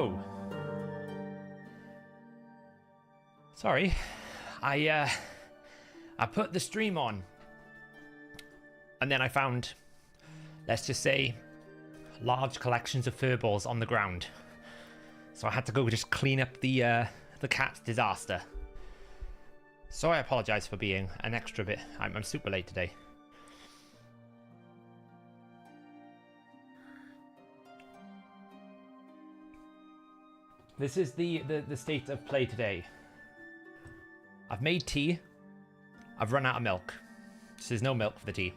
So, sorry, I put the stream on, and then I found, let's just say, large collections of fur balls on the ground. So I had to go just clean up the cat's disaster. So I apologize for being an extra bit. I'm super late today. This is the state of play today. I've made tea. I've run out of milk. So there's no milk for the tea.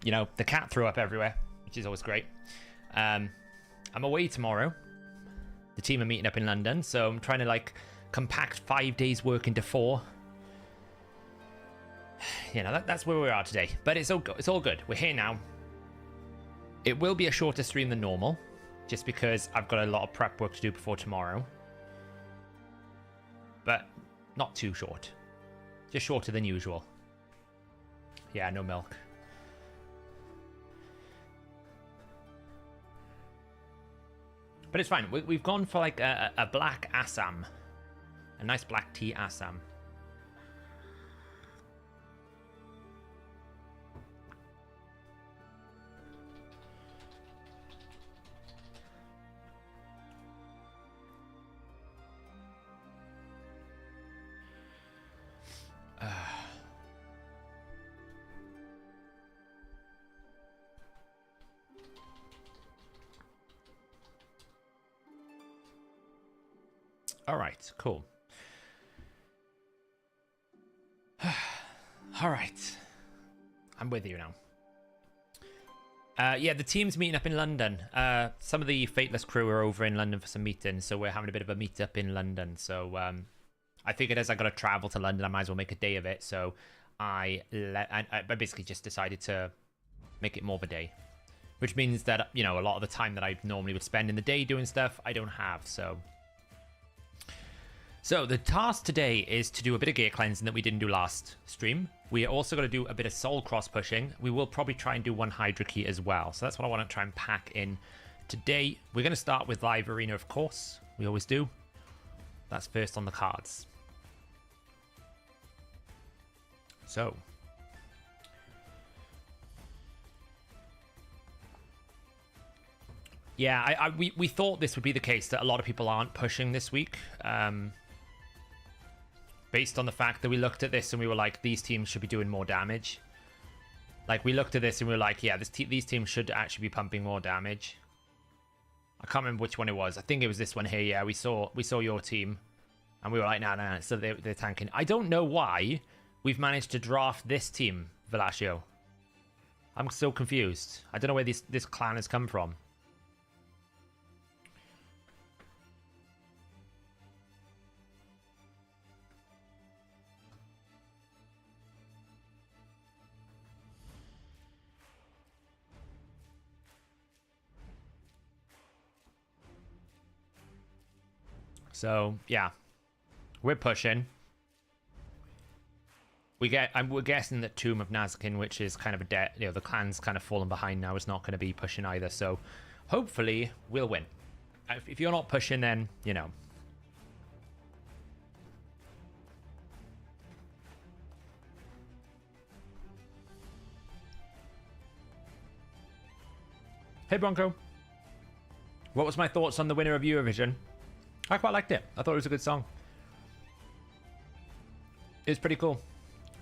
You know, the cat threw up everywhere, which is always great. I'm away tomorrow. The team are meeting up in London, so I'm trying to like compact 5 days work into 4. You know, that's where we are today. But it's all good. We're here now. It will be a shorter stream than normal, just because I've got a lot of prep work to do before tomorrow. But not too short. Just shorter than usual. Yeah, no milk. But it's fine. We've gone for like a black Assam. A nice black tea Assam. All right, cool. All right. I'm with you now. Yeah, the team's meeting up in London. Some of the Fateless crew are over in London for some meetings, so we're having a bit of a meet-up in London. So I figured as I got to travel to London, I might as well make a day of it. So I basically just decided to make it more of a day. Which means that, you know, a lot of the time that I normally would spend in the day doing stuff, I don't have, so... So the task today is to do a bit of gear cleansing that we didn't do last stream. We are also going to do a bit of Soulcross pushing. We will probably try and do one Hydra key as well. So that's what I want to try and pack in today. We're going to start with live arena, of course. We always do. That's first on the cards. So. Yeah, we thought this would be the case, that a lot of people aren't pushing this week. Based on the fact that we looked at this and we were like, these teams should be doing more damage. Like, we looked at this and we were like, yeah, these teams should actually be pumping more damage. I can't remember which one it was. I think it was this one here. Yeah, we saw your team. And we were like, no. So they're tanking. I don't know why we've managed to draft this team, Velasio. I'm so confused. I don't know where this clan has come from. So yeah, we're pushing. We're guessing that Tomb of Nazakin, which is kind of a debt, you know, the clan's kind of fallen behind now, is not going to be pushing either. So hopefully we'll win. If you're not pushing, then you know. Hey Bronco, what was my thoughts on the winner of Eurovision? I quite liked it. I thought it was a good song. It was pretty cool.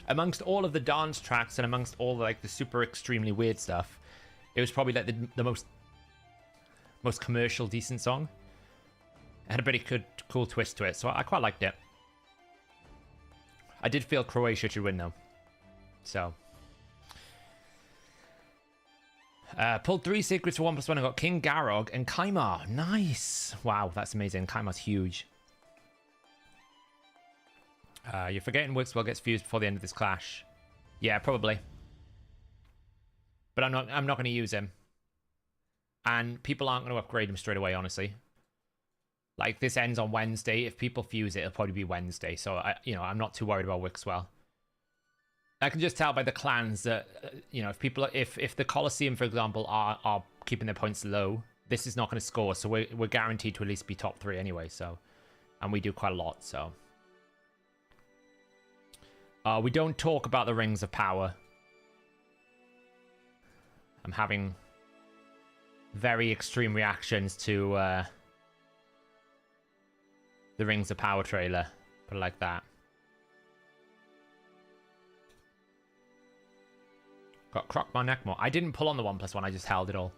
Amongst all of the dance tracks and amongst all like the super extremely weird stuff, it was probably like the most commercial decent song. It had a pretty good cool twist to it, so I quite liked it. I did feel Croatia should win though. So pulled 3 secrets for 1+1 and got King Garog and Kaimar. Nice. Wow, that's amazing. Kaimar's huge. You're forgetting Wixwell gets fused before the end of this clash. Yeah, probably. But I'm not going to use him. And people aren't going to upgrade him straight away, honestly. Like, this ends on Wednesday. If people fuse it, it'll probably be Wednesday. So, I'm not too worried about Wixwell. I can just tell by the clans that, if the Colosseum, for example, are keeping their points low, this is not going to score, so we're guaranteed to at least be top 3 anyway, so... And we do quite a lot, so... we don't talk about the Rings of Power. I'm having very extreme reactions to the Rings of Power trailer. Put it like that. Got Croc-Mar Neckmore. I didn't pull on the 1+1, I just held it all.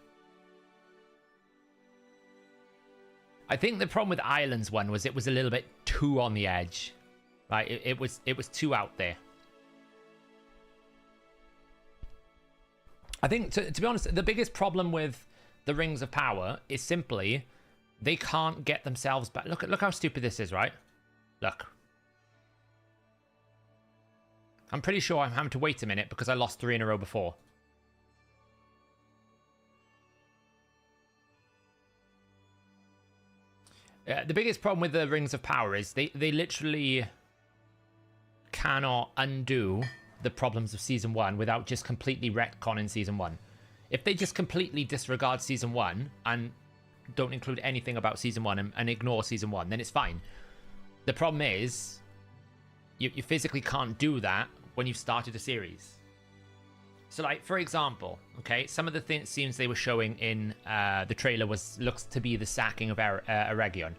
I think the problem with Ireland's one was it was a little bit too on the edge. Right, it was too out there. I think, to be honest, the biggest problem with the Rings of Power is simply they can't get themselves back. Look how stupid this is, right? Look. I'm pretty sure I'm having to wait a minute because I lost 3 in a row before. The biggest problem with the Rings of Power is they literally cannot undo the problems of Season 1 without just completely retconning Season 1. If they just completely disregard Season 1 and don't include anything about Season 1 and ignore Season 1, then it's fine. The problem is, you physically can't do that when you've started a series. So, like, for example, okay, some of the scenes they were showing in the trailer looks to be the sacking of Eregion,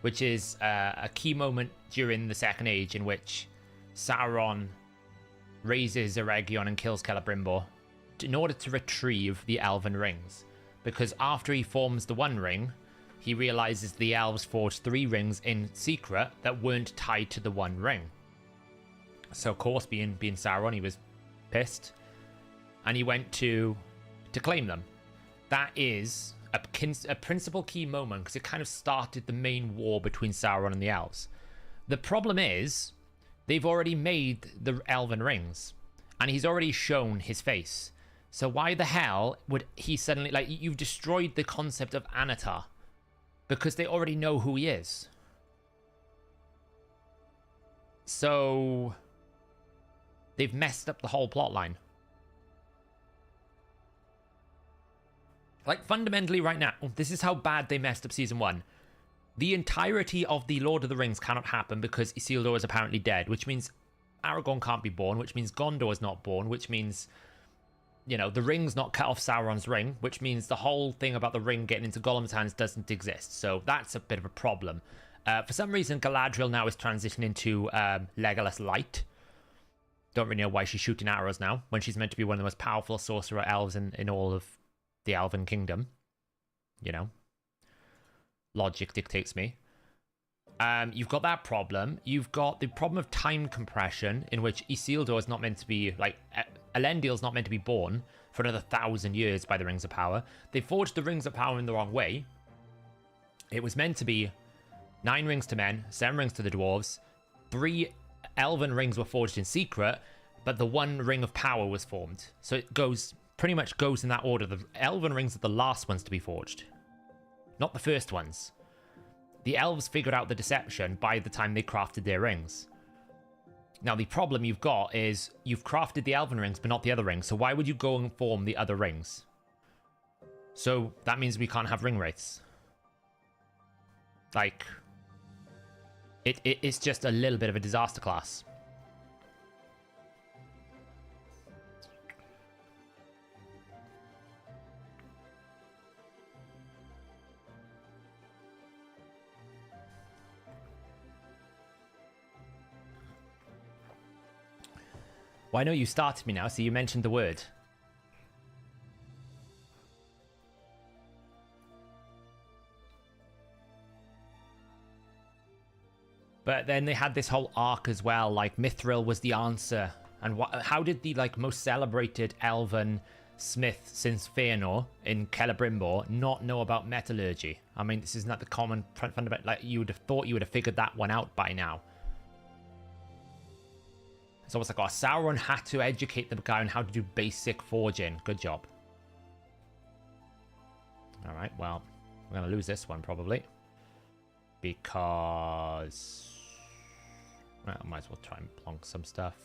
which is a key moment during the Second Age in which Sauron raises Eregion and kills Celebrimbor in order to retrieve the Elven Rings. Because after he forms the One Ring, he realizes the elves forged 3 rings in secret that weren't tied to the One Ring. So, of course, being Sauron, he was pissed. And he went to claim them. That is a principal key moment because it kind of started the main war between Sauron and the elves. The problem is, they've already made the Elven Rings. And he's already shown his face. So why the hell would he suddenly... Like, you've destroyed the concept of Anatar. Because they already know who he is. So... They've messed up the whole plotline. Like, fundamentally right now, this is how bad they messed up Season 1. The entirety of the Lord of the Rings cannot happen because Isildur is apparently dead, which means Aragorn can't be born, which means Gondor is not born, which means, you know, the ring's not cut off Sauron's ring, which means the whole thing about the ring getting into Golem's hands doesn't exist. So that's a bit of a problem. For some reason, Galadriel now is transitioning to Legolas Light. Don't really know why she's shooting arrows now, when she's meant to be one of the most powerful sorcerer elves in all of the Elven Kingdom. You know. Logic dictates me. You've got that problem. You've got the problem of time compression, in which Isildur is not meant to be, like, Elendil's not meant to be born for another 1,000 years by the Rings of Power. They forged the Rings of Power in the wrong way. It was meant to be 9 rings to men, 7 rings to the dwarves, 3 Elven rings were forged in secret, but the 1 ring of power was formed. So it pretty much goes in that order. The Elven rings are the last ones to be forged, not the first ones. The elves figured out the deception by the time they crafted their rings. Now, the problem you've got is you've crafted the Elven rings, but not the other rings. So why would you go and form the other rings? So that means we can't have ring wraiths. Like, it's just a little bit of a disaster class. Well, I know you started me now, so you mentioned the word. But then they had this whole arc as well, like Mithril was the answer. And how did the most celebrated elven smith since Fëanor in Celebrimbor not know about metallurgy? I mean, this is not the common fundamental. Like, you would have thought you would have figured that one out by now. It's almost like, oh, Sauron had to educate the guy on how to do basic forging. Good job. All right, well, we're going to lose this one probably. Because... well, I might as well try and plonk some stuff.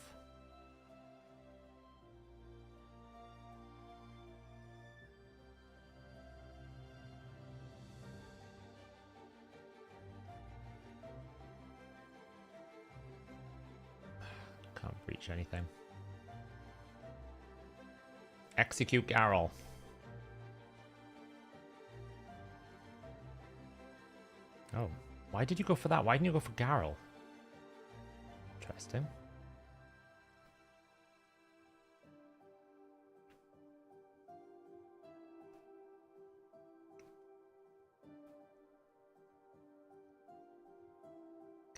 breach or anything. Execute Garrel. Oh, why did you go for that? Why didn't you go for Garrel? Interesting.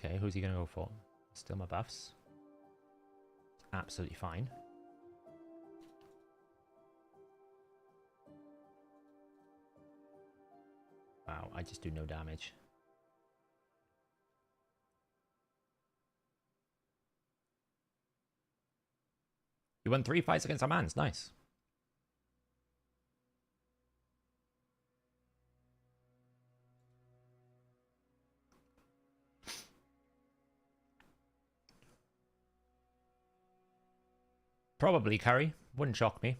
Okay, who's he going to go for? Still my buffs. Absolutely fine. Wow, I just do no damage. You won 3 fights against our mans. Nice. Probably Curry. Wouldn't shock me.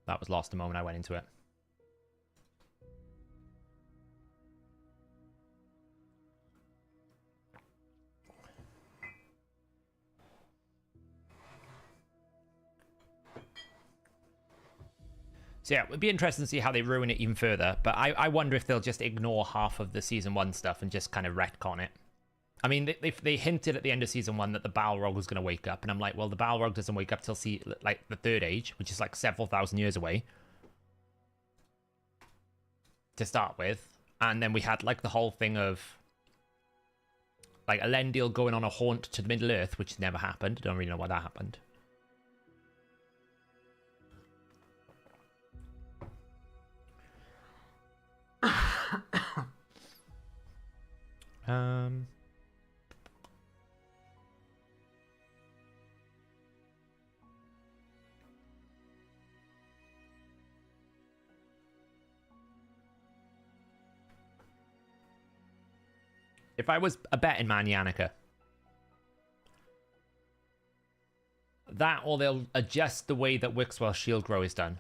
That was lost the moment I went into it. So yeah, it would be interesting to see how they ruin it even further. But I wonder if they'll just ignore half of the Season 1 stuff and just kind of retcon it. I mean, they hinted at the end of Season 1 that the Balrog was going to wake up. And I'm like, well, the Balrog doesn't wake up till like the Third Age, which is like several thousand years away. To start with. And then we had like the whole thing of like Elendil going on a haunt to the Middle Earth, which never happened. I don't really know why that happened. If I was a betting man, Yannicka, that or they'll adjust the way that Wixwell's shield grow is done,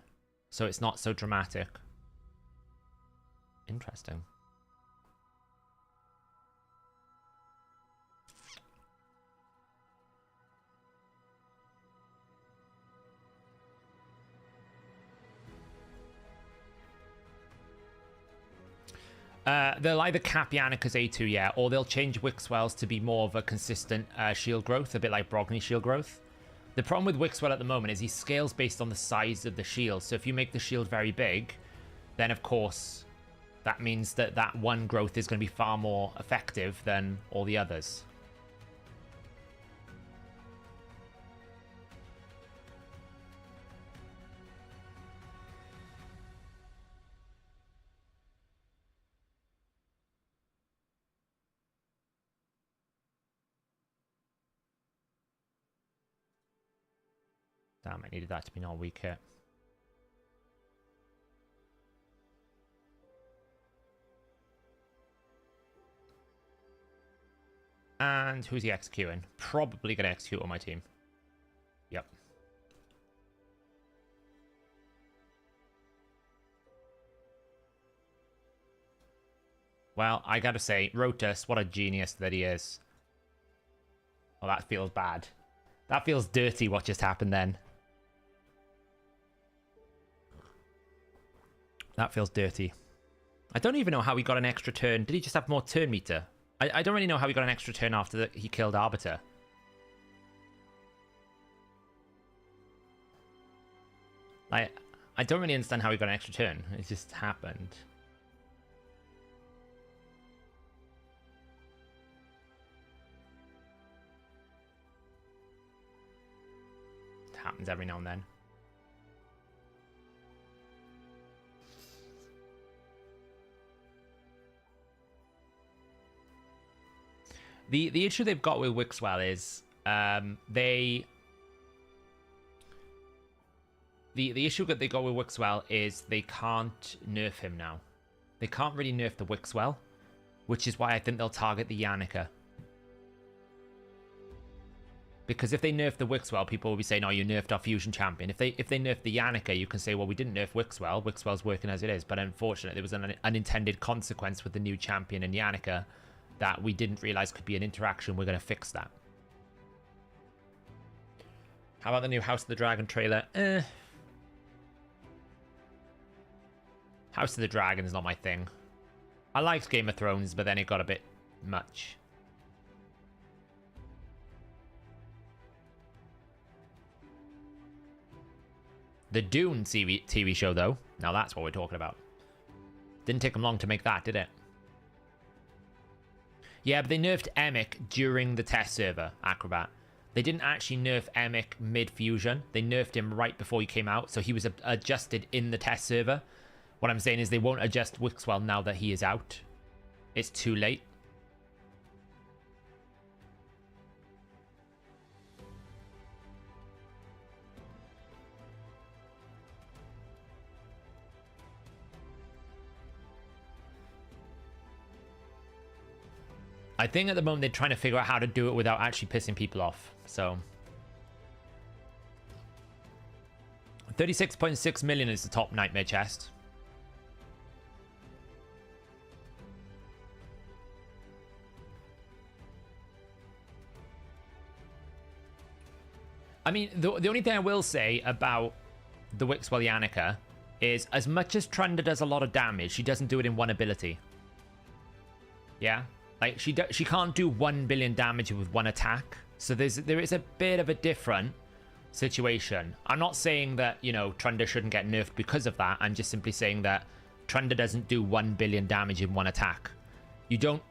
so it's not so dramatic. Interesting. They'll either cap Yannicka's A2, yeah, or they'll change Wixwell's to be more of a consistent shield growth, a bit like Brogny's shield growth. The problem with Wixwell at the moment is he scales based on the size of the shield. So if you make the shield very big, then of course that means that that one growth is going to be far more effective than all the others. Damn, I needed that to be not weak hit. And who's he executing? Probably going to execute on my team. Yep. Well, I gotta say, Rotus, what a genius that he is. Oh, that feels bad. That feels dirty, what just happened then. That feels dirty. I don't even know how he got an extra turn. Did he just have more turn meter? I don't really know how he got an extra turn after he killed Arbiter. I don't really understand how he got an extra turn. It just happened. It happens every now and then. The issue they've got with Wixwell is the issue that they got with Wixwell is they can't nerf him now. They can't really nerf the Wixwell, which is why I think they'll target the Yannicka. Because if they nerf the Wixwell, people will be saying, oh, you nerfed our fusion champion. If they nerf the Yannicka, you can say, well, we didn't nerf Wixwell. Wixwell's working as it is. But unfortunately, there was an unintended consequence with the new champion in Yannicka that we didn't realize could be an interaction. We're going to fix that. How about the new House of the Dragon trailer? House of the Dragon is not my thing. I liked Game of Thrones, but then it got a bit much. The Dune TV show, though. Now that's what we're talking about. Didn't take them long to make that, did it? Yeah, but they nerfed Emic during the test server, Acrobat. They didn't actually nerf Emic mid-fusion. They nerfed him right before he came out, so he was adjusted in the test server. What I'm saying is they won't adjust Wixwell now that he is out. It's too late. I think at the moment they're trying to figure out how to do it without actually pissing people off. So 36.6 million is the top nightmare chest. I mean, the only thing I will say about the Wixwell Yannicka is as much as Trunda does a lot of damage, she doesn't do it in one ability. Yeah? Like, she can't do 1 billion damage with one attack. So there is a bit of a different situation. I'm not saying that, you know, Trunda shouldn't get nerfed because of that. I'm just simply saying that Trunda doesn't do 1 billion damage in one attack. You don't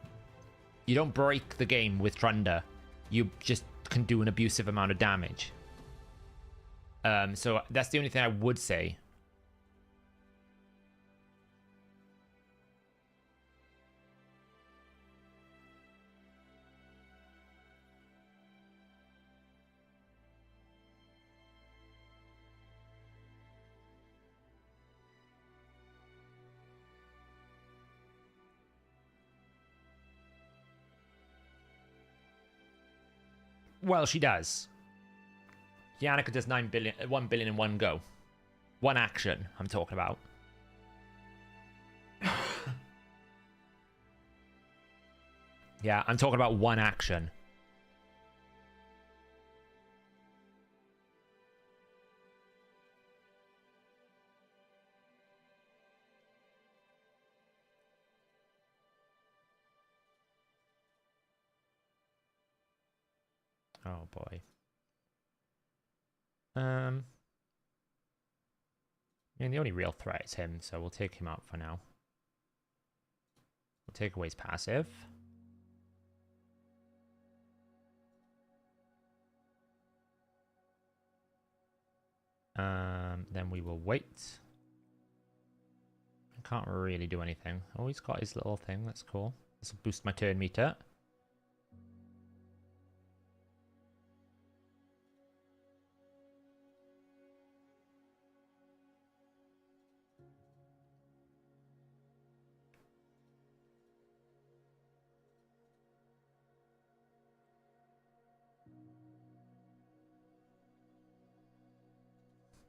break the game with Trunda. You just can do an abusive amount of damage. So that's the only thing I would say. Well, she does. Yannicka does 1 billion in one go. One action, I'm talking about. Yeah, I'm talking about one action. Oh boy. I mean, the only real threat is him, so we'll take him out for now. We'll take away his passive. Then we will wait. I can't really do anything. Oh, he's got his little thing. That's cool. This will boost my turn meter.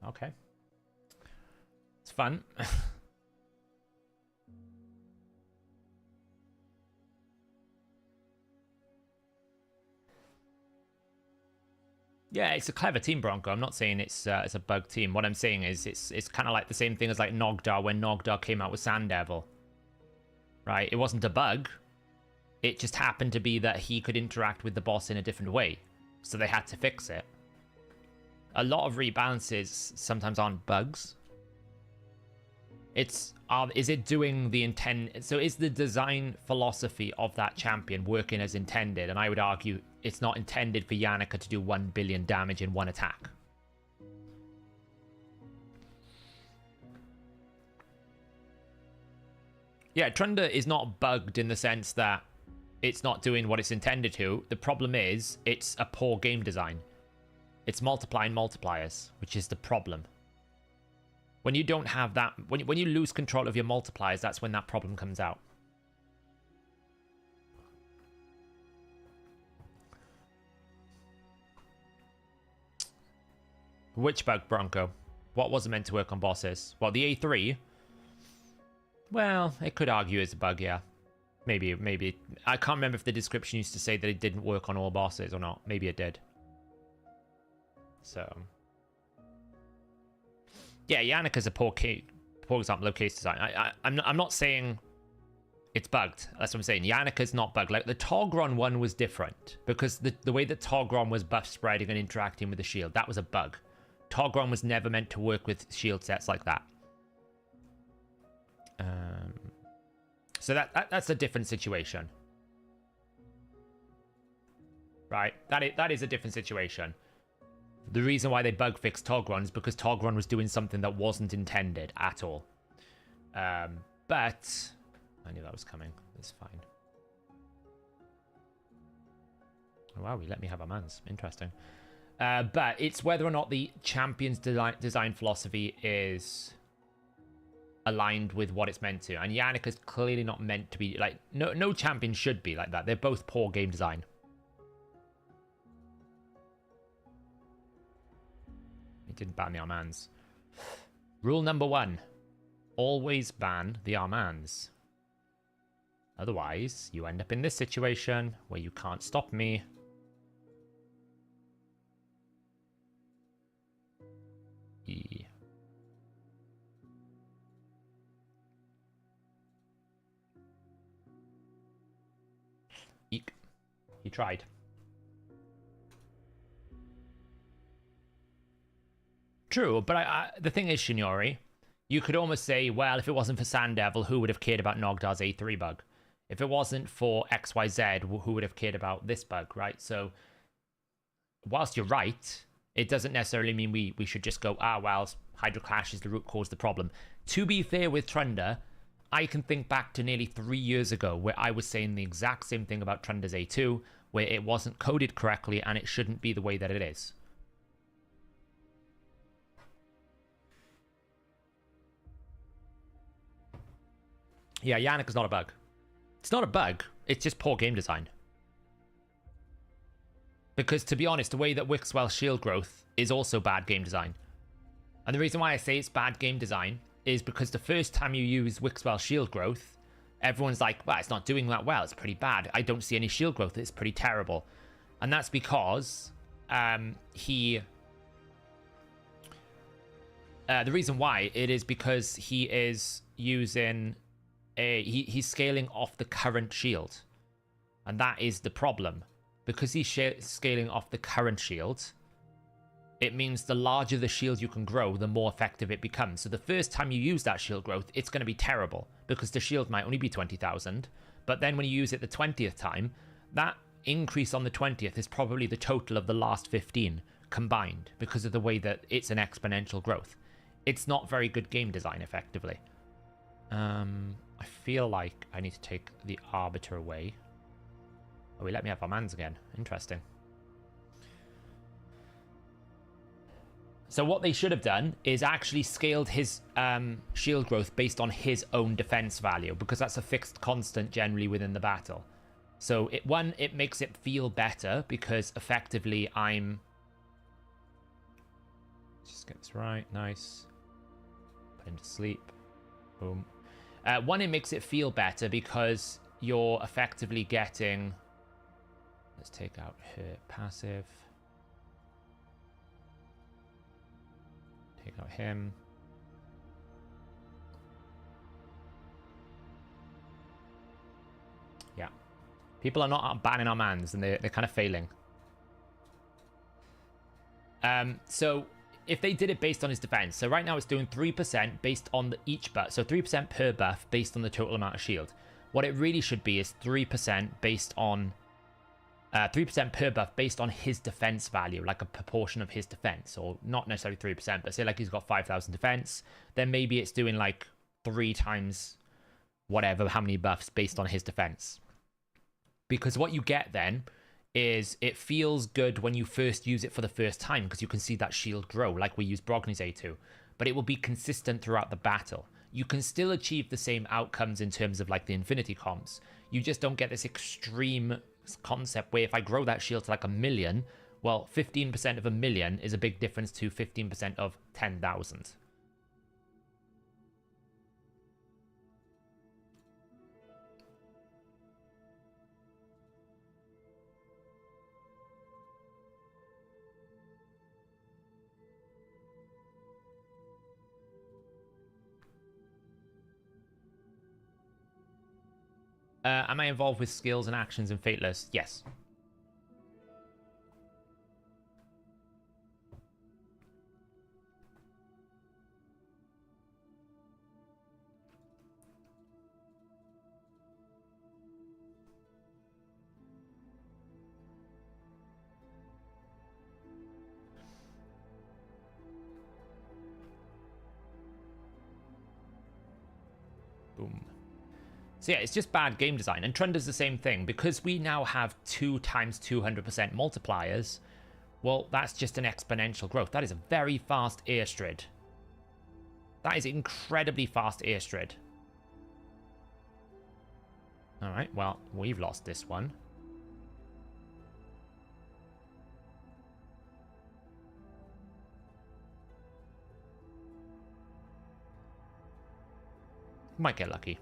Okay. It's fun. Yeah, it's a clever team, Bronco. I'm not saying it's a bug team. What I'm saying is it's kind of like the same thing as like Nogdar when Nogdar came out with Sand Devil. Right? It wasn't a bug. It just happened to be that he could interact with the boss in a different way. So they had to fix it. A lot of rebalances sometimes aren't bugs. It's is it doing the intent? So is the design philosophy of that champion working as intended? And I would argue it's not intended for Yannicka to do 1 billion damage in one attack. Yeah, Trunda is not bugged in the sense that it's not doing what it's intended to. The problem is it's a poor game design. It's multiplying multipliers, which is the problem. When you don't have that, when you lose control of your multipliers, that's when that problem comes out. Which bug, Bronco? What wasn't meant to work on bosses? Well, the A3? Well, it could argue it's a bug, yeah. Maybe. I can't remember if the description used to say that it didn't work on all bosses or not. Maybe it did. So. Yeah, Yannika's a poor example of case design. I'm not saying it's bugged. That's what I'm saying. Yannika's not bugged. Like, the Togron one was different. Because the way that Togron was buff spreading and interacting with the shield, that was a bug. Togron was never meant to work with shield sets like that. So that's a different situation. Right? That is a different situation. The reason why they bug fixed Togron is because Togron was doing something that wasn't intended at all. But I knew that was coming. It's fine. Oh, wow, you let me have a man's. Interesting. But it's whether or not the champion's design philosophy is aligned with what it's meant to. And Yannika's clearly not meant to be like... No champion should be like that. They're both poor game design. It didn't ban the Armands. Rule number 1. Always ban the Armands. Otherwise, you end up in this situation where you can't stop me. Eek. He tried. True, but the thing is, Shinori, you could almost say, well, if it wasn't for Sandevil, who would have cared about Nogdar's A3 bug? If it wasn't for XYZ, who would have cared about this bug, right? So, whilst you're right, it doesn't necessarily mean we should just go, well, Hydra Clash is the root cause of the problem. To be fair with Trunda, I can think back to nearly 3 years ago where I was saying the exact same thing about Trunda's A2, where it wasn't coded correctly and it shouldn't be the way that it is. Yeah, Yannika's not a bug. It's not a bug. It's just poor game design. Because, to be honest, the way that Wixwell's shield growth is also bad game design. And the reason why I say it's bad game design is because the first time you use Wixwell's shield growth, everyone's like, well, it's not doing that well. It's pretty bad. I don't see any shield growth. It's pretty terrible. And that's because the reason why it is because he is using... he's scaling off the current shield, and that is the problem. Because he's scaling off the current shield, it means the larger the shield you can grow, the more effective it becomes. So the first time you use that shield growth, it's going to be terrible because the shield might only be 20,000, but then when you use it the 20th time, that increase on the 20th is probably the total of the last 15 combined because of the way that it's an exponential growth. It's not very good game design, effectively. I feel like I need to take the Arbiter away. Oh, he let me have Armands again. Interesting. So what they should have done is actually scaled his shield growth based on his own defense value, because that's a fixed constant generally within the battle. So it makes it feel better because effectively I'm... Just get this right. Nice. Put him to sleep. Boom. One, it makes it feel better because you're effectively getting... Let's take out her passive. Take out him. Yeah. People are not banning our mans, and they're kind of failing. So if they did it based on his defense, so right now it's doing 3% based on each buff, so 3% per buff based on the total amount of shield. What it really should be is 3% based on 3% per buff based on his defense value, like a proportion of his defense, or not necessarily 3%, but say like he's got 5,000 defense, then maybe it's doing like 3 times whatever, how many buffs based on his defense. Because what you get then is it feels good when you first use it for the first time, because you can see that shield grow, like we use Brogni's A2, but it will be consistent throughout the battle. You can still achieve the same outcomes in terms of like the infinity comps. You just don't get this extreme concept where if I grow that shield to like 1 million, Well, 15% of 1,000,000 is a big difference to 15% of 10,000. Am I involved with skills and actions in Fateless? Yes. Boom. So yeah, it's just bad game design. And Trund does the same thing. Because we now have 2 times 200% multipliers, well, that's just an exponential growth. That is a very fast airstrid. That is incredibly fast airstrid. Alright, well, we've lost this one. Might get lucky.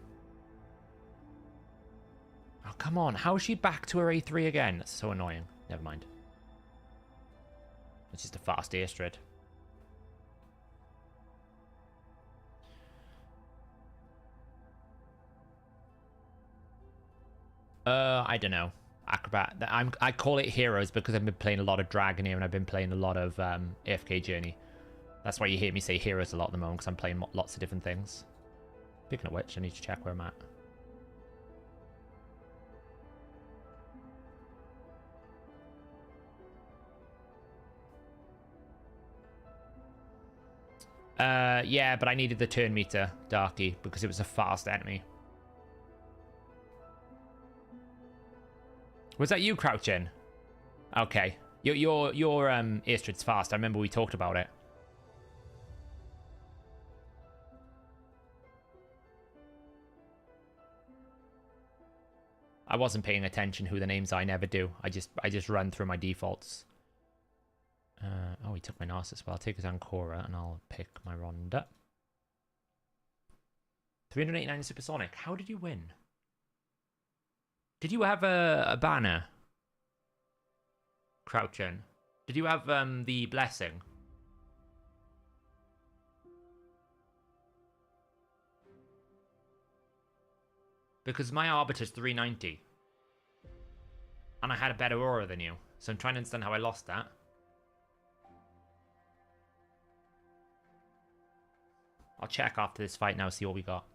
Oh, come on. How is she back to her A3 again? That's so annoying. Never mind. It's just a fast airstrid. I don't know. Acrobat. I call it Heroes because I've been playing a lot of Dragon here and I've been playing a lot of AFK Journey. That's why you hear me say Heroes a lot at the moment because I'm playing lots of different things. Speaking of which, I need to check where I'm at. Yeah, but I needed the turn meter, Darky, because it was a fast enemy. Was that you crouching? Okay. Your airstrid's fast. I remember we talked about it. I wasn't paying attention who the names are. I never do. I just run through my defaults. Oh, he took my Narcissus. Well, I'll take his Ancora and I'll pick my Rhonda. 389 Supersonic. How did you win? Did you have a banner? Crouching. Did you have the blessing? Because my Arbiter's 390. And I had a better aura than you. So I'm trying to understand how I lost that. I'll check after this fight now, see what we got.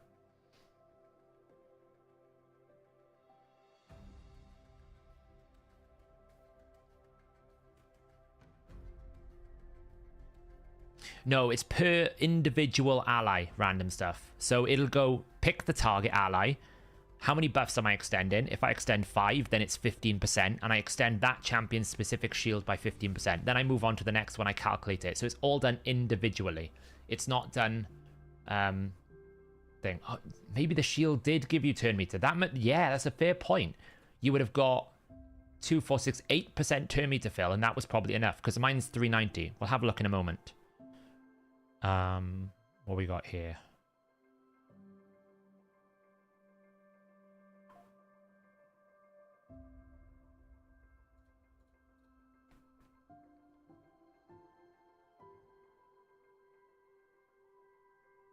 No, it's per individual ally random stuff. So it'll go pick the target ally. How many buffs am I extending? If I extend 5, then it's 15%. And I extend that champion's specific shield by 15%. Then I move on to the next one. I calculate it. So it's all done individually. It's not done... thing. Oh, maybe the shield did give you turn meter. Yeah, that's a fair point. You would have got 2, 4, 6, 8% turn meter fill. And that was probably enough. Because mine's 390. We'll have a look in a moment. What we got here?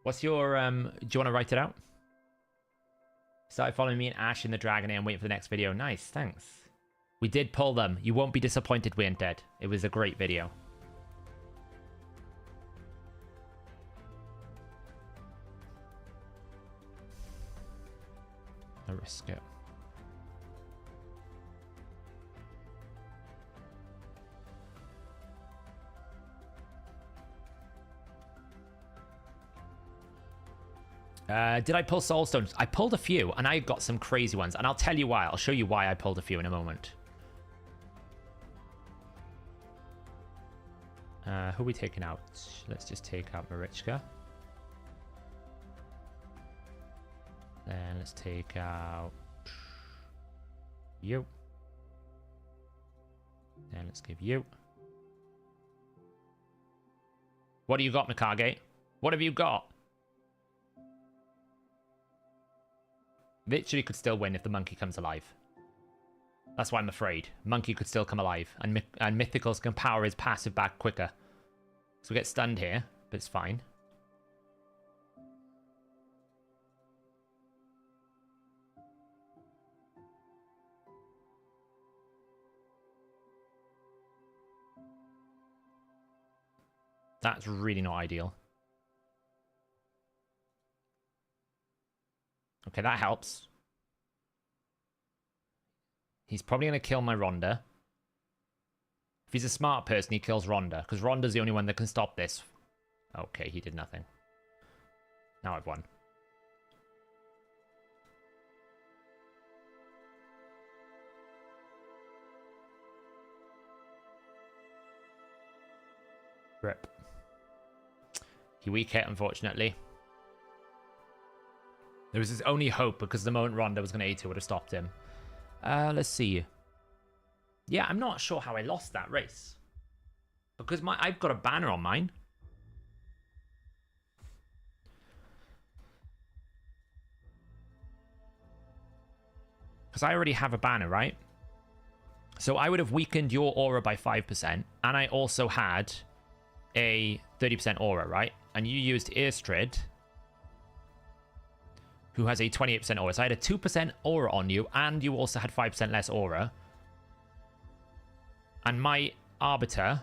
What's your, do you want to write it out? Started following me and Ash in the Dragon and waiting for the next video. Nice, thanks. We did pull them. You won't be disappointed we ain't dead. It was a great video. I'll risk it. Did I pull Soul Stones? I pulled a few, and I got some crazy ones. And I'll tell you why. I'll show you why I pulled a few in a moment. Who are we taking out? Let's just take out Marichka. Then let's take out you. Then let's give you. What do you got, Mikage? What have you got? Literally could still win if the monkey comes alive. That's why I'm afraid. Monkey could still come alive. And Mythicals can power his passive back quicker. So we get stunned here, but it's fine. That's really not ideal. Okay, that helps. He's probably going to kill my Rhonda. If he's a smart person, he kills Rhonda, because Rhonda's the only one that can stop this. Okay, he did nothing. Now I've won. Rip. He weak hit, unfortunately. There was his only hope, because the moment Rhonda was going to A2 would have stopped him. Let's see. Yeah, I'm not sure how I lost that race. Because I've got a banner on mine. Because I already have a banner, right? So I would have weakened your aura by 5. And I also had a 30% aura, right? And you used Earstrid, who has a 28% aura. So I had a 2% aura on you, and you also had 5% less aura. And my Arbiter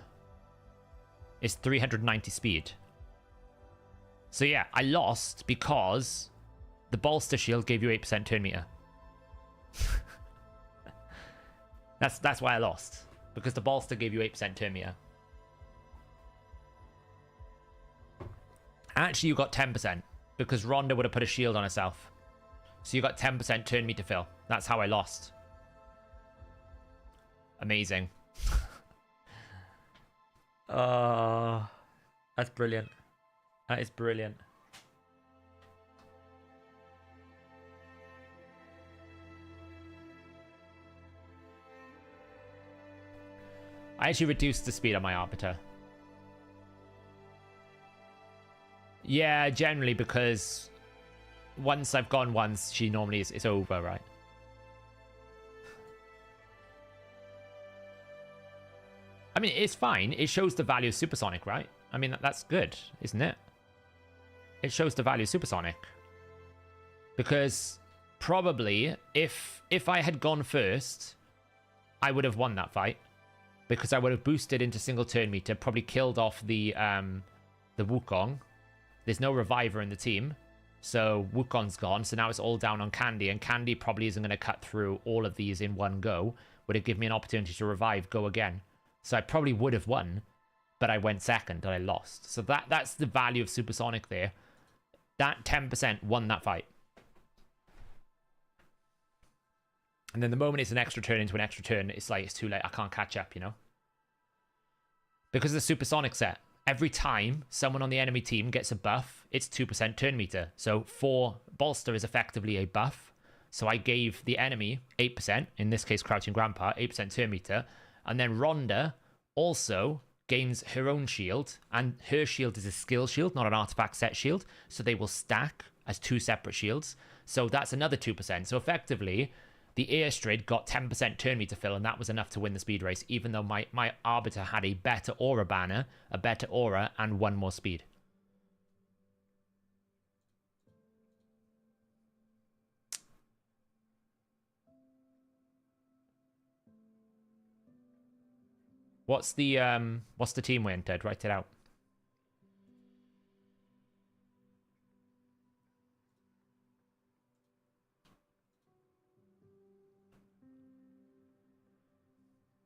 is 390 speed. So yeah, I lost because the Bolster Shield gave you 8% turn meter. That's why I lost. Because the Bolster gave you 8% turn meter. Actually, you got 10%. Because Rhonda would have put a shield on herself. So you got 10% turn meter fill. That's how I lost. Amazing. That's brilliant. That is brilliant. I actually reduced the speed on my Arbiter. Yeah, generally, because once I've gone once, she normally it's over, right? I mean, it's fine. It shows the value of Supersonic, right? I mean, that's good, isn't it? It shows the value of Supersonic. Because probably, if I had gone first, I would have won that fight. Because I would have boosted into single turn meter, probably killed off the Wukong. There's no reviver in the team. So Wukong's gone. So now it's all down on Candy. And Candy probably isn't going to cut through all of these in one go. Would it give me an opportunity to revive, go again? So I probably would have won. But I went second and I lost. So that's the value of Supersonic there. That 10% won that fight. And then the moment it's an extra turn into an extra turn, it's like, it's too late. I can't catch up, you know? Because of the Supersonic set, every time someone on the enemy team gets a buff, it's 2% turn meter. So 4 Bolster is effectively a buff. So I gave the enemy 8%, in this case Crouching Grandpa, 8% turn meter. And then Rhonda also gains her own shield. And her shield is a skill shield, not an artifact set shield. So they will stack as 2 separate shields. So that's another 2%. So effectively, the Earstrid got 10% turn meter fill, and that was enough to win the speed race, even though my Arbiter had a better aura banner, a better aura, and 1 more speed. What's the team win, Ted? Write it out.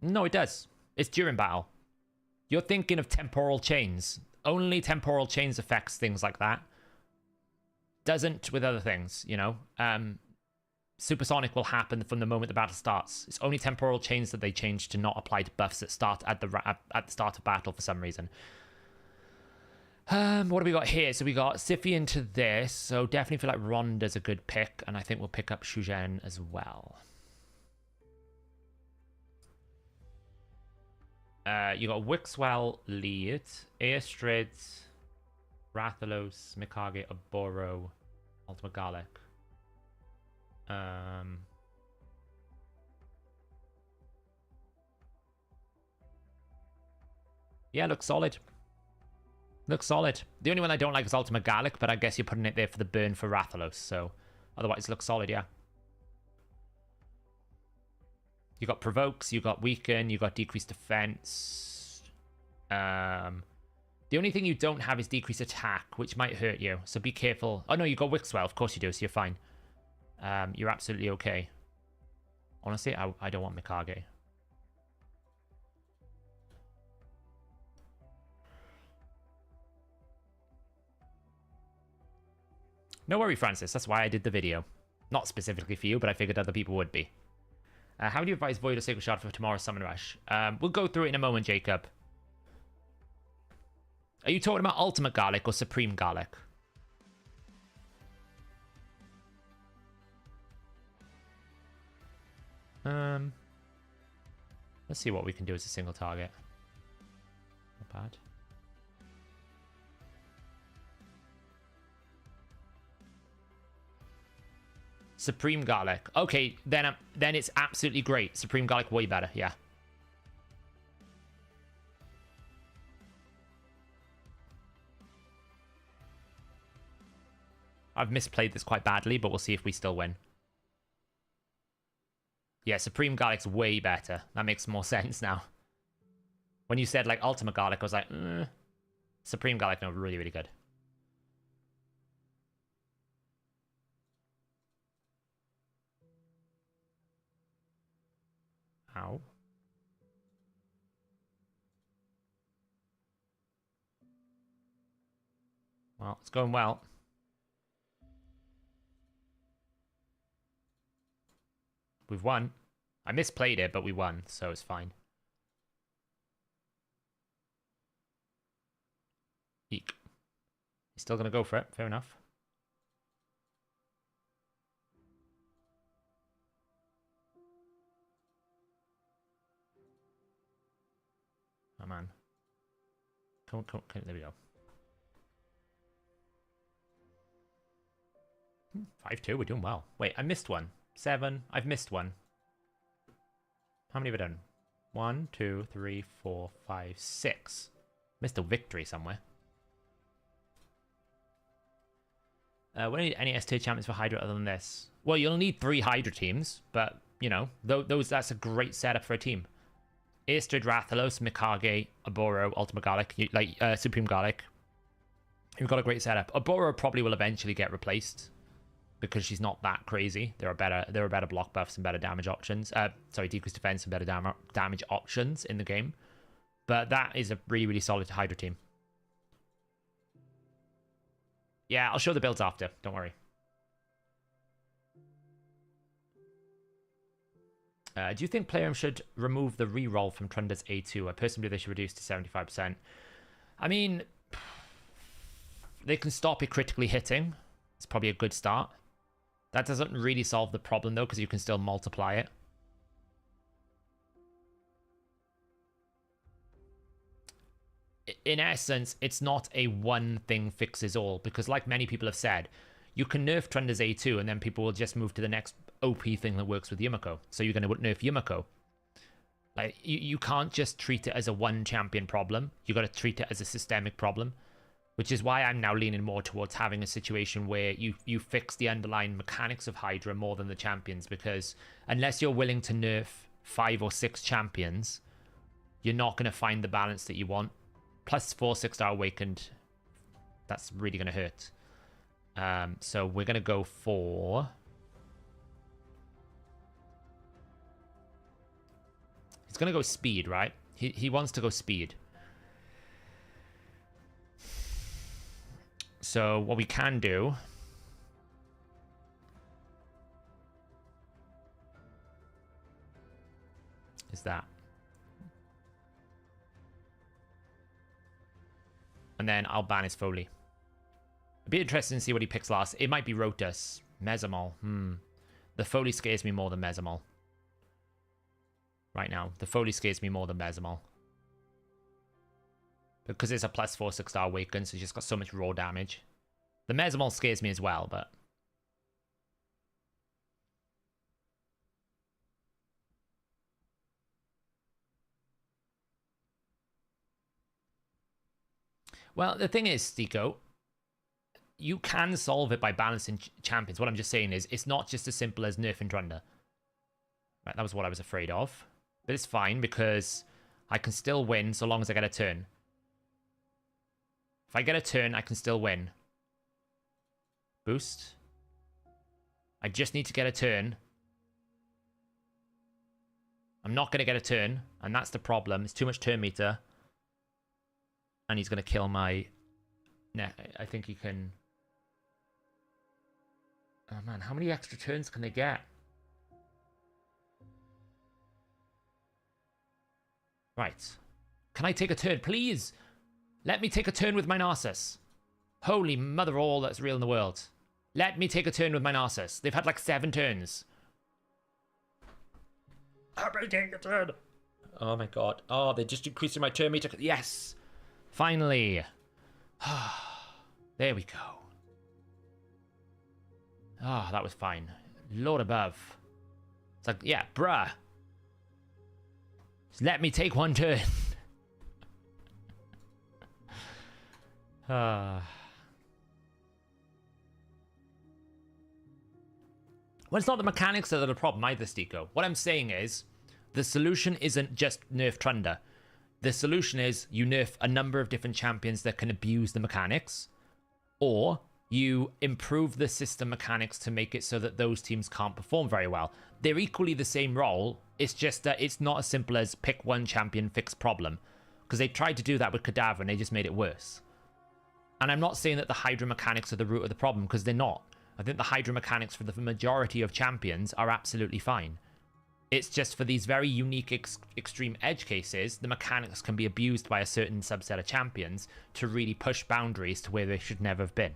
No, it does. It's during battle. You're thinking of temporal chains. Only temporal chains affects things like that. Doesn't with other things, you know. Supersonic will happen from the moment the battle starts. It's only temporal chains that they change to not apply to buffs that start at the start of battle for some reason. What do we got here? So we got Sify into this. So definitely feel like Rhonda's a good pick. And I think we'll pick up Shuzhen as well. You got Wixwell lead, Airstrid, Rathalos, Mikage, Oboro, Ultimate Garlic. Yeah, looks solid. Looks solid. The only one I don't like is Ultimate Garlic, but I guess you're putting it there for the burn for Rathalos, so otherwise it looks solid, yeah. You got Provokes, you got Weaken, you got Decreased Defense. The only thing you don't have is Decreased Attack, which might hurt you, so be careful. Oh no, you got Wixwell, of course you do, so you're fine. You're absolutely okay. Honestly, I don't want Mikage. No worry, Francis. That's why I did the video. Not specifically for you, but I figured other people would be. How do you advise Void or Sacred Shard for tomorrow's Summon Rush? We'll go through it in a moment, Jacob. Are you talking about Ultimate Garlic or Supreme Garlic? Let's see what we can do as a single target. Not bad. Supreme Garlic. Okay, then it's absolutely great. Supreme Garlic, way better, yeah. I've misplayed this quite badly, but we'll see if we still win. Yeah, Supreme Garlic's way better. That makes more sense now. When you said, like, Ultimate Garlic, I was like, Supreme Garlic, no, really, really good. Ow. Well, it's going well. We've won. I misplayed it, but we won, so it's fine. Eek. He's still going to go for it. Fair enough. Oh, man. Come on, there we go. 5-2, we're doing well. Wait, I missed one. 7. I've missed one. How many have I done? 1, 2, 3, 4, 5, 6. Missed a victory somewhere. What are any S-tier champions for Hydra other than this? Well, you'll need 3 Hydra teams, but, you know, that's a great setup for a team. Astrid, Rathalos, Mikage, Oboro, Ultimate Garlic, Supreme Garlic. You've got a great setup. Oboro probably will eventually get replaced because she's not that crazy. There are better block buffs and better damage options. Sorry, decreased defense and better damage options in the game. But that is a really, really solid Hydra team. Yeah, I'll show the builds after. Don't worry. Do you think Playroom should remove the reroll from Trunda's A2? I personally believe they should reduce to 75%. I mean, they can stop it critically hitting. It's probably a good start. That doesn't really solve the problem, though, because you can still multiply it. In essence, it's not a one thing fixes all, because like many people have said, you can nerf Trunda's A2 and then people will just move to the next OP thing that works with Yumiko. So you're going to nerf Yumiko. Like, you can't just treat it as a one champion problem. You got to treat it as a systemic problem, which is why I'm now leaning more towards having a situation where you fix the underlying mechanics of Hydra more than the champions, because unless you're willing to nerf 5 or 6 champions, you're not going to find the balance that you want. Plus 4 6-star awakened, that's really going to hurt. So we're going to go for... He's going to go speed, right? He wants to go speed. So what we can do is that. And then I'll ban his Foley. It'd be interesting to see what he picks last. It might be Rotus. Mesamol. The Foley scares me more than Mesamol. Right now. The Foley scares me more than Mesamol. Because it's a +4 6-star awaken, so it's just got so much raw damage. The Mesmol scares me as well, but... Well, the thing is, Stiko, you can solve it by balancing champions. What I'm just saying is, it's not just as simple as nerfing Trunda. Right, that was what I was afraid of. But it's fine, because I can still win so long as I get a turn. If I get a turn, I can still win. Boost. I just need to get a turn. I'm not going to get a turn, and that's the problem. It's too much turn meter. And he's going to kill my... Nah, I think he can... Oh man, how many extra turns can they get? Right. Can I take a turn, please? Let me take a turn with my Narcissus. Holy mother of all that's real in the world. Let me take a turn with my Narcissus. They've had like 7 turns. Let me take a turn. Oh my god. Oh, they're just increasing my turn meter. Yes. Finally. There we go. Oh, that was fine. Lord above. It's like, yeah, bruh. Just let me take one turn. Well, it's not the mechanics that are the problem either, Stiko. What I'm saying is, the solution isn't just nerf Trunda. The solution is you nerf a number of different champions that can abuse the mechanics, or you improve the system mechanics to make it so that those teams can't perform very well. They're equally the same role, it's just that it's not as simple as pick one champion, fix problem. Because they tried to do that with Cadaver and they just made it worse. And I'm not saying that the Hydra mechanics are the root of the problem, because they're not. I think the Hydra mechanics for the majority of champions are absolutely fine. It's just for these very unique extreme edge cases, the mechanics can be abused by a certain subset of champions to really push boundaries to where they should never have been.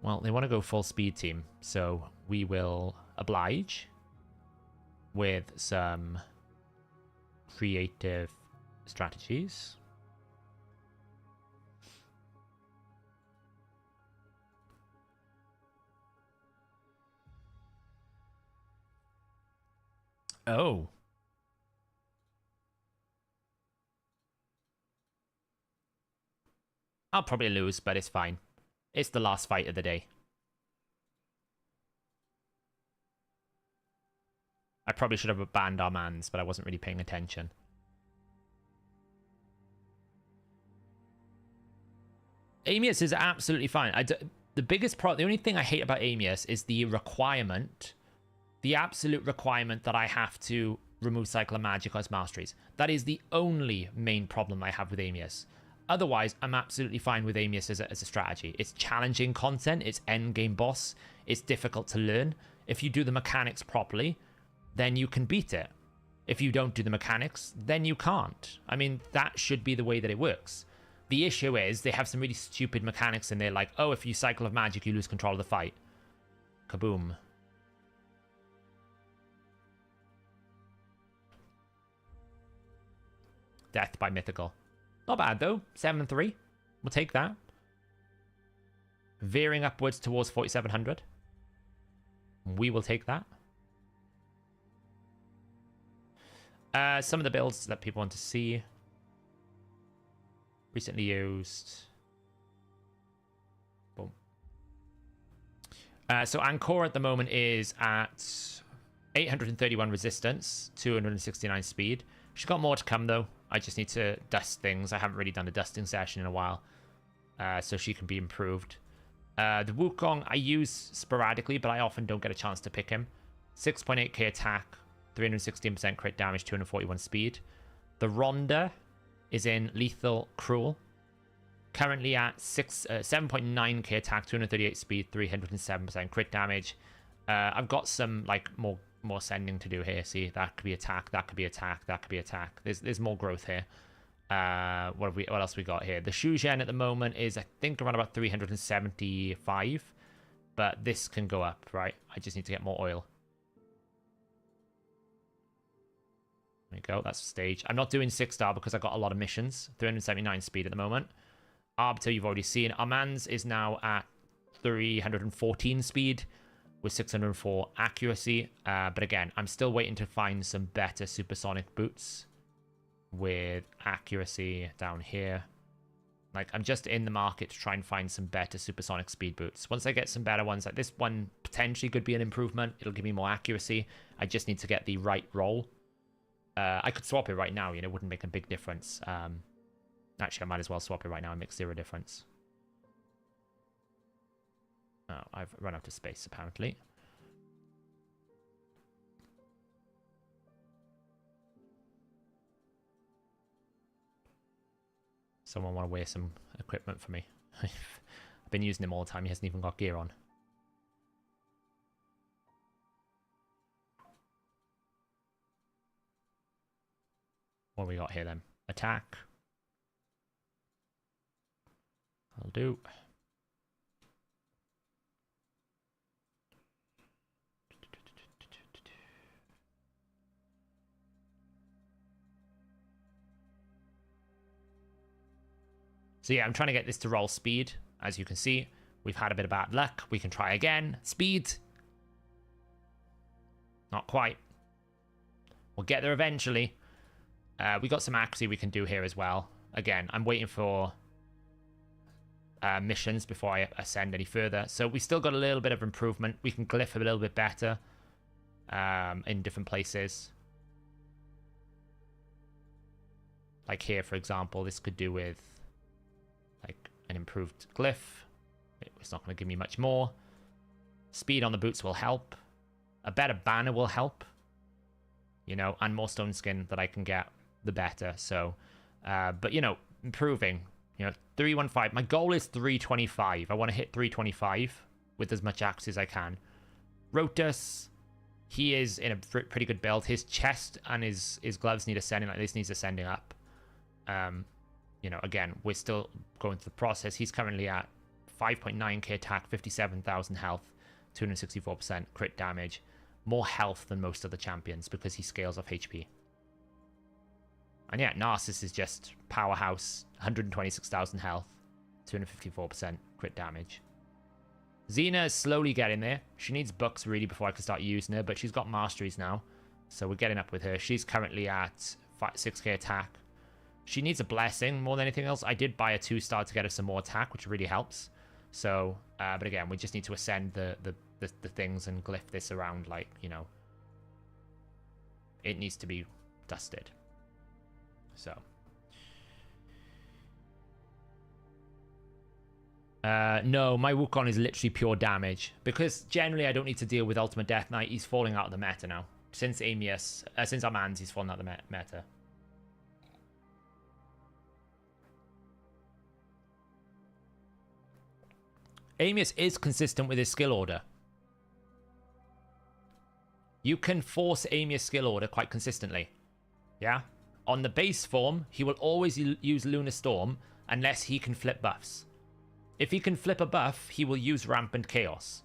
Well, they want to go full speed team, so we will oblige with some creative strategies. Oh. I'll probably lose, but it's fine. It's the last fight of the day. I probably should have banned our mans, but I wasn't really paying attention. Amius is absolutely fine. The only thing I hate about Amius is the requirement, the absolute requirement that I have to remove Cycle of Magic as Masteries. That is the only main problem I have with Amius. Otherwise, I'm absolutely fine with Amius as a strategy. It's challenging content, it's endgame boss, it's difficult to learn. If you do the mechanics properly, then you can beat it. If you don't do the mechanics, then you can't. I mean, that should be the way that it works. The issue is, they have some really stupid mechanics in there, like, oh, if you Cycle of Magic, you lose control of the fight. Kaboom. Death by Mythical. Not bad, though. 7-3. We'll take that. Veering upwards towards 4,700. We will take that. Some of the builds that people want to see. Recently used. Boom. So Ancora at the moment is at 831 resistance, 269 speed. She's got more to come, though. I just need to dust things. I haven't really done a dusting session in a while. So she can be improved. The Wukong I use sporadically, but I often don't get a chance to pick him. 6.8k attack, 316% crit damage, 241 speed. The Rhonda is in Lethal Cruel. Currently at 7.9k attack, 238 speed, 307% crit damage. I've got some like more sending to do here. See, that could be attack, that could be attack, that could be attack. There's more growth here. What else we got here? The Shuzhen at the moment is, I think, around about 375, but this can go up, right? I just need to get more oil. There you go, that's the stage. I'm not doing 6-star because I got a lot of missions. 379 speed at the moment. Arbiter, you've already seen. Armand's is now at 314 speed with 604 accuracy. But again, I'm still waiting to find some better supersonic boots with accuracy down here. Like, I'm just in the market to try and find some better supersonic speed boots. Once I get some better ones, like this one potentially could be an improvement. It'll give me more accuracy. I just need to get the right roll. I could swap it right now, you know, it wouldn't make a big difference. Actually, I might as well swap it right now. It makes 0 difference. Oh, I've run out of space, apparently. Someone want to wear some equipment for me. I've been using him all the time. He hasn't even got gear on. What we got here then? Attack. I'll do. So yeah, I'm trying to get this to roll speed. As you can see, we've had a bit of bad luck. We can try again. Speed. Not quite. We'll get there eventually. We got some accuracy we can do here as well. Again, I'm waiting for missions before I ascend any further. So we still got a little bit of improvement. We can glyph a little bit better in different places. Like here, for example, this could do with like an improved glyph. It's not going to give me much more. Speed on the boots will help. A better banner will help. You know, and more stone skin that I can get, the better. So, but you know, improving. You know, 315. My goal is 325. I want to hit 325 with as much accuracy as I can. Rotus, he is in a pretty good build. His chest and his gloves need ascending. Like this needs ascending up. You know, again, we're still going through the process. He's currently at 5.9k attack, 57,000 health, 264% crit damage. More health than most of the champions because he scales off HP. And yeah, Narcissus is just powerhouse, 126,000 health, 254% crit damage. Xena is slowly getting there. She needs books really before I can start using her, but she's got masteries now. So we're getting up with her. She's currently at 6k attack. She needs a blessing more than anything else. I did buy a 2-star to get her some more attack, which really helps. So, but again, we just need to ascend the things and glyph this around, like, you know. It needs to be dusted. So. No, my Wukong is literally pure damage. Because generally I don't need to deal with Ultimate Death Knight. He's falling out of the meta now. Since since Armand's, he's fallen out of the meta. Amius is consistent with his skill order. You can force Amius' skill order quite consistently. Yeah? On the base form, he will always use Lunar Storm unless he can flip buffs. If he can flip a buff, he will use Rampant Chaos.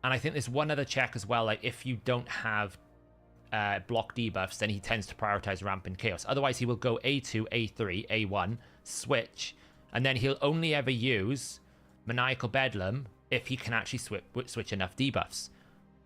And I think there's one other check as well, like if you don't have block debuffs, then he tends to prioritize Rampant Chaos. Otherwise, he will go A2, A3, A1, switch, and then he'll only ever use Maniacal Bedlam if he can actually switch enough debuffs.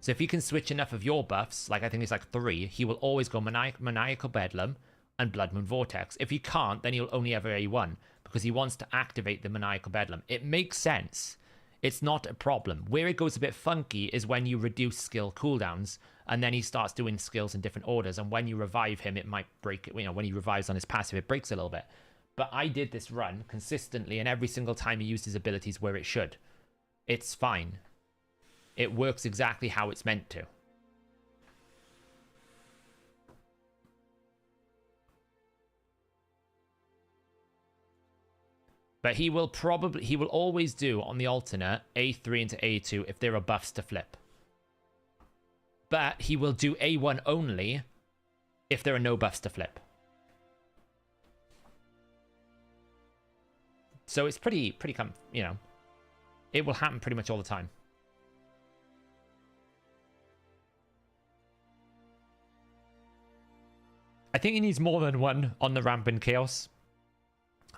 So if he can switch enough of your buffs, like I think it's like 3, he will always go Maniacal Bedlam and Blood Moon Vortex. If he can't, then he'll only ever A1 because he wants to activate the Maniacal Bedlam. It makes sense. It's not a problem. Where it goes a bit funky is when you reduce skill cooldowns and then he starts doing skills in different orders, and when you revive him, it might break it. You know, when he revives on his passive, it breaks a little bit. But I did this run consistently, and every single time he used his abilities where it should. It's fine. It works exactly how it's meant to. But he will always do on the alternate A3 into A2 if there are buffs to flip. But he will do A1 only if there are no buffs to flip. So it's pretty, you know, it will happen pretty much all the time. I think he needs more than one on the Rampant Chaos.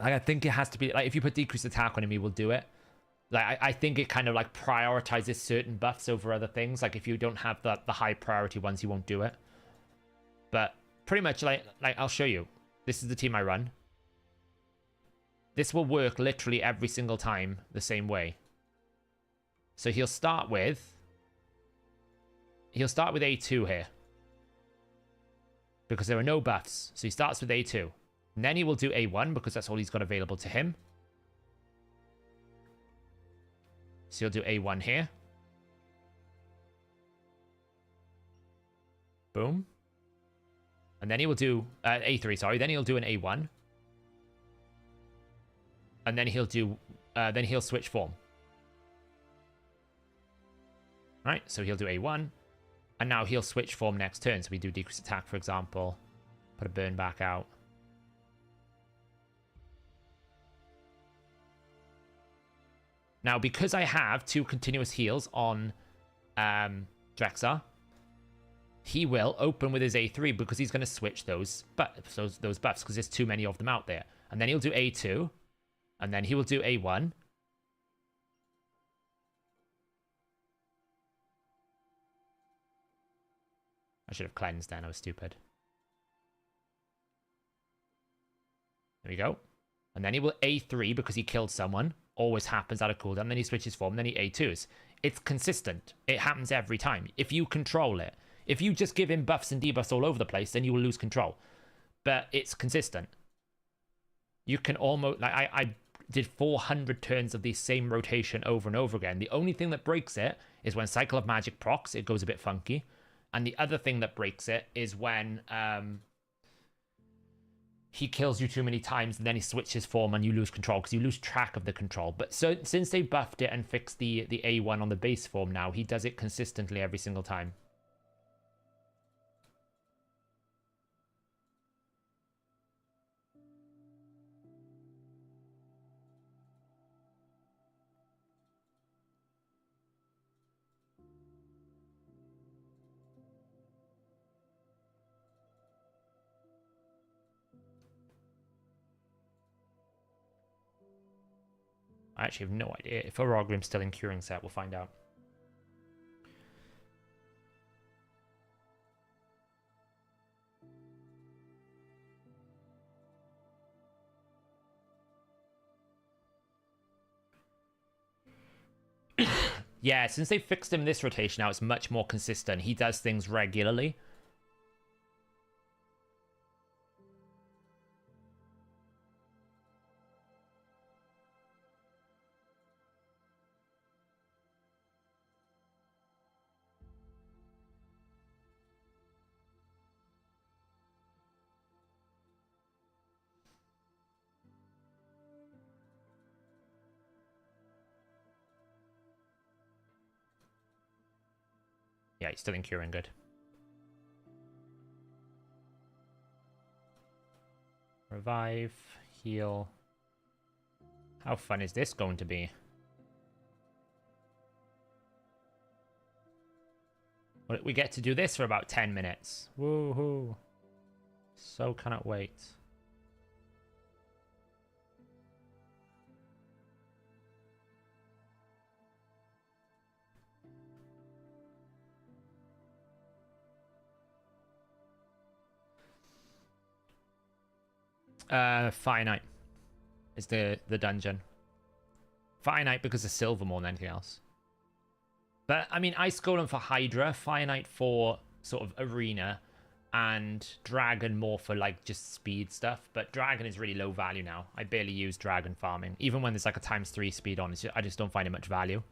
Like, I think it has to be, like, if you put decreased attack on him, he will do it. Like, I think it kind of, like, prioritizes certain buffs over other things. Like, if you don't have the high priority ones, he won't do it. But pretty much, like I'll show you. This is the team I run. This will work literally every single time the same way. So he'll start with A2 here. Because there are no buffs. So he starts with A2. And then he will do A1 because that's all he's got available to him. So he'll do A1 here. Boom. And then he will do A3, sorry. Then he'll do an A1. And then he'll do then he'll switch form. Right, so he'll do A1. And now he'll switch form next turn. So we do decrease attack, for example. Put a burn back out. Now, because I have 2 continuous heals on Drexar, he will open with his A3 because he's going to switch those buffs because there's too many of them out there. And then he'll do A2. And then he will do A1. I should have cleansed then, I was stupid. There we go. And then he will A3 because he killed someone. Always happens out of cooldown. Then he switches form, then he A2s. It's consistent. It happens every time. If you control it. If you just give him buffs and debuffs all over the place, then you will lose control. But it's consistent. You can almost... like I did 400 turns of the same rotation over and over again. The only thing that breaks it is when Cycle of Magic procs, it goes a bit funky. And the other thing that breaks it is when he kills you too many times and then he switches form and you lose control because you lose track of the control. But so since they buffed it and fixed the A1 on the base form now, he does it consistently every single time. I actually have no idea. If Orogrim's still in curing set, we'll find out. Yeah, since they fixed him this rotation now, it's much more consistent. He does things regularly. Yeah, he's still in curing, good. Revive, heal. How fun is this going to be? We get to do this for about 10 minutes. Woohoo. So cannot wait. Fire Knight is the dungeon. Fire Knight because of silver more than anything else. But, I mean, Ice Golem for Hydra, Fire Knight for sort of arena, and Dragon more for, like, just speed stuff. But Dragon is really low value now. I barely use Dragon farming. Even when there's, like, a ×3 speed on, I just don't find it much value.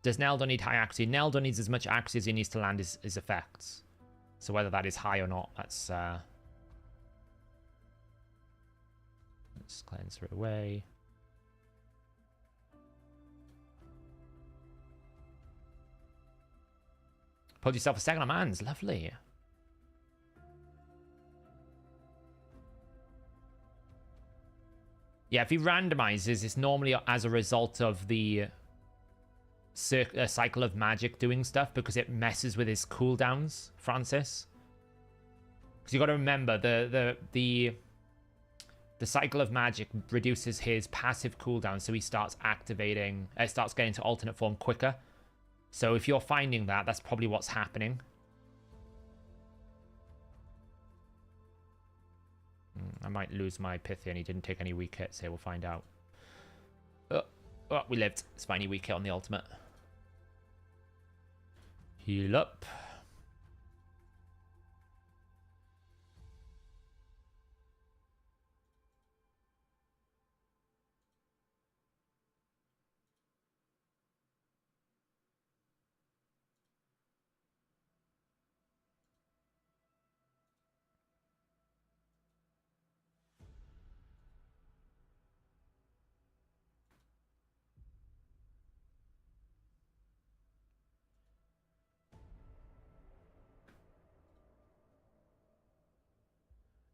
Does Neldor need high accuracy? Neldor needs as much accuracy as he needs to land his effects. So whether that is high or not, that's... Let's cleanse her away. Pulled yourself a second on hands. Lovely. Yeah, if he randomizes, it's normally as a result of the cycle of magic doing stuff because it messes with his cooldowns, Francis. Because you got to remember the cycle of magic reduces his passive cooldown, so he starts activating, starts getting to alternate form quicker. So if you're finding that, that's probably what's happening. I might lose my Pythian. He didn't take any weak hits here. We'll find out. Oh, we lived. It's fine. He weak hit on the ultimate. Heal up.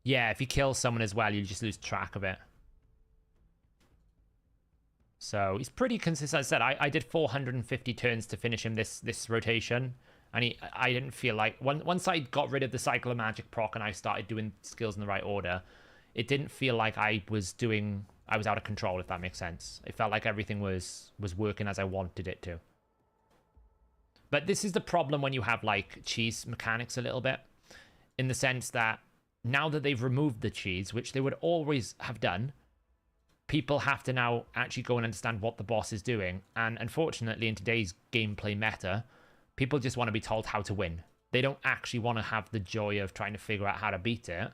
Yeah, if you kill someone as well, you just lose track of it. So he's pretty consistent. As I said, I did 450 turns to finish him this rotation. And I didn't feel like... Once I got rid of the Cycle of Magic proc and I started doing skills in the right order, it didn't feel like I was out of control, if that makes sense. It felt like everything was working as I wanted it to. But this is the problem when you have, like, cheese mechanics a little bit. In the sense that now that they've removed the cheese, which they would always have done, people have to now actually go and understand what the boss is doing. And unfortunately, in today's gameplay meta, people just want to be told how to win. They don't actually want to have the joy of trying to figure out how to beat it.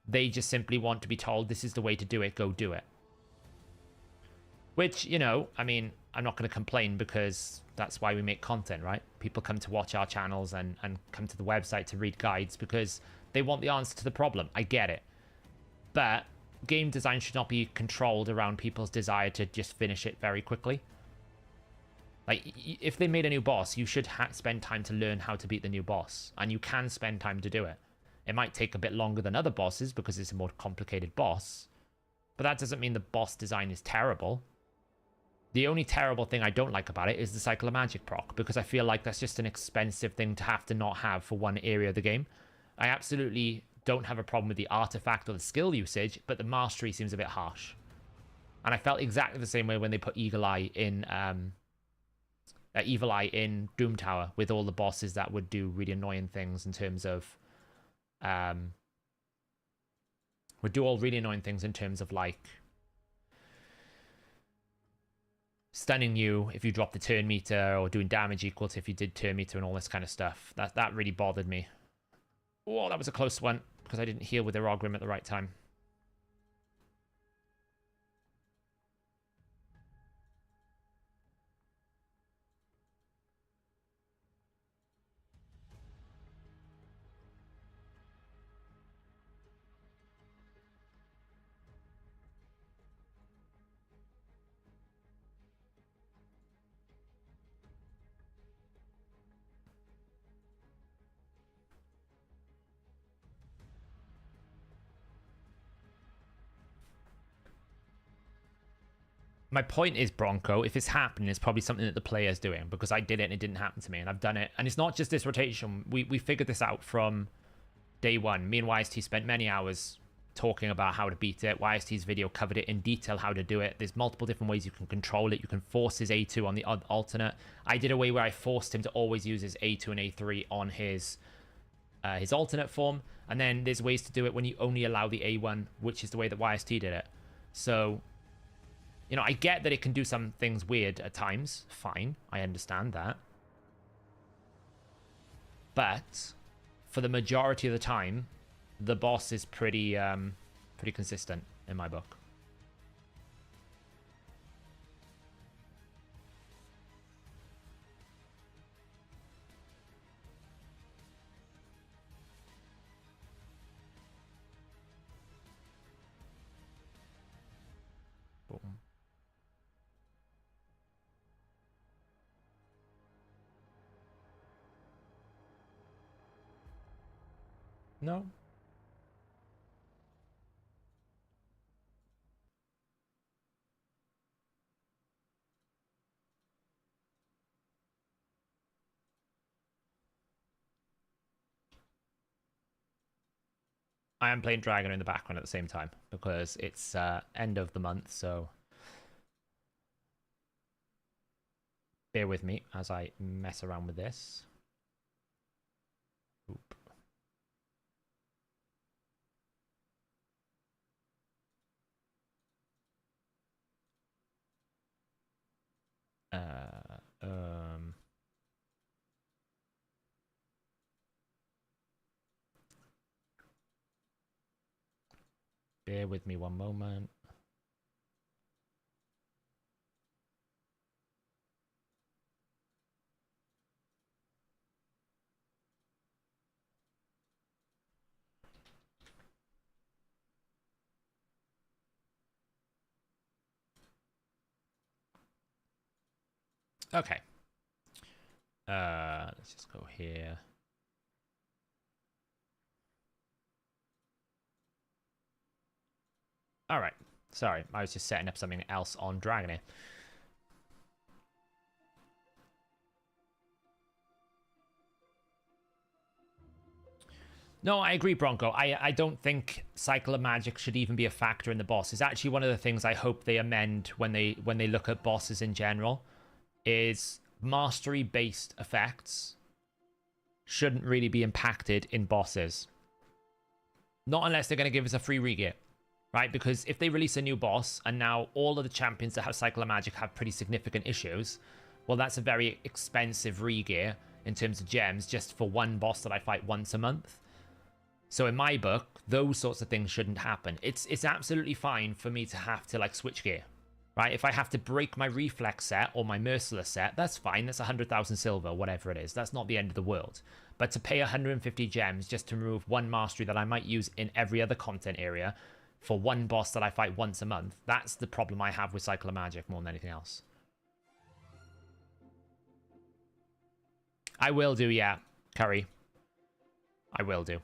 They just simply want to be told, this is the way to do it, go do it. Which, you know, I mean, I'm not going to complain because that's why we make content, right? People come to watch our channels and come to the website to read guides because they want the answer to the problem. I get it. But game design should not be controlled around people's desire to just finish it very quickly. Like, if they made a new boss, you should spend time to learn how to beat the new boss. And you can spend time to do it. It might take a bit longer than other bosses because it's a more complicated boss. But that doesn't mean the boss design is terrible. The only terrible thing I don't like about it is the Cycle of Magic proc, because I feel like that's just an expensive thing to have to not have for one area of the game. I absolutely don't have a problem with the artifact or the skill usage, but the mastery seems a bit harsh. And I felt exactly the same way when they put Evil Eye in Doom Tower with all the bosses that would do really annoying things in terms of like stunning you if you drop the turn meter, or doing damage equal to if you did turn meter, and all this kind of stuff. That really bothered me. Oh, that was a close one because I didn't heal with Irogrim at the right time. My point is, Bronco, if it's happening, it's probably something that the player's doing, because I did it and it didn't happen to me, and I've done it. And it's not just this rotation. We figured this out from day one. Me and YST spent many hours talking about how to beat it. YST's video covered it in detail how to do it. There's multiple different ways you can control it. You can force his A2 on the alternate. I did a way where I forced him to always use his A2 and A3 on his alternate form. And then there's ways to do it when you only allow the A1, which is the way that YST did it. So, you know, I get that it can do some things weird at times. Fine, I understand that. But for the majority of the time, the boss is pretty consistent in my book. Boom. No. I am playing Dragon in the background at the same time because it's end of the month, so bear with me as I mess around with this. Oop. Bear with me one moment. Okay. Let's just go here. All right. Sorry, I was just setting up something else on Dragon here. No, I agree, Bronco. I don't think Cycle of Magic should even be a factor in the boss. It's actually one of the things I hope they amend when they look at bosses in general, is mastery-based effects shouldn't really be impacted in bosses. Not unless they're going to give us a free regear, right? Because if they release a new boss and now all of the champions that have Cycle of Magic have pretty significant issues, well, that's a very expensive regear in terms of gems just for one boss that I fight once a month. So in my book, those sorts of things shouldn't happen. It's absolutely fine for me to have to like switch gear, right? If I have to break my reflex set or my merciless set, that's fine. That's 100,000 silver, whatever it is. That's not the end of the world. But to pay 150 gems just to remove one mastery that I might use in every other content area for one boss that I fight once a month, that's the problem I have with Cycle of Magic more than anything else. I will do, yeah, Curry. I will do.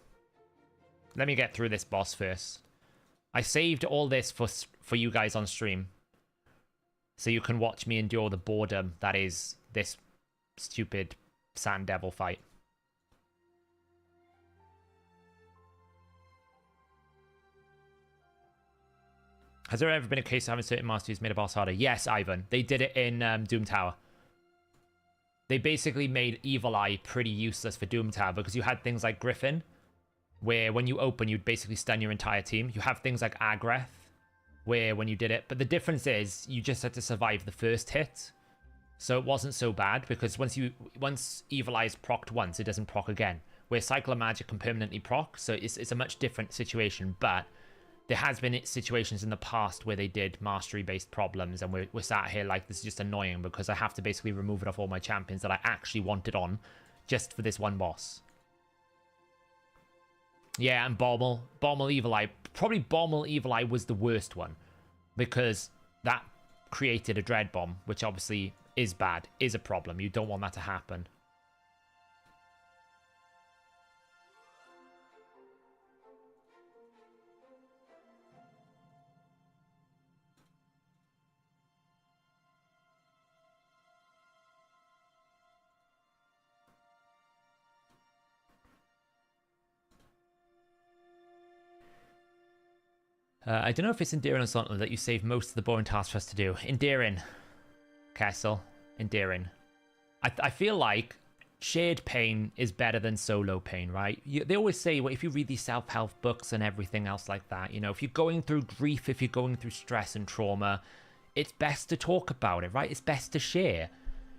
Let me get through this boss first. I saved all this for you guys on stream, so you can watch me endure the boredom that is this stupid Sand Devil fight. Has there ever been a case of having certain masteries made a boss harder? Yes, Ivan. They did it in Doom Tower. They basically made Evil Eye pretty useless for Doom Tower because you had things like Griffin, where when you open, you'd basically stun your entire team. You have things like Agreth, where when you did it, but the difference is you just had to survive the first hit. So it wasn't so bad because once Evil Eye is procced once, it doesn't proc again. Where Cycle of Magic can permanently proc, so it's a much different situation, but there has been situations in the past where they did mastery-based problems, and we're sat here like, this is just annoying because I have to basically remove it off all my champions that I actually wanted on just for this one boss. Yeah, and Bommel Evil Eye. Probably Bommel Evil Eye was the worst one because that created a Dread Bomb, which obviously is bad, is a problem. You don't want that to happen. I don't know if it's endearing or something that you save most of the boring tasks for us to do. Endearing. Castle. Endearing. I feel like shared pain is better than solo pain, right? They always say, well, if you read these self-help books and everything else like that, you know, if you're going through grief, if you're going through stress and trauma, it's best to talk about it, right? It's best to share.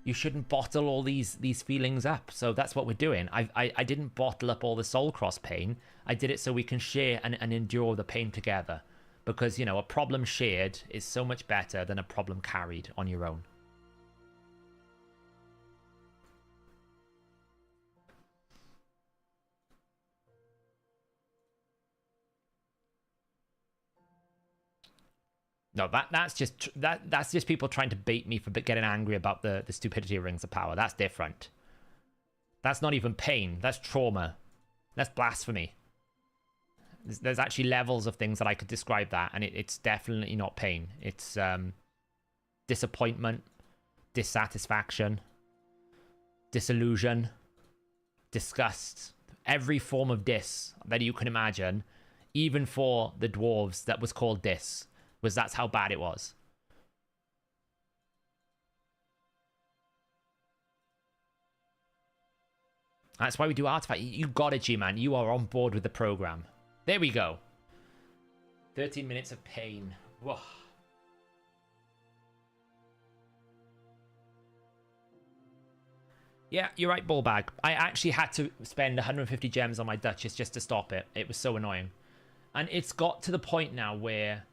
You shouldn't bottle all these feelings up. So that's what we're doing. I didn't bottle up all the Soulcross pain. I did it so we can share and endure the pain together. Because, you know, a problem shared is so much better than a problem carried on your own. No, that's just people trying to bait me for getting angry about the stupidity of Rings of Power. That's different. That's not even pain. That's trauma. That's blasphemy. There's actually levels of things that I could describe that, and it's definitely not pain. It's disappointment, dissatisfaction, disillusion, disgust. Every form of dis that you can imagine even for the dwarves that was called this, that's how bad it was. That's why we do artifact. You got it, G-Man. You are on board with the program. There we go. 13 minutes of pain. Whoa. Yeah, you're right, Ballbag. I actually had to spend 150 gems on my Duchess just to stop it. It was so annoying. And it's got to the point now where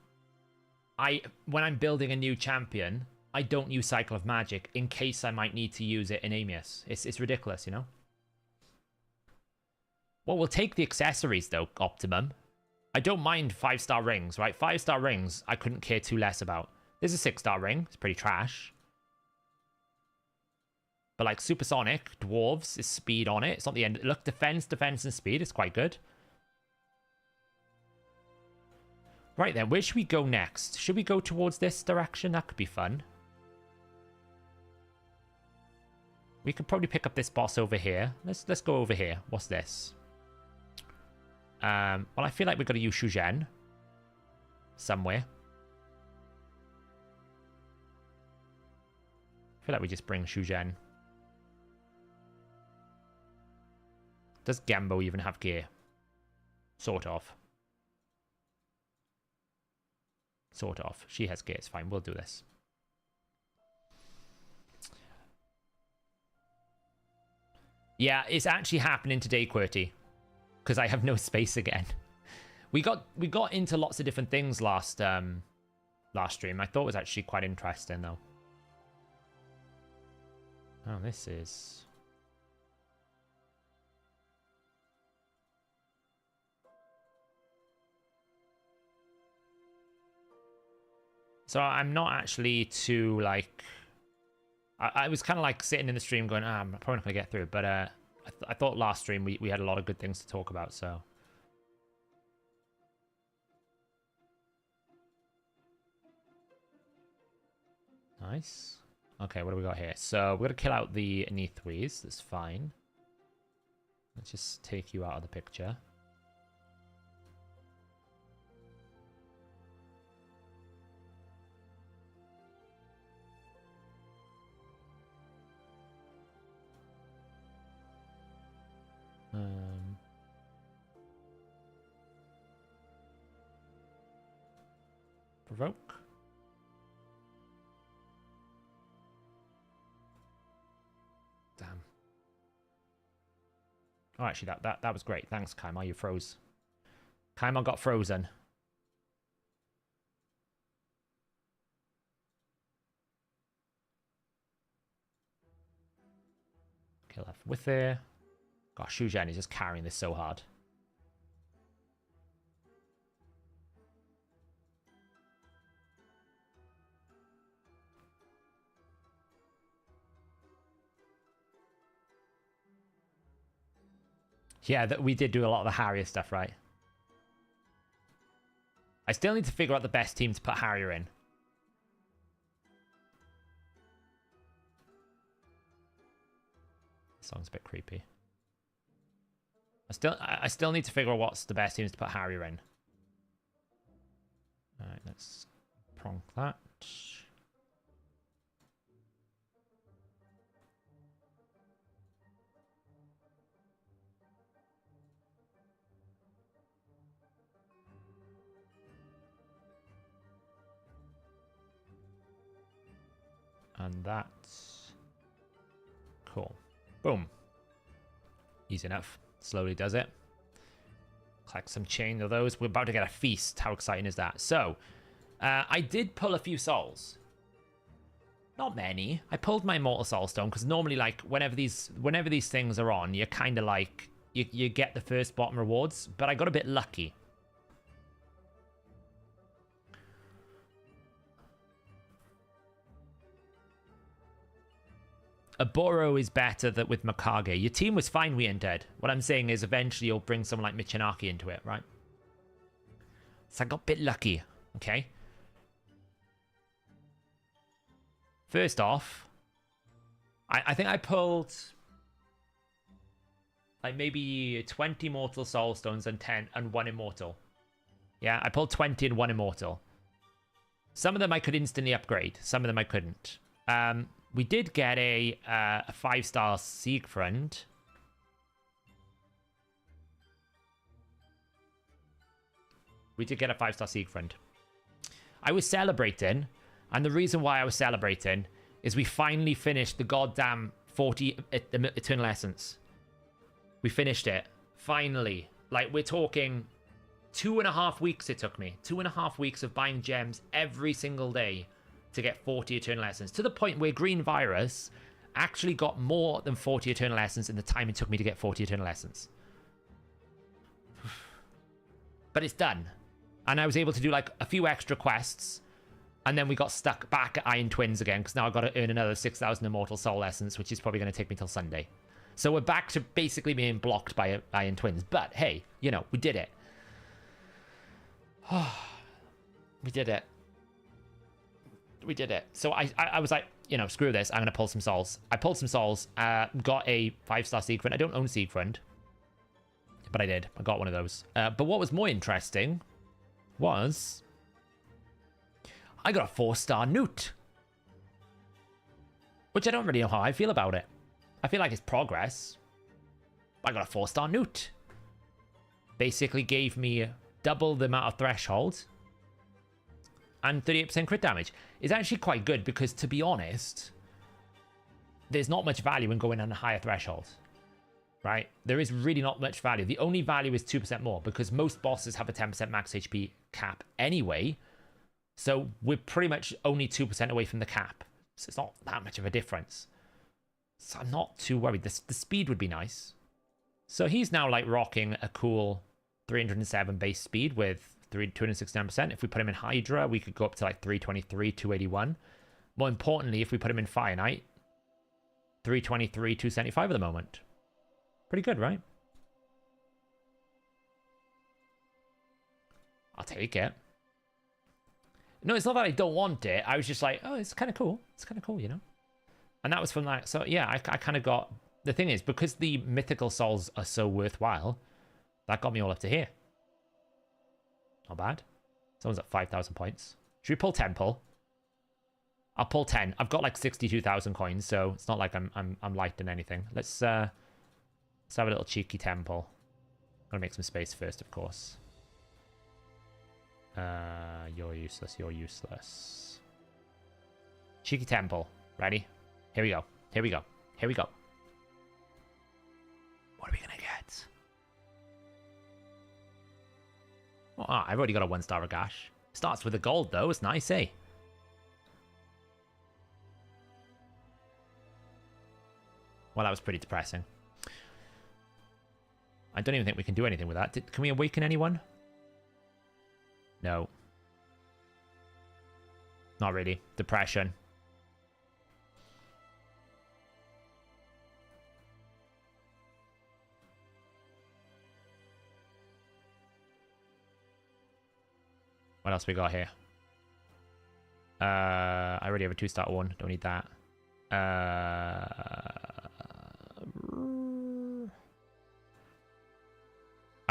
when I'm building a new champion, I don't use Cycle of Magic in case I might need to use it in Amius. It's ridiculous, you know? Well, we'll take the accessories, though, Optimum. I don't mind 5-star rings, right? 5-star rings, I couldn't care too less about. There's a 6-star ring. It's pretty trash. But like Supersonic, Dwarves, is speed on it. It's not the end. Look, defense, and speed. It's quite good. Right then, where should we go next? Should we go towards this direction? That could be fun. We could probably pick up this boss over here. Let's go over here. What's this? Well, I feel like we've got to use Shuzhen somewhere. I feel like we just bring Shuzhen. Does Gambo even have gear? Sort of. Sort of. She has gear. It's fine. We'll do this. Yeah, it's actually happening today, QWERTY. Because I have no space again. We got into lots of different things last stream. I thought it was actually quite interesting, though. Oh, this is... So I'm not actually too, like... I was kind of like sitting in the stream going, I'm probably not going to get through it. But I thought last stream we had a lot of good things to talk about, so... Nice. Okay, what do we got here? So we're going to kill out the Neithwees. That's fine. Let's just take you out of the picture. Provoke. Damn. Oh, actually, that was great. Thanks, Kaimar. You froze. Kaimar got frozen. Kill off with there. Gosh, Shuzhen is just carrying this so hard. Yeah, we did do a lot of the Harrier stuff, right? I still need to figure out the best team to put Harrier in. This song's a bit creepy. I still need to figure out what's the best teams to put Harrier in. Alright, let's pronk that. And that's cool. Boom. Easy enough. Slowly does it. Collect some chain of those. We're about to get a feast. How exciting is that? So, I did pull a few souls. Not many. I pulled my Immortal Soulstone because normally, like, whenever these things are on, you're kind of like you get the first bottom rewards. But I got a bit lucky. A Boro is better than with Mikage. Your team was fine, we ain't dead. What I'm saying is eventually you'll bring someone like Michinaki into it, right? So I got a bit lucky, okay? First off, I think I pulled like maybe 20 Mortal Soulstones and 1 Immortal. Yeah, I pulled 20 and 1 immortal. Some of them I could instantly upgrade. Some of them I couldn't. We did get a 5-star Siegfried. We did get a 5-star Siegfried. I was celebrating, and the reason why I was celebrating is we finally finished the goddamn 40 Eternal Essence. We finished it. Finally. Like, we're talking 2.5 weeks it took me. 2.5 weeks of buying gems every single day to get 40 Eternal Essence. To the point where Green Virus actually got more than 40 Eternal Essence in the time it took me to get 40 Eternal Essence. But it's done. And I was able to do like a few extra quests. And then we got stuck back at Iron Twins again, because now I've got to earn another 6,000 Immortal Soul Essence, which is probably going to take me till Sunday. So we're back to basically being blocked by Iron Twins. But hey, you know, we did it. We did it. We did it. So I was like, you know, screw this. I'm going to pull some souls. I pulled some souls. Got a 5-star Siegfried. I don't own Siegfried. But I did. I got one of those. But what was more interesting was I got a 4-star Newt. Which I don't really know how I feel about it. I feel like it's progress. I got a 4-star Newt. Basically gave me double the amount of threshold. And 38% crit damage. It's actually quite good because, to be honest, there's not much value in going on a higher threshold. Right? There is really not much value. The only value is 2% more because most bosses have a 10% max HP cap anyway. So we're pretty much only 2% away from the cap. So it's not that much of a difference. So I'm not too worried. The speed would be nice. So he's now like rocking a cool 307 base speed with 269%. If we put him in Hydra, we could go up to like 323, 281. More importantly, if we put him in Fire Knight, 323, 275 at the moment. Pretty good, right? I'll take it. No, it's not that I don't want it. I was just like, oh, it's kind of cool. It's kind of cool, you know? And that was from that. So, yeah, I kind of got... The thing is, because the mythical souls are so worthwhile, that got me all up to here. Not bad. Someone's at 5,000 points. Should we pull 10 pull? I'll pull 10. I've got like 62,000 coins, so it's not like I'm light in anything. Let's have a little cheeky 10 pull. I'm gonna make some space first, of course. You're useless. You're useless. Cheeky 10 pull. Ready? Here we go. Here we go. Here we go. What are we gonna get? Oh, I've already got a 1-star Ragash. Starts with a gold, though. It's nice, eh? Well, that was pretty depressing. I don't even think we can do anything with that. Can we awaken anyone? No. Not really. Depression. What else we got here? I already have a 2-star one. Don't need that. I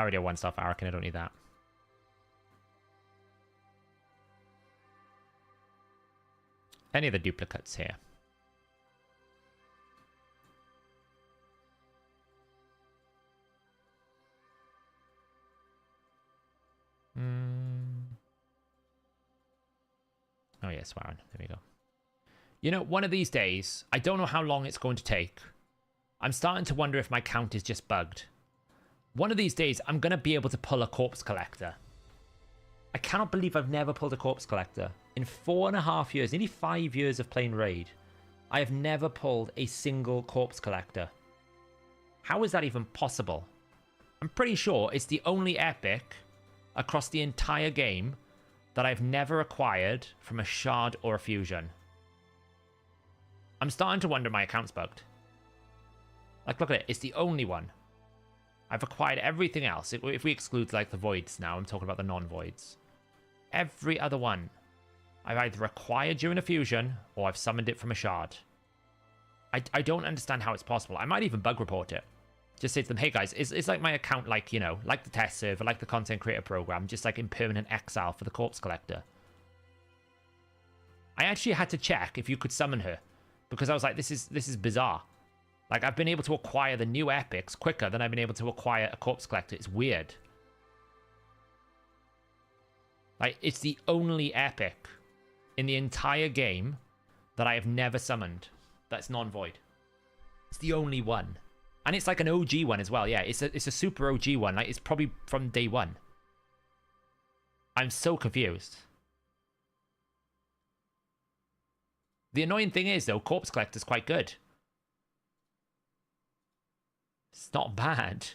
already have 1-star Farrakhan. I don't need that. Any of the duplicates here? Oh, yeah, Swaran. There we go. You know, one of these days, I don't know how long it's going to take. I'm starting to wonder if my count is just bugged. One of these days, I'm going to be able to pull a Corpse Collector. I cannot believe I've never pulled a Corpse Collector. In 4.5 years, nearly 5 years of playing Raid, I have never pulled a single Corpse Collector. How is that even possible? I'm pretty sure it's the only epic across the entire game that I've never acquired from a shard or a fusion. I'm starting to wonder my account's bugged. Like, look at it. It's the only one. I've acquired everything else. If we exclude, like, the voids now, I'm talking about the non-voids. Every other one I've either acquired during a fusion or I've summoned it from a shard. I don't understand how it's possible. I might even bug report it. Just say to them, hey guys, it's like my account, like, you know, like the test server, like the content creator program, just like in permanent exile for the corpse collector. I actually had to check if you could summon her, because I was like, this is bizarre. Like, I've been able to acquire the new epics quicker than I've been able to acquire a corpse collector. It's weird. Like, it's the only epic in the entire game that I have never summoned that's non-void. It's the only one. And it's like an OG one as well. Yeah, it's a super OG one. Like, it's probably from day one. I'm so confused. The annoying thing is, though, Corpse Collector's quite good. It's not bad.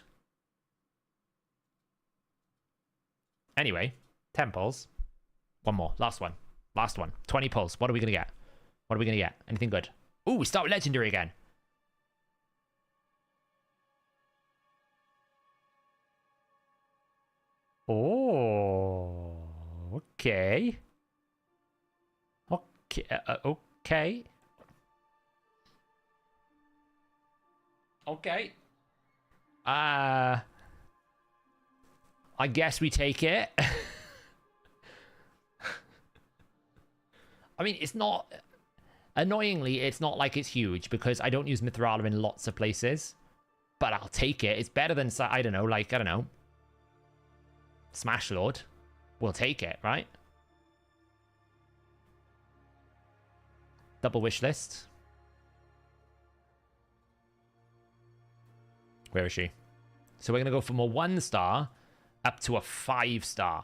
Anyway, 10 pulls. One more. Last one. Last one. 20 pulls. What are we going to get? What are we going to get? Anything good? Ooh, we start with Legendary again. Oh, okay. Okay. Okay. Okay. I guess we take it. I mean, it's not... Annoyingly, it's not like it's huge, because I don't use Mithrala in lots of places. But I'll take it. It's better than, I don't know, like, I don't know. Smash Lord. We'll take it, right? Double wish list. Where is she? So we're going to go from a 1-star up to a 5-star.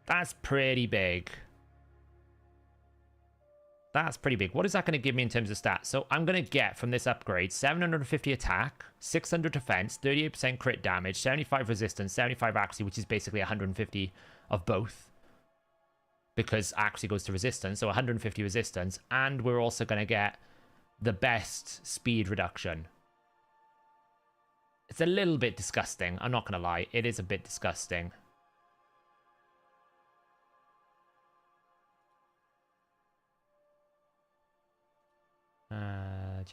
That's pretty big. That's pretty big. What is that going to give me in terms of stats? So I'm going to get from this upgrade 750 attack, 600 defense, 38% crit damage, 75 resistance, 75 accuracy, which is basically 150 of both. Because accuracy goes to resistance, so 150 resistance. And we're also going to get the best speed reduction. It's a little bit disgusting. I'm not going to lie. It is a bit disgusting.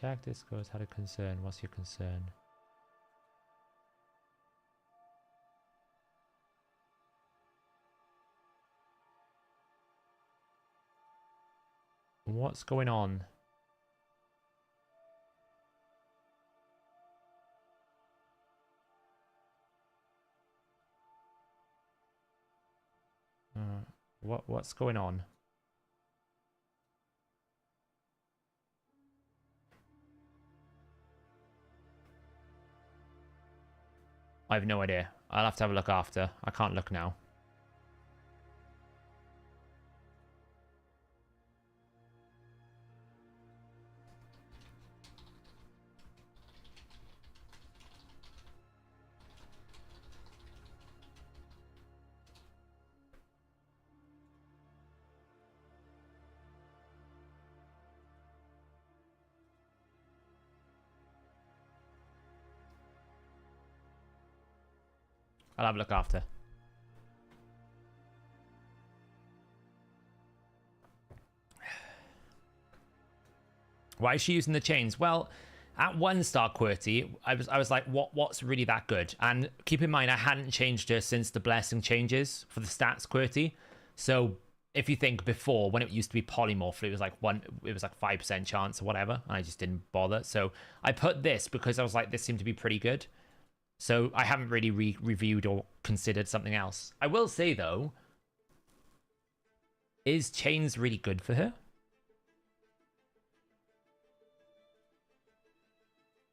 Jack Discourse had a concern. What's your concern? What's going on? What's going on? I have no idea. I'll have to have a look after. I can't look now. I'll have a look after. Why is she using the chains? Well, at 1-star QWERTY, I was like, what's really that good? And keep in mind, I hadn't changed her since the blessing changes for the stats QWERTY. So if you think before, when it used to be polymorph, it was like 5% chance or whatever, and I just didn't bother. So I put this because I was like, this seemed to be pretty good. So I haven't really reviewed or considered something else. I will say, though, is chains really good for her?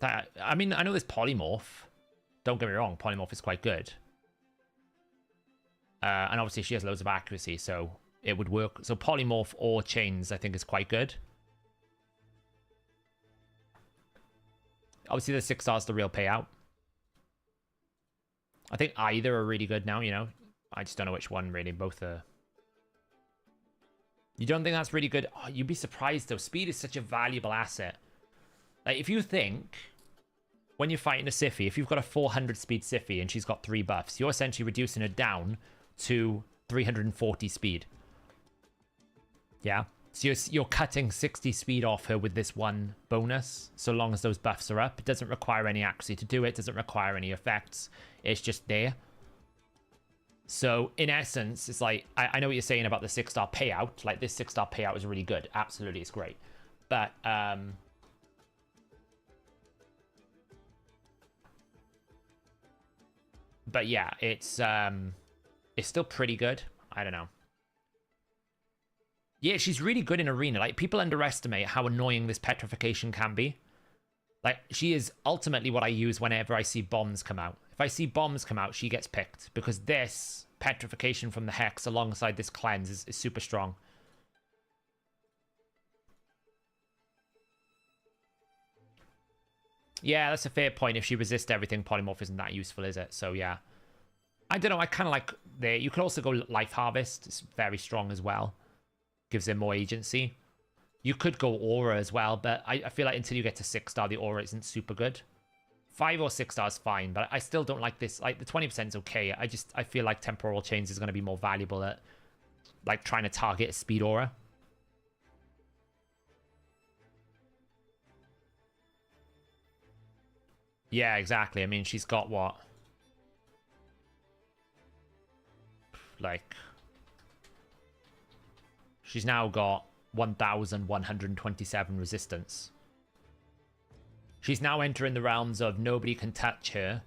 I mean, I know there's polymorph. Don't get me wrong, polymorph is quite good. And obviously she has loads of accuracy, so it would work. So polymorph or chains, I think, is quite good. Obviously the 6 stars the real payout. I think either are really good now, you know. I just don't know which one, really. Both are... You don't think that's really good? Oh, you'd be surprised, though. Speed is such a valuable asset. Like, if you think, when you're fighting a Siphi, if you've got a 400 speed Siphi and she's got 3 buffs, you're essentially reducing her down to 340 speed. Yeah? So you're cutting 60 speed off her with this one bonus, so long as those buffs are up. It doesn't require any accuracy to do it, doesn't require any effects. It's just there. So in essence, it's like, I know what you're saying about the 6-star payout. Like, this 6-star payout is really good. Absolutely, it's great. But yeah, it's still pretty good. I don't know. Yeah, she's really good in arena. Like, people underestimate how annoying this petrification can be. Like, she is ultimately what I use whenever I see bombs come out. If I see bombs come out, she gets picked. Because this petrification from the Hex alongside this cleanse is super strong. Yeah, that's a fair point. If she resists everything, polymorph isn't that useful, is it? So, yeah. I don't know, I kind of like the... You could also go Life Harvest. It's very strong as well. Gives him more agency. You could go Aura as well, but I feel like until you get to 6-star, the Aura isn't super good. 5 or 6 stars fine, but I still don't like this. Like, the 20% is okay. I feel like Temporal Chains is going to be more valuable at, like, trying to target a speed Aura. Yeah, exactly. I mean, she's got what? Like... She's now got 1,127 resistance. She's now entering the realms of nobody can touch her,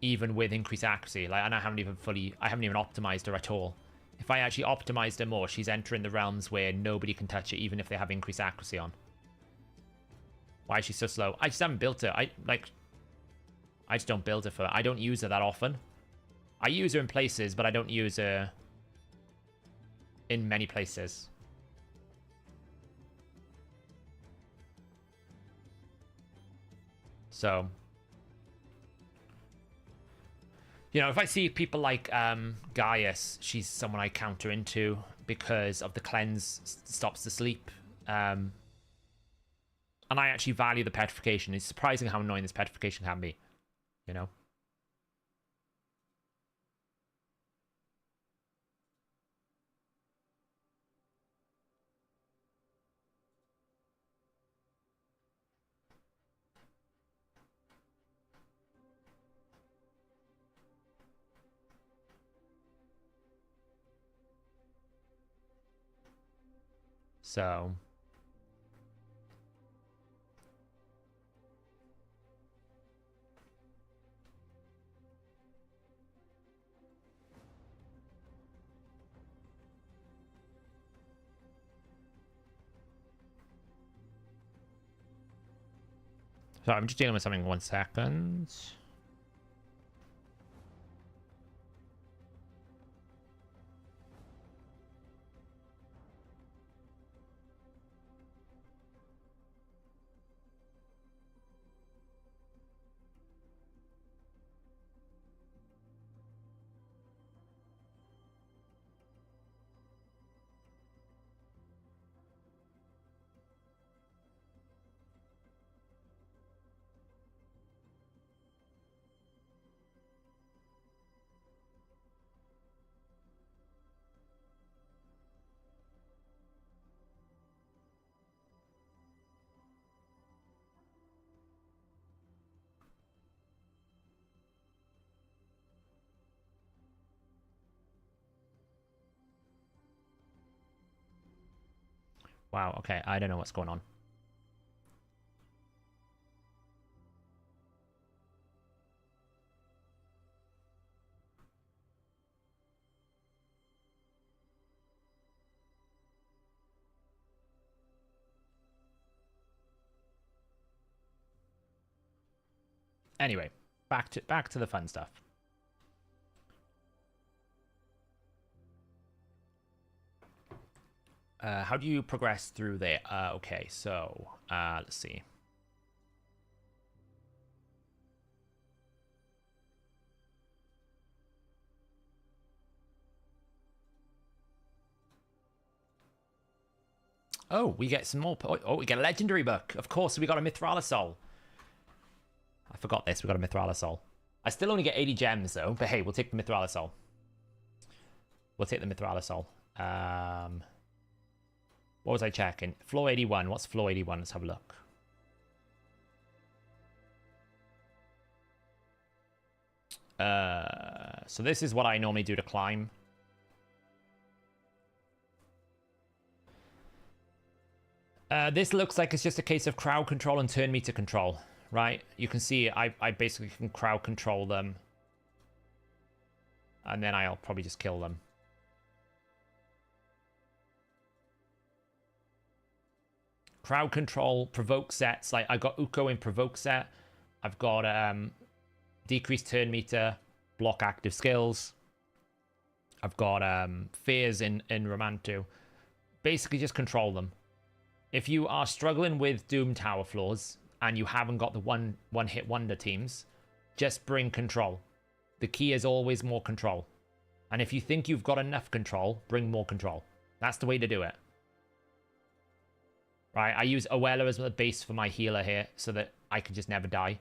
even with increased accuracy. Like, and I haven't even optimized her at all. If I actually optimized her more, she's entering the realms where nobody can touch her, even if they have increased accuracy on. Why is she so slow? I just haven't built her. I just don't build her for... I don't use her that often. I use her in places, but I don't use her in many places. So, you know, if I see people like Gaius, she's someone I counter into because of the cleanse stops the sleep. And I actually value the petrification. It's surprising how annoying this petrification can be, you know? So... So I'm just dealing with something 1 second. Wow, okay, I don't know what's going on. Anyway, back to the fun stuff. How do you progress through there? Okay, so let's see. Oh, we get some more. Oh, we get a legendary book. Of course, we got a Mithrala Soul. I forgot this. We got a Mithrala Soul. I still only get 80 gems though, but hey, we'll take the Mithrala Soul. We'll take the Mithrala Soul. What was I checking? Floor 81. What's floor 81? Let's have a look. So this is what I normally do to climb. This looks like it's just a case of crowd control and turn meter control, right? You can see I basically can crowd control them. And then I'll probably just kill them. Crowd control, provoke sets. Like, I got Uko in provoke set. I've got decreased turn meter, block active skills. I've got fears in Romantu. Basically just control them. If you are struggling with Doom Tower floors and you haven't got the one hit wonder teams, just bring control. The key is always more control. And if you think you've got enough control, bring more control. That's the way to do it. Right, I use Oella as the base for my healer here so that I can just never die.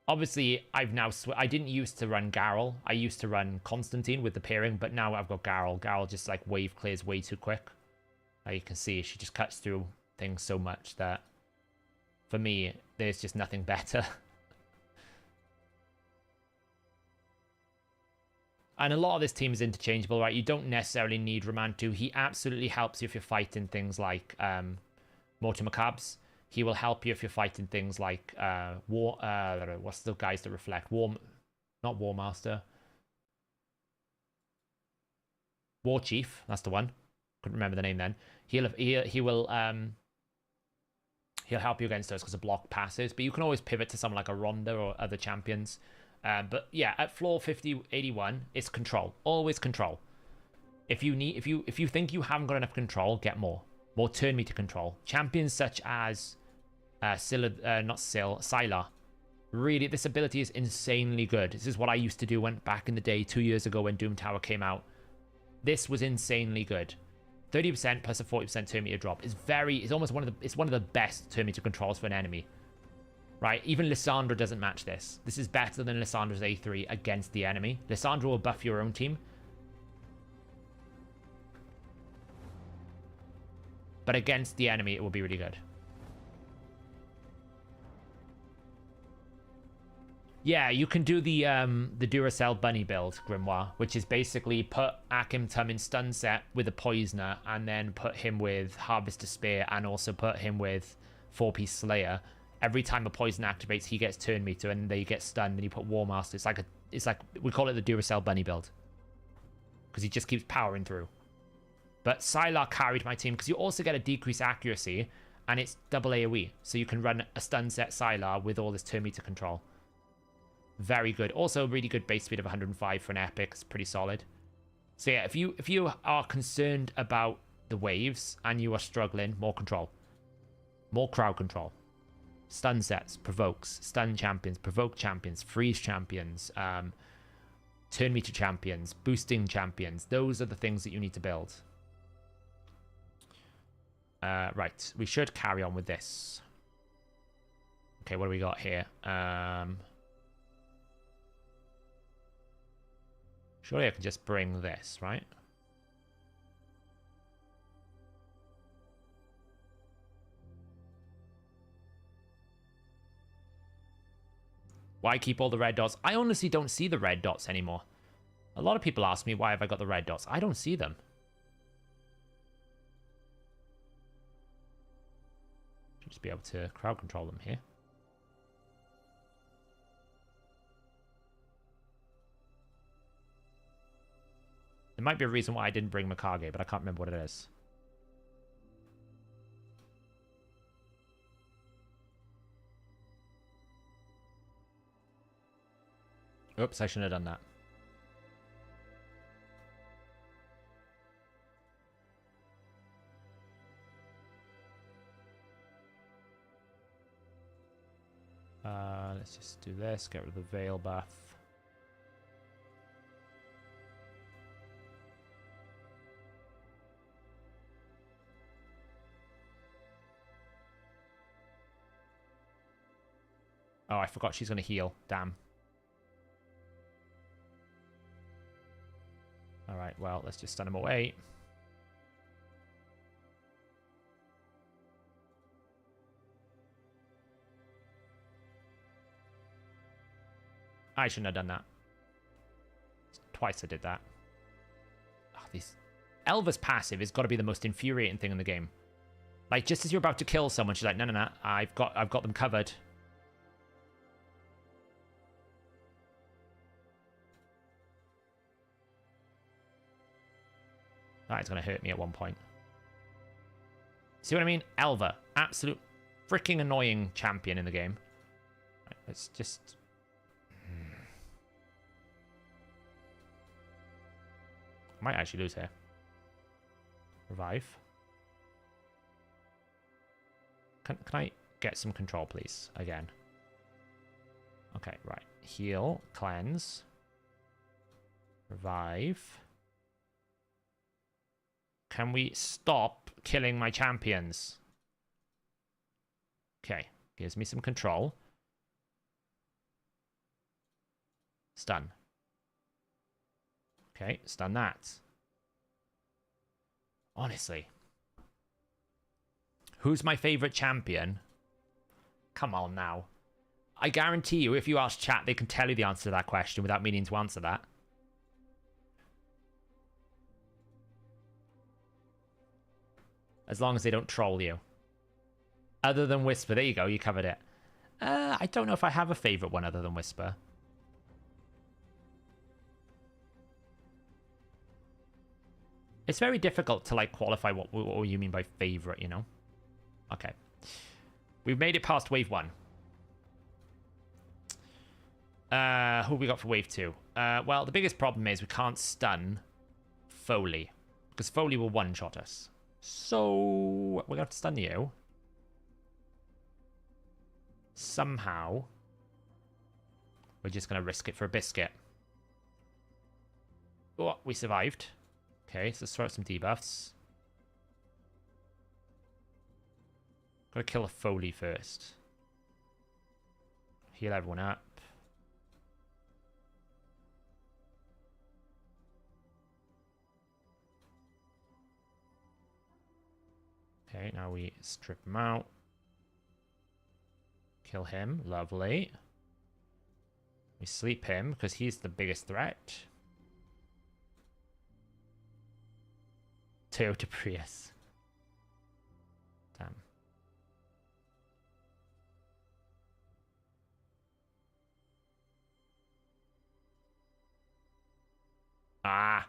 Obviously, I've now... I didn't used to run Garrel. I used to run Constantine with the pairing, but now I've got Garrel. Garrel just, like, wave clears way too quick. You can see she just cuts through things so much that, for me, there's just nothing better. And a lot of this team is interchangeable, right? You don't necessarily need Romantu. He absolutely helps you if you're fighting things like Mortimer Cabs. He will help you if you're fighting things like what's the guys that reflect? Not War Master. War Chief, that's the one. Couldn't remember the name then. He'll help you against those because of block passes, but you can always pivot to someone like a Ronda or other champions. But yeah, at floor 81, it's control. Always control. If you think you haven't got enough control, get more. More turn meter control. Champions such as Sylar. Really, this ability is insanely good. This is what I used to do back in the day, 2 years ago when Doom Tower came out. This was insanely good. 30% plus a 40% turn meter drop is almost one of the best turn meter controls for an enemy. Right? Even Lissandra doesn't match this. This is better than Lissandra's A3 against the enemy. Lissandra will buff your own team. But against the enemy, it will be really good. Yeah, you can do the Duracell Bunny build, Grimoire, which is basically put Akim Tum in stun set with a Poisoner, and then put him with Harvester Spear, and also put him with 4-piece Slayer. Every time a poison activates, he gets turn meter, and they get stunned, and you put War Master. It's like we call it the Duracell Bunny build. Because he just keeps powering through. But Sylar carried my team, because you also get a decreased accuracy, and it's double AoE. So you can run a stun set Sylar with all this turn meter control. Very good. Also, really good base speed of 105 for an epic. It's pretty solid. So yeah, if you are concerned about the waves and you are struggling, more control. More crowd control. Stun sets, provokes, stun champions, provoke champions, freeze champions, turn meter champions, boosting champions. Those are the things that you need to build. Right, we should carry on with this. Okay, what do we got here? Surely I can just bring this, right? Why keep all the red dots? I honestly don't see the red dots anymore. A lot of people ask me, why have I got the red dots? I don't see them. Should just be able to crowd control them here. There might be a reason why I didn't bring Mikage, but I can't remember what it is. Oops, I shouldn't have done that. Let's just do this, get rid of the Veil buff. Oh, I forgot she's going to heal. Damn. Alright, well, let's just stun him away. I shouldn't have done that. Twice I did that. Oh, these... Elva's passive has got to be the most infuriating thing in the game. Like, just as you're about to kill someone, she's like, no, no, no, I've got them covered. That's going to hurt me at one point. See what I mean? Elva. Absolute freaking annoying champion in the game. Right, let's just... I might actually lose here. Revive. Can I get some control, please? Again. Okay, right. Heal. Cleanse. Revive. Can we stop killing my champions? Okay. Gives me some control. Stun. Okay, stun that. Honestly. Who's my favorite champion? Come on now. I guarantee you, if you ask chat, they can tell you the answer to that question without meaning to answer that. As long as they don't troll you. Other than Whisper. There you go, you covered it. I don't know if I have a favorite one other than Whisper. It's very difficult to, like, qualify what you mean by favorite, you know? Okay. We've made it past wave 1. Who we got for wave 2? Well, the biggest problem is we can't stun Foley. Because Foley will one-shot us. So, we're going to have to stun you. Somehow. We're just going to risk it for a biscuit. Oh, we survived. Okay, so let's throw out some debuffs. Gotta kill a Foley first. Heal everyone up. Okay, now we strip him out. Kill him. Lovely. We sleep him because he's the biggest threat. To Prius. Damn. Ah.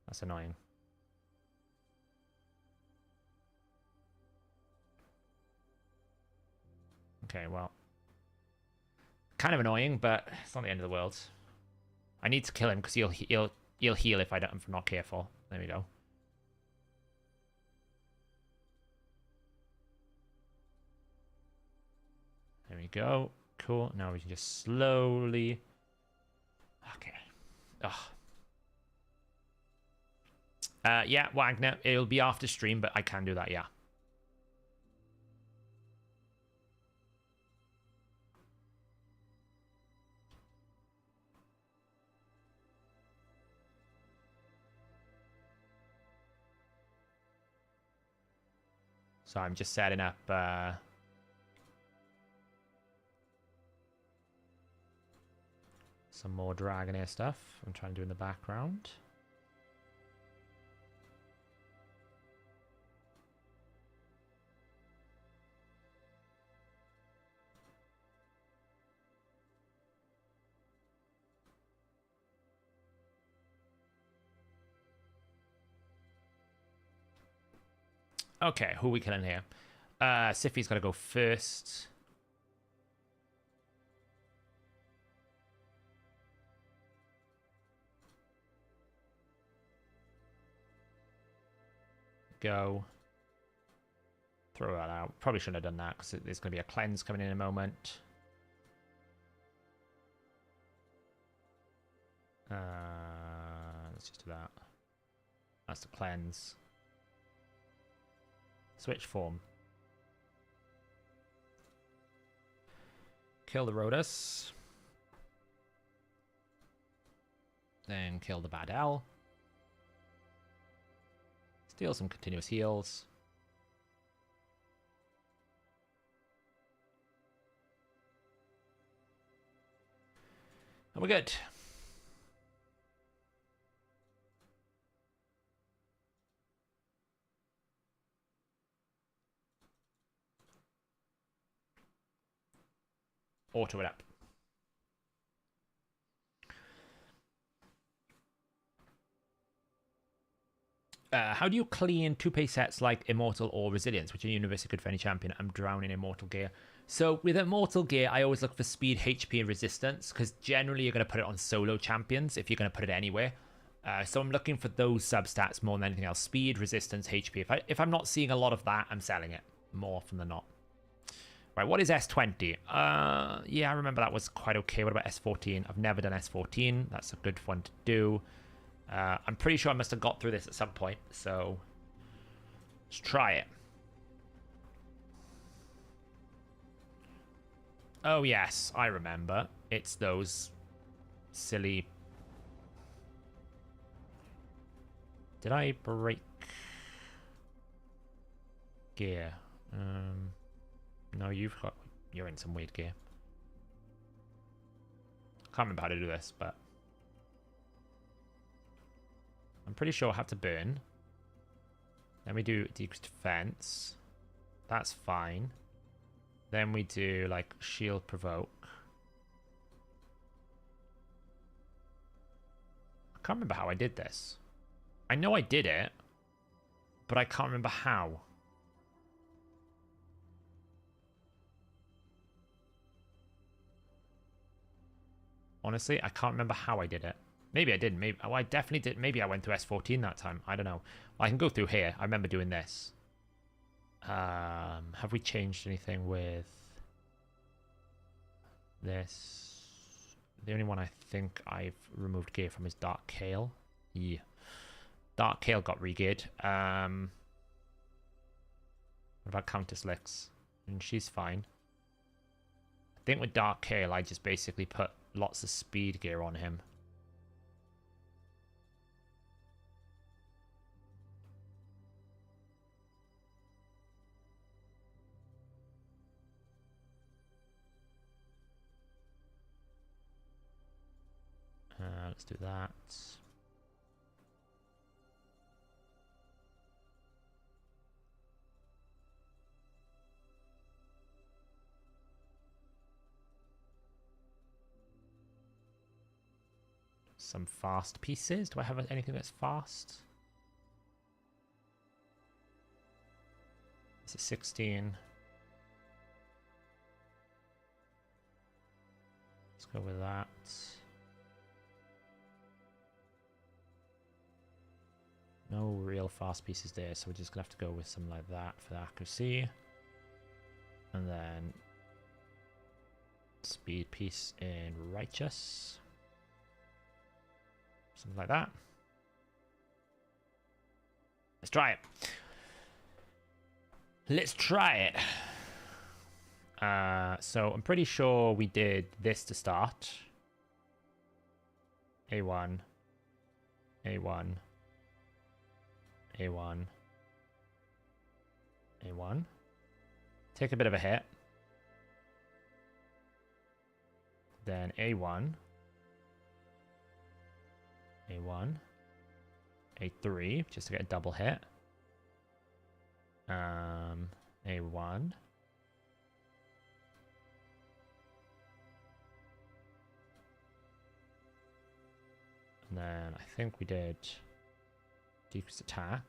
That's annoying. Okay, well. Kind of annoying, but it's not the end of the world. I need to kill him because he'll heal if I'm not careful. There we go. There we go. Cool. Now we can just slowly... Okay. Ugh. Yeah, Wagner. It'll be after stream, but I can do that, yeah. So I'm just setting up some more Dragonair stuff I'm trying to do in the background. Okay, who are we killing here? Siffi's got to go first. Go. Throw that out. Probably shouldn't have done that because there's going to be a cleanse coming in a moment. Let's just do that. That's the cleanse. Switch form. Kill the Rhodas. Then kill the Bad L. Steal some continuous heals. And we're good. Auto it up. How do you clean 2-pay sets like Immortal or Resilience, which are universally good for any champion? I'm drowning in Immortal gear. So with Immortal gear, I always look for speed, HP, and resistance, because generally you're going to put it on solo champions if you're going to put it anywhere. So I'm looking for those substats more than anything else. Speed, resistance, HP. If I'm not seeing a lot of that, I'm selling it more often than not. Right, what is S20? Yeah, I remember that was quite okay. What about S14? I've never done S14. That's a good one to do. I'm pretty sure I must have got through this at some point, so let's try it. Oh yes, I remember. It's those silly... Did I break gear? No, you're in some weird gear. Can't remember how to do this, but I'm pretty sure I have to burn. Then we do decreased defense. That's fine. Then we do like shield provoke. I can't remember how I did this. I know I did it, but I can't remember how. Honestly, I can't remember how I did it. Maybe I didn't. Maybe I definitely did. Maybe I went to S14 that time. I don't know. I can go through here. I remember doing this. Have we changed anything with this? The only one I think I've removed gear from is Dark Kale. Yeah. Dark Kale got re-geared. What about Countess Lix? And she's fine. I think with Dark Kale, I just basically put lots of speed gear on him. Let's do that. Some fast pieces. Do I have anything that's fast? This is 16. Let's go with that. No real fast pieces there, so we're just gonna have to go with something like that for the accuracy. And then speed piece in righteous. Something like that. Let's try it. Let's try it. So I'm pretty sure we did this to start. A1. A1. A1. A1. Take a bit of a hit. Then A1. A1. A3, just to get a double hit. A1. And then I think we did decreased attack.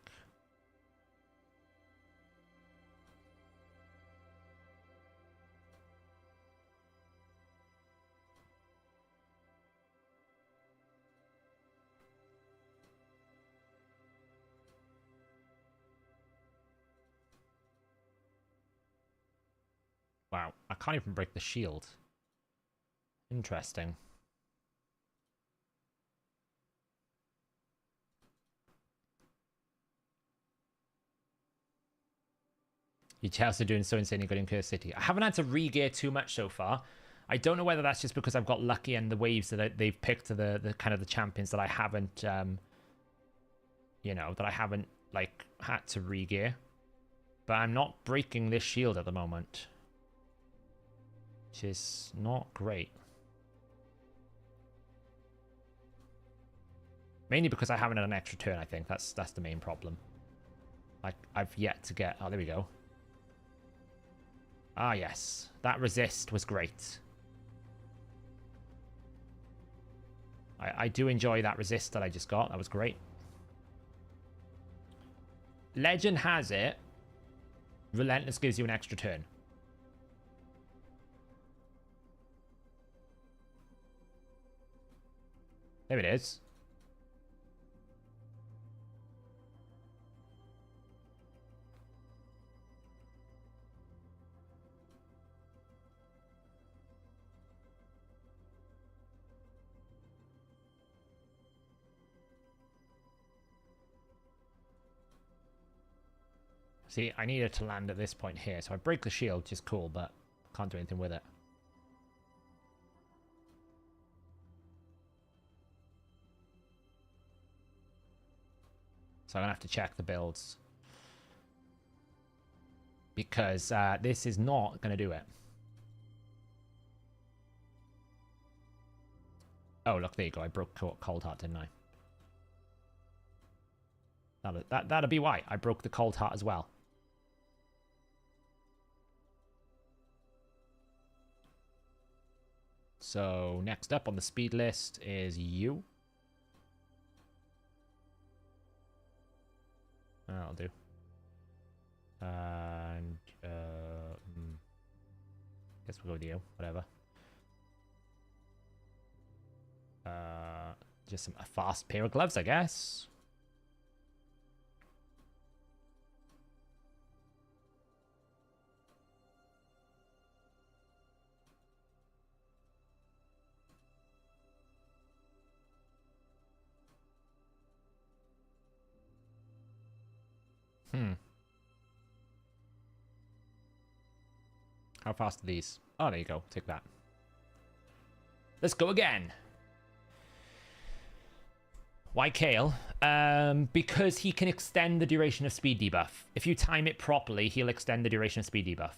Wow, I can't even break the shield. Interesting. Your Chelsea are doing so insanely good in Curse City. I haven't had to re-gear too much so far. I don't know whether that's just because I've got lucky and the waves that they've picked are the kind of the champions that I haven't, you know, that I haven't like had to re-gear. But I'm not breaking this shield at the moment, which is not great. Mainly because I haven't had an extra turn, I think. That's the main problem. Like, I've yet to get... Oh, there we go. Ah, yes. That resist was great. I do enjoy that resist that I just got. That was great. Legend has it. Relentless gives you an extra turn. There it is. See, I needed to land at this point here, so I break the shield, which is cool, but can't do anything with it. So I'm going to have to check the builds. Because this is not going to do it. Oh, look, there you go. I broke Cold Heart, didn't I? That'll be why. I broke the Cold Heart as well. So next up on the speed list is you. That'll do. And guess we'll go with you. Whatever. Just a fast pair of gloves, I guess. How fast are these? Oh, there you go. Take that. Let's go again. Why Kale? Because he can extend the duration of speed debuff. If you time it properly, he'll extend the duration of speed debuff.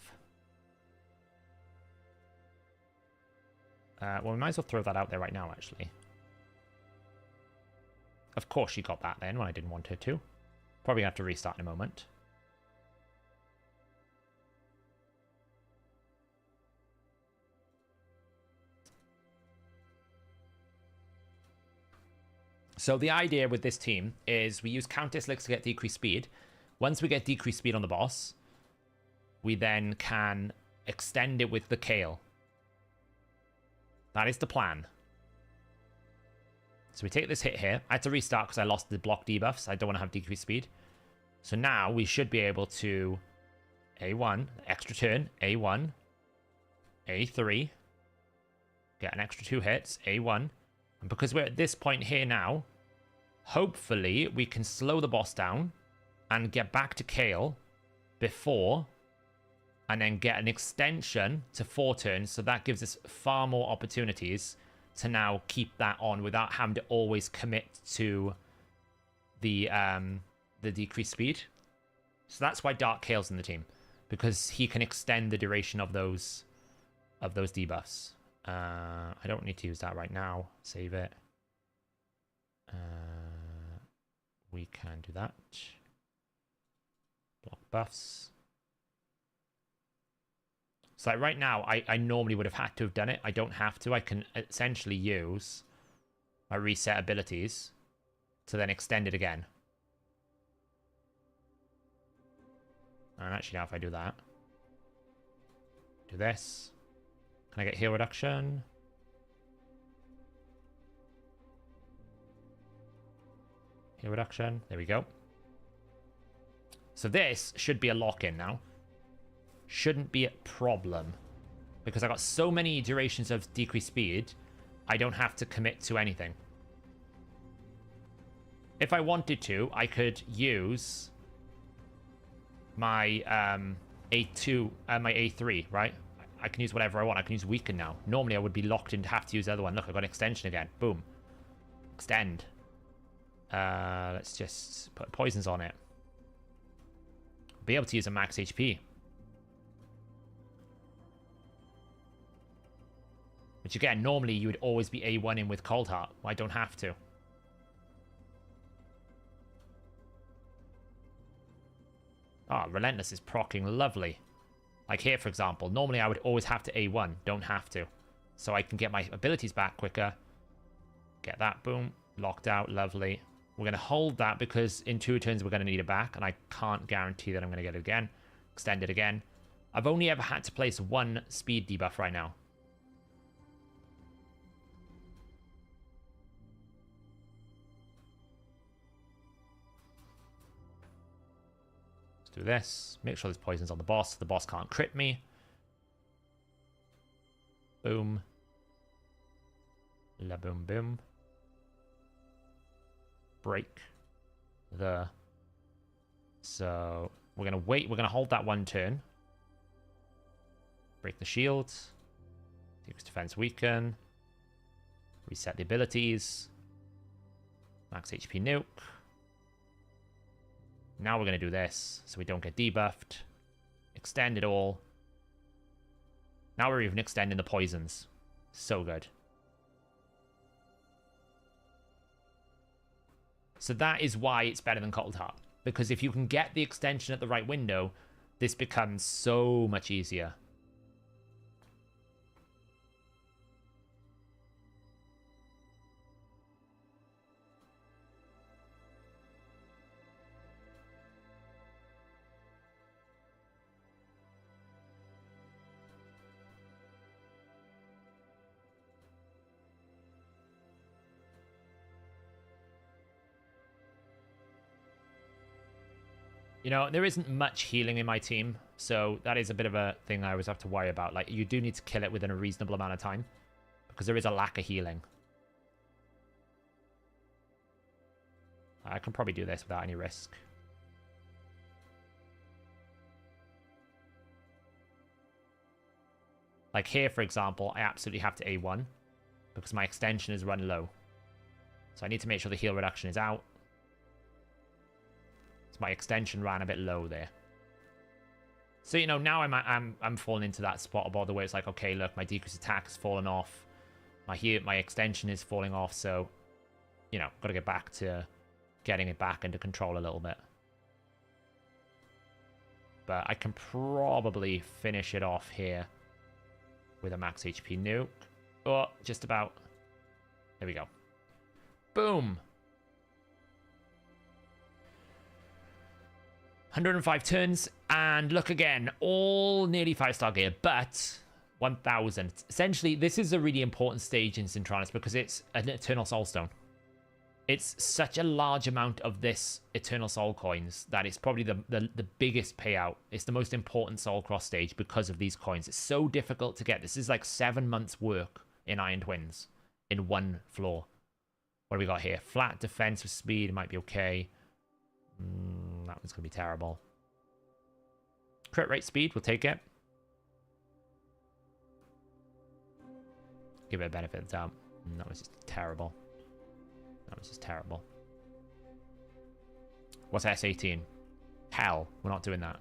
Well, we might as well throw that out there right now, actually. Of course she got that then when I didn't want her to. Probably gonna have to restart in a moment. So the idea with this team is we use Countess Licks to get decreased speed. Once we get decreased speed on the boss, we then can extend it with the Kale. That is the plan. So we take this hit here. I had to restart because I lost the block debuffs. I don't want to have decreased speed. So now we should be able to A1, extra turn, A1, A3, get an extra 2 hits, A1. And because we're at this point here now, hopefully we can slow the boss down and get back to Kale before, and then get an extension to 4 turns. So that gives us far more opportunities to now keep that on without having to always commit to the decreased speed. So that's why Dark Kale's in the team, because he can extend the duration of those debuffs. I don't need to use that right now. Save it. We can do that. Block buffs. So like right now, I normally would have had to have done it. I don't have to. I can essentially use my reset abilities to then extend it again. And actually now if I do that, do this. Can I get heal reduction? Heal reduction. There we go. So this should be a lock-in now. Shouldn't be a problem. Because I got so many durations of decreased speed, I don't have to commit to anything. If I wanted to, I could use my A2, my A3, right? I can use whatever I want. I can use Weaken now. Normally, I would be locked in to have to use the other one. Look, I got an extension again. Boom. Extend. Let's just put poisons on it. Be able to use a max HP. Which, again, normally you would always be A1 in with Cold Heart. I don't have to. Ah, Relentless is proccing lovely. Like here, for example, normally I would always have to A1. Don't have to. So I can get my abilities back quicker. Get that, boom. Locked out, lovely. We're going to hold that because in 2 turns we're going to need it back. And I can't guarantee that I'm going to get it again. Extend it again. I've only ever had to place 1 speed debuff right now. Do this. Make sure there's poisons on the boss so the boss can't crit me. Boom. La boom boom. Break. So we're gonna wait. We're gonna hold that 1 turn. Break the shield. Use defense weaken. Reset the abilities. Max HP nuke. Now we're going to do this, so we don't get debuffed. Extend it all. Now we're even extending the poisons. So good. So that is why it's better than Cold Heart. Because if you can get the extension at the right window, this becomes so much easier. You know, there isn't much healing in my team, so that is a bit of a thing I always have to worry about. Like, you do need to kill it within a reasonable amount of time, because there is a lack of healing. I can probably do this without any risk. Like here, for example, I absolutely have to A1, because my extension is run low. So I need to make sure the heal reduction is out. My extension ran a bit low there. So, you know, now I'm falling into that spot of bother where it's like, okay, look, my decreased attack has fallen off. My extension is falling off, so, you know, got to get back to getting it back into control a little bit. But I can probably finish it off here with a max HP nuke. Oh, just about. There we go. Boom! 105 turns, and look again, all nearly 5-star gear, but 1000. Essentially, this is a really important stage in Centralis because it's an Eternal Soul Stone. It's such a large amount of this Eternal Soul coins that it's probably the biggest payout. It's the most important Soulcross stage because of these coins. It's so difficult to get. This is like 7 months work in Iron Twins in 1 floor. What do we got here? Flat defense with speed might be okay. That one's going to be terrible. Crit rate speed, we'll take it. Give it a benefit of the doubt. That was just terrible. That was just terrible. What's S18? Hell, we're not doing that.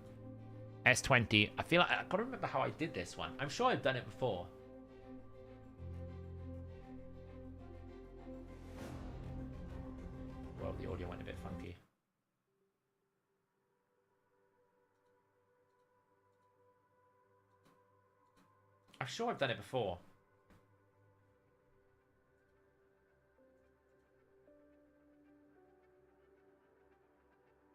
S20, I feel like I gotta remember how I did this one. I'm sure I've done it before. Well, the audio went a bit funky. I'm sure I've done it before.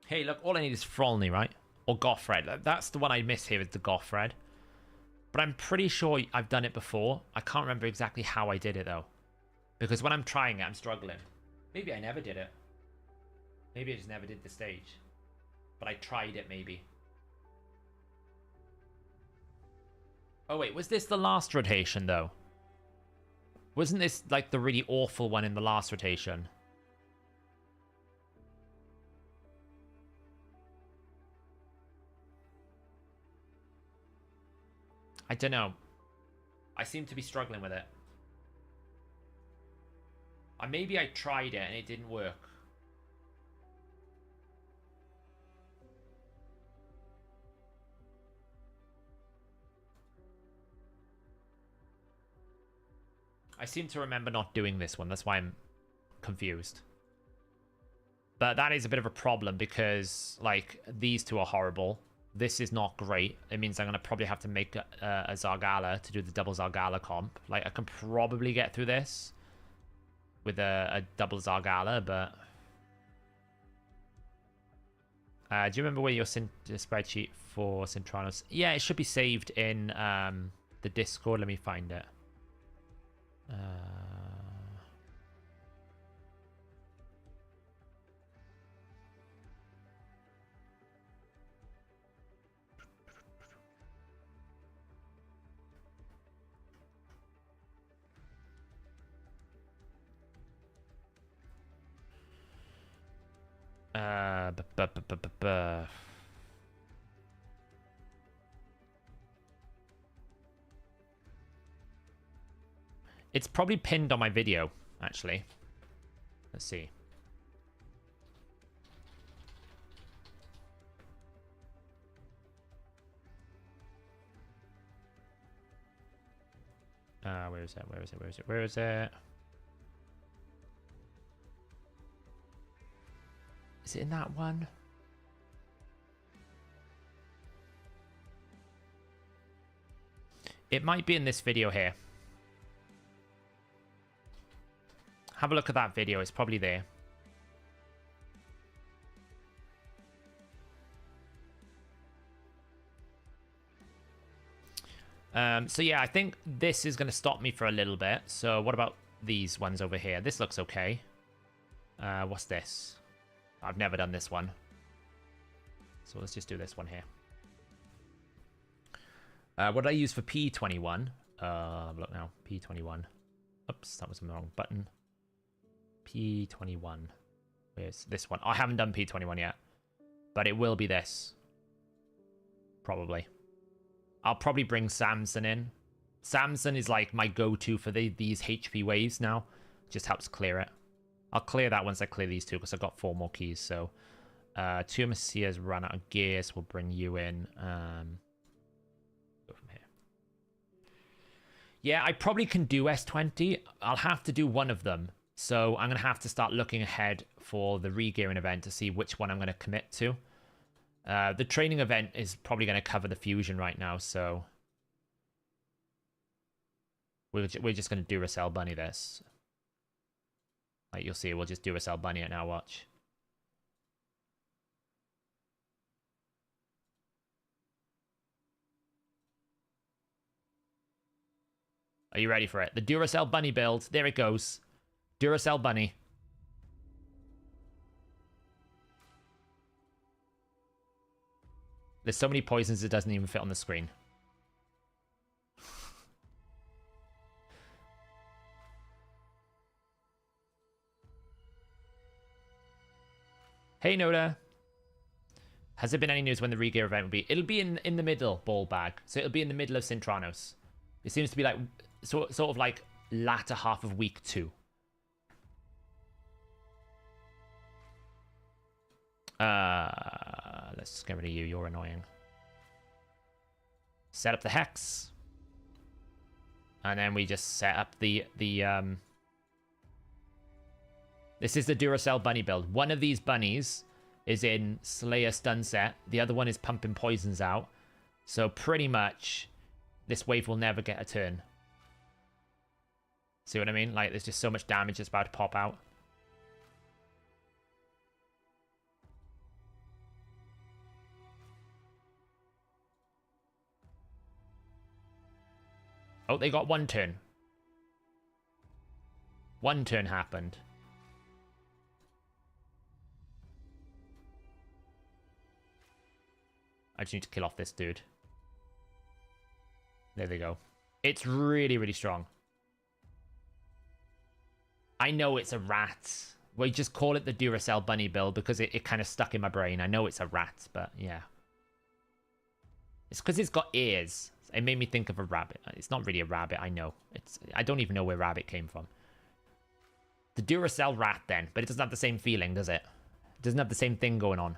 Hey, look, all I need is Frolny, right? Or Gothred. That's the one I miss here, is the Gothred. But I'm pretty sure I've done it before. I can't remember exactly how I did it, though. Because when I'm trying it, I'm struggling. Maybe I never did it. Maybe I just never did the stage. But I tried it, maybe. Oh, wait, was this the last rotation, though? Wasn't this, like, the really awful one in the last rotation? I don't know. I seem to be struggling with it. Maybe I tried it and it didn't work. I seem to remember not doing this one. That's why I'm confused. But that is a bit of a problem because, like, these two are horrible. This is not great. It means I'm going to probably have to make a Zargala to do the double Zargala comp. Like, I can probably get through this with a double Zargala, but... do you remember where your spreadsheet for Centranos? Yeah, it should be saved in the Discord. Let me find it. It's probably pinned on my video, actually. Let's see. Where is it? Where is it? Where is it? Where is it? Is it in that one? It might be in this video here. Have a look at that video. It's probably there. So yeah, I think this is going to stop me for a little bit. So what about these ones over here? This looks okay. What's this? I've never done this one. So let's just do this one here. What did I use for P21? Look now. P21. Oops, that was the wrong button. P21. Where's this one? I haven't done P21 yet. But it will be this. Probably. I'll probably bring Samson in. Samson is like my go-to for these HP waves now. Just helps clear it. I'll clear that once I clear these two because I've got 4 more keys. So, two Messiahs run out of gears. We'll bring you in. Go from here. Yeah, I probably can do S20. I'll have to do one of them. So I'm going to have to start looking ahead for the regearing event to see which one I'm going to commit to. The training event is probably going to cover the fusion right now, so... We're just going to Duracell Bunny this. Like you'll see, we'll just Duracell Bunny it now, watch. Are you ready for it? The Duracell Bunny build, there it goes. Duracell Bunny. There's so many poisons it doesn't even fit on the screen. Hey Noda. Has there been any news when the regear event will be? It'll be in the middle, ball bag. So it'll be in the middle of Cintranos. It seems to be like sort of like latter half of week 2. Let's get rid of you. You're annoying. Set up the hex. And then we just set up the This is the Duracell Bunny build. One of these bunnies is in Slayer stun set. The other one is pumping poisons out. So pretty much this wave will never get a turn. See what I mean? Like there's just so much damage that's about to pop out. Oh, they got 1 turn. 1 turn happened. I just need to kill off this dude. There they go. It's really, really strong. I know it's a rat. We just call it the Duracell Bunny build because it kind of stuck in my brain. I know it's a rat, but yeah. It's because it's got ears. It made me think of a rabbit. It's not really a rabbit, I know. I don't even know where rabbit came from. The Duracell rat then, but it doesn't have the same feeling, does it? It doesn't have the same thing going on.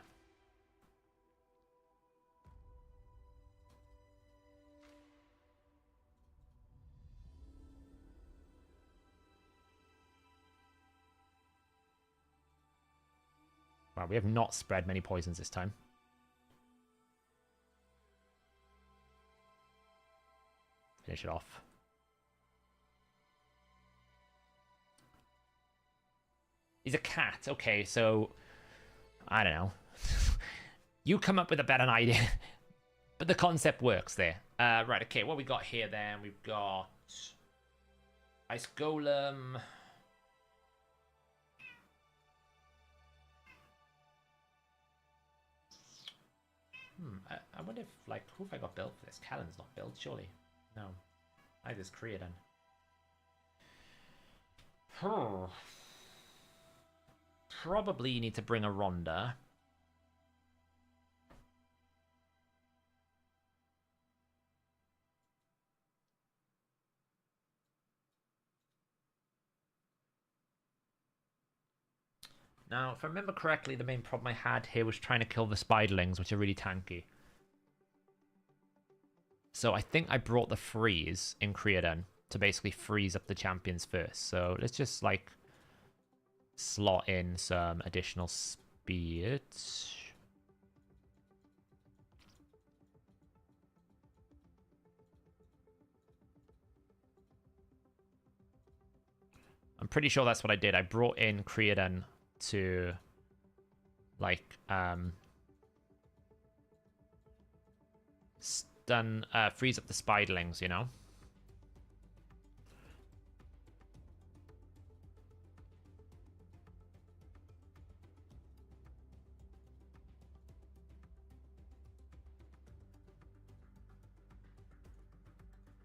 Wow, we have not spread many poisons this time. Finish it off. He's a cat. Okay, so I don't know. You come up with a better idea. But the concept works there. Right, okay, what we got here then? We've got Ice Golem. I wonder if, like, who have I got built for this? Callan's not built, surely. No. Either's Creodon. Probably you need to bring a Rhonda. Now, if I remember correctly, the main problem I had here was trying to kill the spiderlings, which are really tanky. So I think I brought the freeze in Creodon to basically freeze up the champions first. So let's just, like, slot in some additional speed. I'm pretty sure that's what I did. I brought in Creodon to, like, freeze up the spiderlings, you know?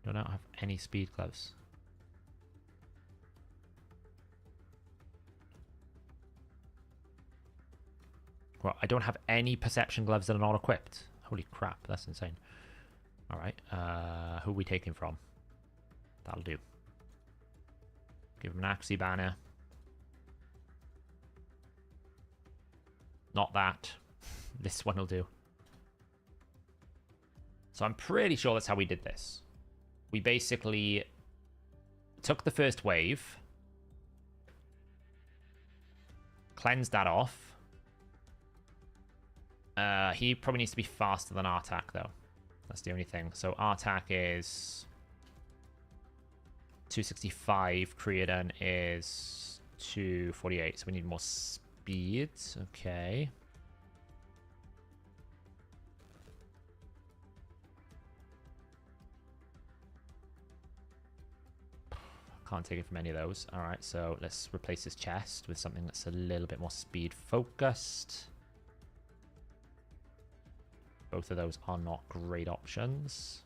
Do not have any speed gloves. Well, I don't have any perception gloves that are not equipped. Holy crap, that's insane. Alright, who are we taking from? That'll do. Give him an Axie banner. Not that. This one will do. So I'm pretty sure that's how we did this. We basically took the first wave, cleansed that off. He probably needs to be faster than Artak, though. That's the only thing. So Artak is 265. Creodon is 248. So we need more speed. Okay. Can't take it from any of those. All right, so let's replace his chest with something that's a little bit more speed focused. Both of those are not great options.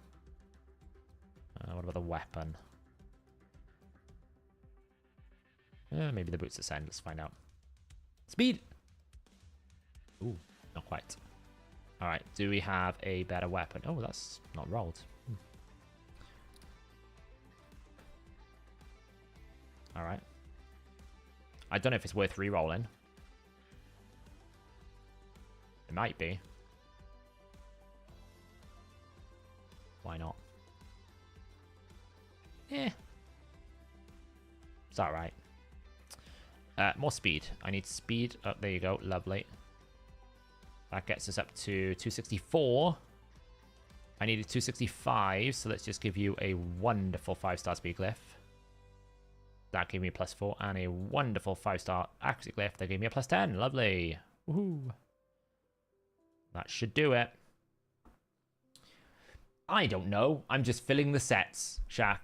What about the weapon? Maybe the Boots Ascend. Let's find out. Speed! Ooh, not quite. Alright, do we have a better weapon? Oh, that's not rolled. Alright. I don't know if it's worth re-rolling. It might be. Why not? Eh. It's alright. More speed. I need speed. Oh, there you go. Lovely. That gets us up to 264. I needed 265, so let's just give you a wonderful 5-star speed glyph. That gave me a +4, and a wonderful 5-star accuracy glyph. That gave me a +10. Lovely. Woohoo. That should do it. I don't know. I'm just filling the sets, Shaq.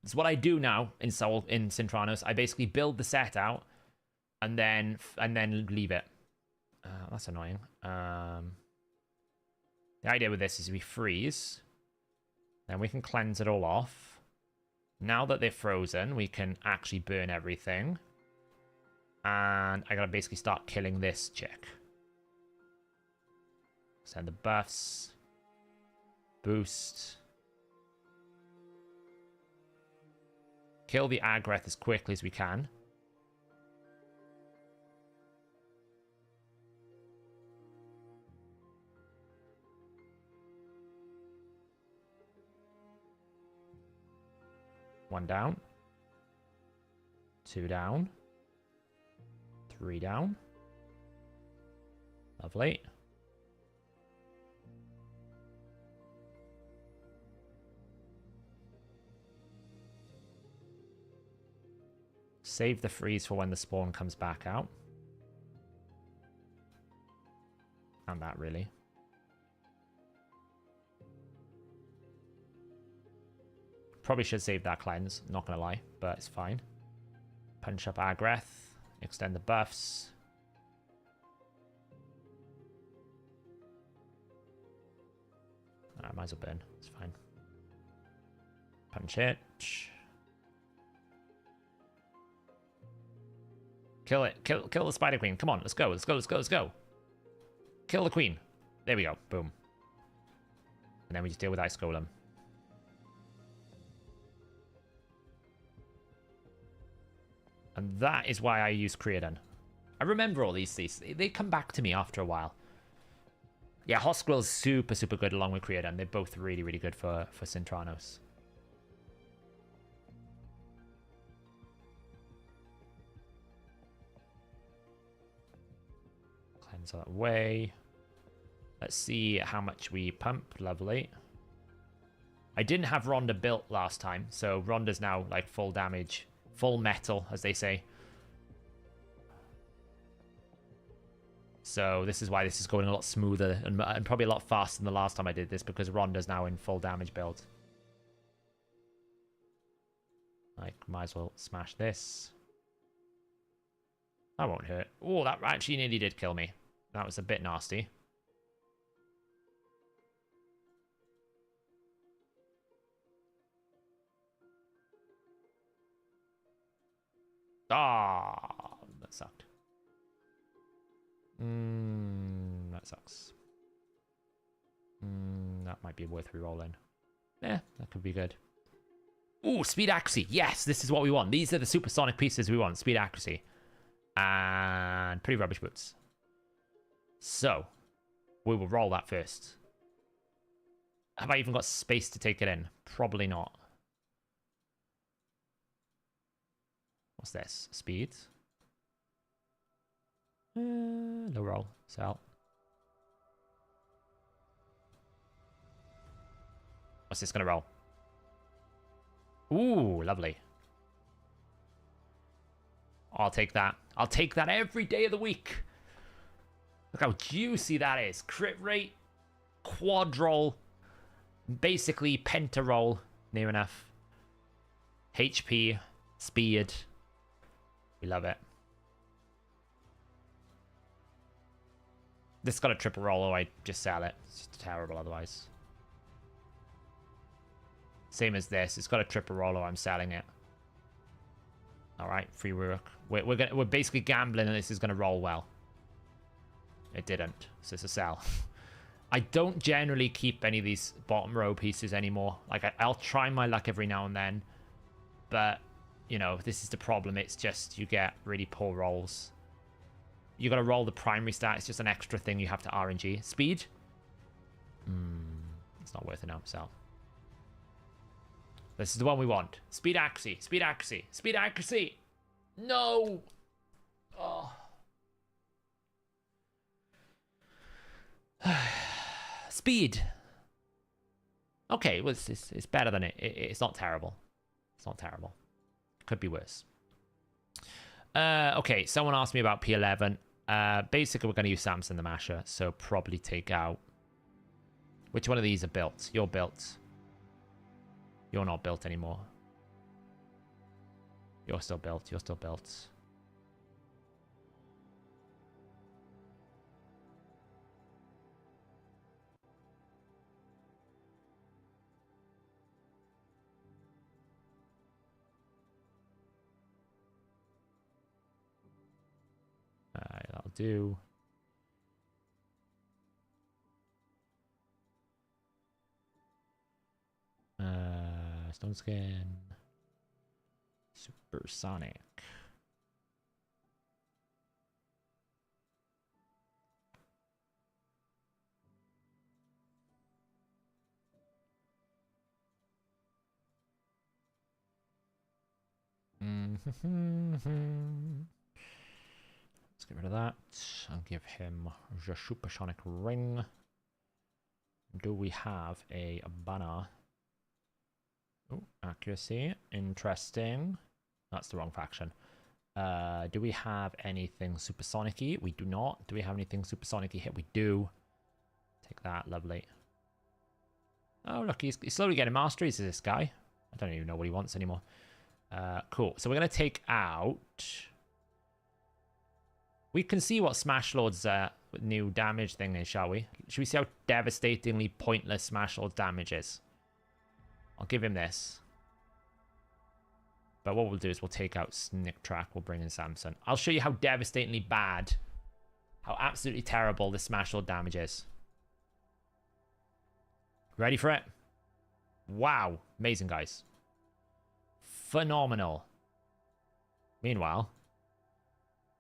It's what I do now in Sintranos. I basically build the set out and then leave it. That's annoying. The idea with this is we freeze. Then we can cleanse it all off. Now that they're frozen, we can actually burn everything. And I gotta basically start killing this chick. Send the buffs. Boost. Kill the Agreth as quickly as we can. One down. 2 down. 3 down. Lovely. Save the freeze for when the spawn comes back out. And that, really. Probably should save that cleanse, not gonna lie, but it's fine. Punch up Agreth, extend the buffs. Alright, might as well burn, it's fine. Punch it. Kill it, kill the Spider Queen, come on, let's go, let's go, let's go, let's go. Kill the Queen. There we go, boom. And then we just deal with Ice Golem. And that is why I use Creodon. I remember all these things. They come back to me after a while. Yeah, Hosquill's super, super good along with Creodon. They're both really, really good for Cintranos. Cleanse that away. Let's see how much we pump. Lovely. I didn't have Rhonda built last time, so Rhonda's now like full damage. Full metal, as they say. So this is why this is going a lot smoother and probably a lot faster than the last time I did this, because Rhonda's now in full damage build. Like, might as well smash this. That won't hurt. Oh, that actually nearly did kill me. That was a bit nasty. Ah, that sucked. That sucks. That might be worth re-rolling. Yeah, that could be good. Ooh, speed accuracy. Yes, this is what we want. These are the supersonic pieces we want. Speed accuracy. And pretty rubbish boots. So, we will roll that first. Have I even got space to take it in? Probably not. What's this? Speed. Low roll. Sell. What's this going to roll? Ooh, lovely. I'll take that. I'll take that every day of the week. Look how juicy that is. Crit rate, quad roll, basically penta roll. Near enough. HP, speed. We love it. This got a triple roll, or I just sell it. It's just terrible otherwise. Same as this. It's got a triple roll, or I'm selling it. All right, free work. We're basically gambling, and this is gonna roll well. It didn't, so it's a sell. I don't generally keep any of these bottom row pieces anymore. Like I'll try my luck every now and then, but you know, this is the problem. It's just you get really poor rolls. You got to roll the primary stat. It's just an extra thing you have to RNG. Speed? It's not worth it now. Sell. This is the one we want. Speed accuracy. Speed accuracy. Speed accuracy. No. Oh. Speed. Okay, well, it's better than it. It's not terrible. It's not terrible. Could be worse. Okay, someone asked me about P11. Basically, we're going to use Samson the Masher, so probably take out... Which one of these are built? You're built. You're not built anymore. You're still built. You're still built. That'll do. Stone Skin. Supersonic. Let's get rid of that and give him the supersonic ring. Do we have a banner? Oh, accuracy. Interesting. That's the wrong faction. Do we have anything supersonic-y? We do not. Do we have anything supersonic-y here? We do. Take that. Lovely. Oh, look. He's slowly getting masteries, this guy. I don't even know what he wants anymore. Cool. So we're going to take out... We can see what Smash Lord's new damage thing is, shall we? Should we see how devastatingly pointless Smash Lord's damage is? I'll give him this. But what we'll do is we'll take out Snick Track. We'll bring in Samson. I'll show you how devastatingly bad, how absolutely terrible this Smash Lord damage is. Ready for it? Wow. Amazing, guys. Phenomenal. Meanwhile,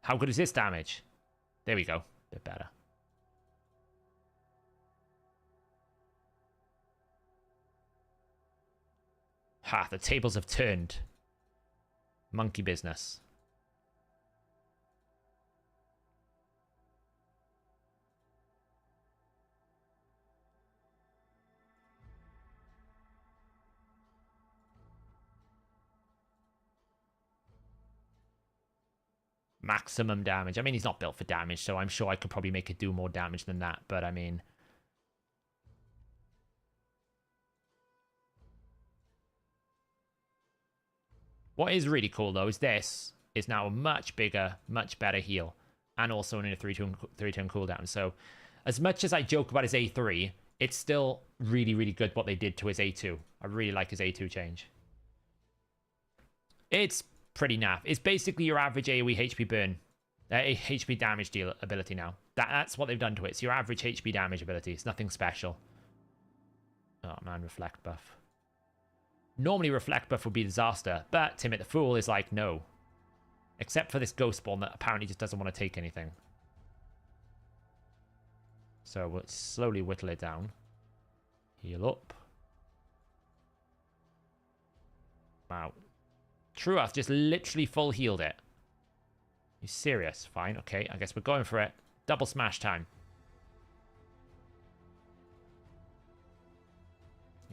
how good is this damage? There we go. Bit better. Ha, the tables have turned. Monkey business. Maximum damage. I mean, he's not built for damage, so I'm sure I could probably make it do more damage than that, but I mean... What is really cool, though, is this is now a much bigger, much better heal, and also in a 3-turn cooldown. So, as much as I joke about his A3, it's still really, really good what they did to his A2. I really like his A2 change. It's pretty naff. It's basically your average AoE HP burn, HP damage deal ability now. That's what they've done to it. It's your average HP damage ability. It's nothing special. Oh man, reflect buff. Normally reflect buff would be disaster, but Timid the Fool is like, no. Except for this Ghost Spawn that apparently just doesn't want to take anything. So we'll slowly whittle it down. Heal up. Wow. Trueath just literally full healed it. You serious? Fine, okay. I guess we're going for it. Double smash time.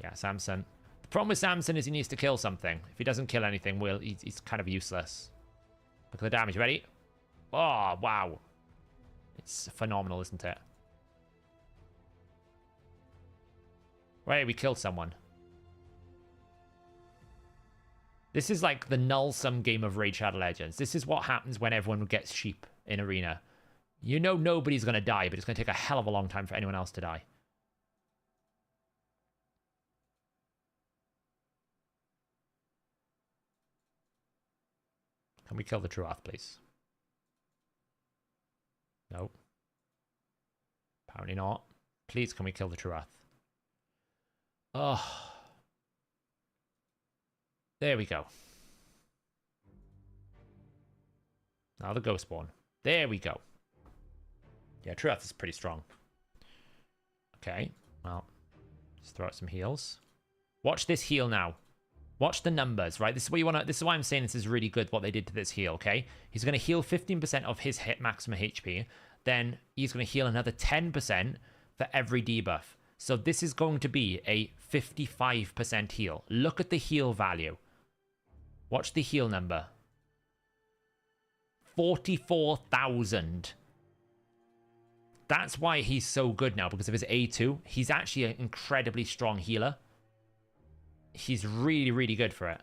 Yeah, Samson. The problem with Samson is he needs to kill something. If he doesn't kill anything, he's kind of useless. Look at the damage. Ready? Oh, wow. It's phenomenal, isn't it? Wait, we killed someone. This is like the null-sum game of Raid Shadow Legends. This is what happens when everyone gets sheep in Arena. You know nobody's going to die, but it's going to take a hell of a long time for anyone else to die. Can we kill the Trueath, please? No. Apparently not. Please, can we kill the Trueath? Oh. There we go. Now the Ghost Spawn. There we go. Yeah, Trueath is pretty strong. Okay, well, let's throw out some heals. Watch this heal now. Watch the numbers, right? This is what you want to. This is why I'm saying this is really good. What they did to this heal. Okay, he's going to heal 15% of his hit maximum HP. Then he's going to heal another 10% for every debuff. So this is going to be a 55% heal. Look at the heal value. Watch the heal number. 44,000. That's why he's so good now, because of his A2. He's actually an incredibly strong healer. He's really, really good for it.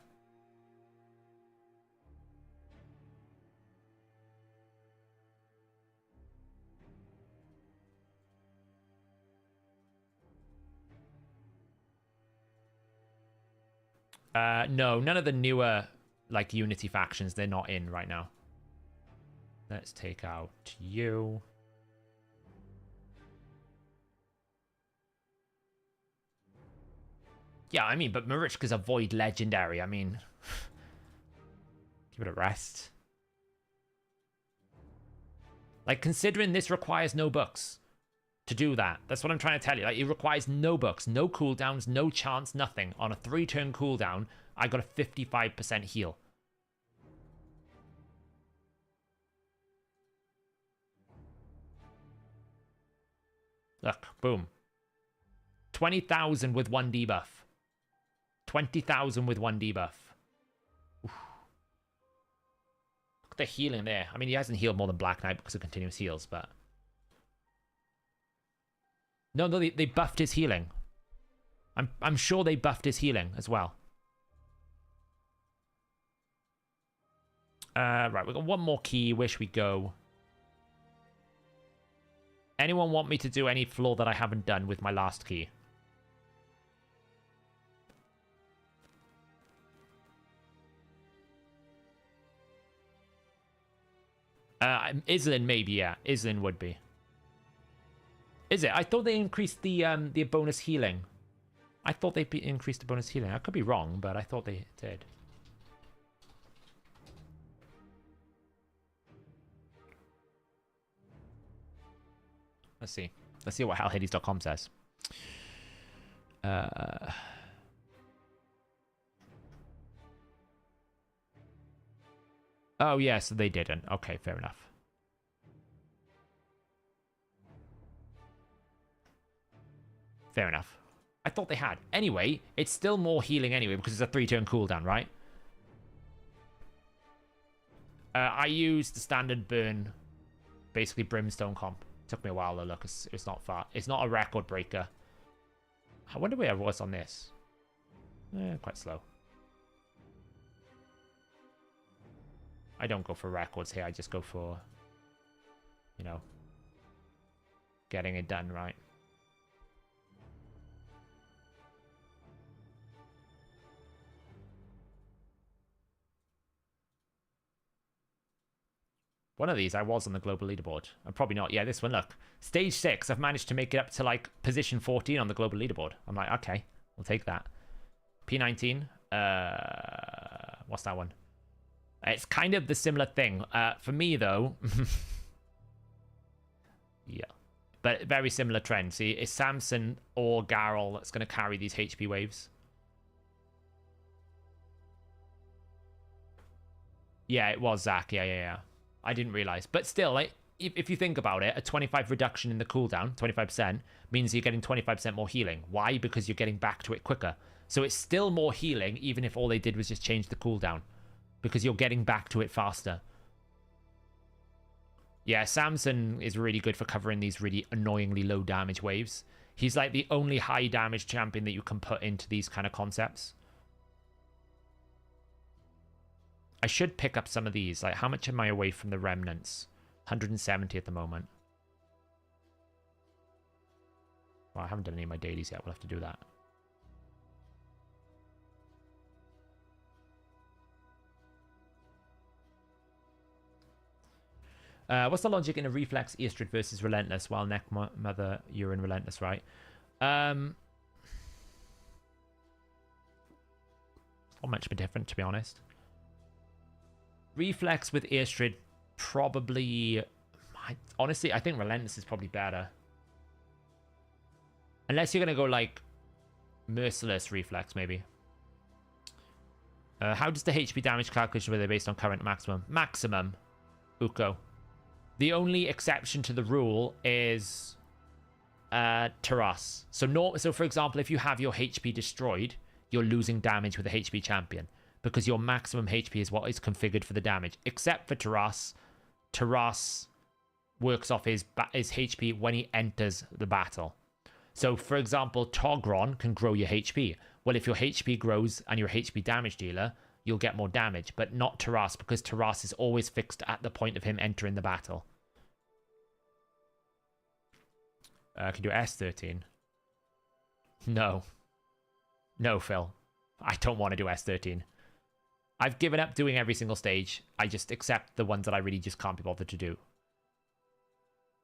No, none of the newer, like, Unity factions, they're not in right now. Let's take out you. Yeah, I mean, but Marichka's a Void Legendary. I mean, give it a rest. Like, considering this requires no books to do that. That's what I'm trying to tell you. Like, it requires no books, no cooldowns, no chance, nothing. On a 3-turn cooldown, I got a 55% heal. Look, boom. 20,000 with 1 debuff. 20,000 with 1 debuff. Oof. Look at the healing there. I mean, he hasn't healed more than Black Knight because of continuous heals, but... No, they buffed his healing. I'm sure they buffed his healing as well. Right, we've got one more key. Where should we go? Anyone want me to do any floor that I haven't done with my last key? Islin maybe, yeah. Islin would be. Is it? I thought they increased the bonus healing. I thought they increased the bonus healing. I could be wrong, but I thought they did. Let's see. Let's see what HalHades.com says. Oh, yeah, so they didn't. Okay, fair enough. Fair enough. I thought they had. Anyway, it's still more healing anyway because it's a 3-turn cooldown, right? I used the standard burn, basically Brimstone comp. Took me a while to look. It's not far. It's not a record breaker. I wonder where I was on this. Quite slow. I don't go for records here. I just go for, you know, getting it done right. One of these, I was on the global leaderboard. I'm probably not. Yeah, this one, look. Stage 6, I've managed to make it up to, like, position 14 on the global leaderboard. I'm like, okay, we'll take that. P19. What's that one? It's kind of the similar thing. For me, though... yeah. But very similar trend. See, it's Samson or Garrel that's going to carry these HP waves. Yeah, it was Zach. Yeah. I didn't realize. But still, like, if you think about it, a 25 reduction in the cooldown, 25%, means you're getting 25% more healing. Why? Because you're getting back to it quicker. So it's still more healing, even if all they did was just change the cooldown. Because you're getting back to it faster. Yeah, Samson is really good for covering these really annoyingly low damage waves. He's like the only high damage champion that you can put into these kind of concepts. I should pick up some of these. Like, how much am I away from the remnants? 170 at the moment. Well, I haven't done any of my dailies yet. We'll have to do that. What's the logic in a reflex Eastrid versus Relentless? While Neck Mother, you're in Relentless, right? Not much of a different, to be honest. Reflex with Eastrid, probably... Honestly, I think Relentless is probably better. Unless you're going to go, like, Merciless Reflex, maybe. How does the HP damage calculation, whether based on current maximum? Maximum, Uko. The only exception to the rule is Taras. So for example, if you have your HP destroyed, you're losing damage with a HP champion because your maximum HP is what is configured for the damage. Except for Taras. Taras works off his HP when he enters the battle. So for example, Togron can grow your HP. Well, if your HP grows and you're a HP damage dealer, you'll get more damage, but not Taras because Taras is always fixed at the point of him entering the battle. Can do S13. No. No, Phil. I don't want to do S13. I've given up doing every single stage. I just accept the ones that I really just can't be bothered to do.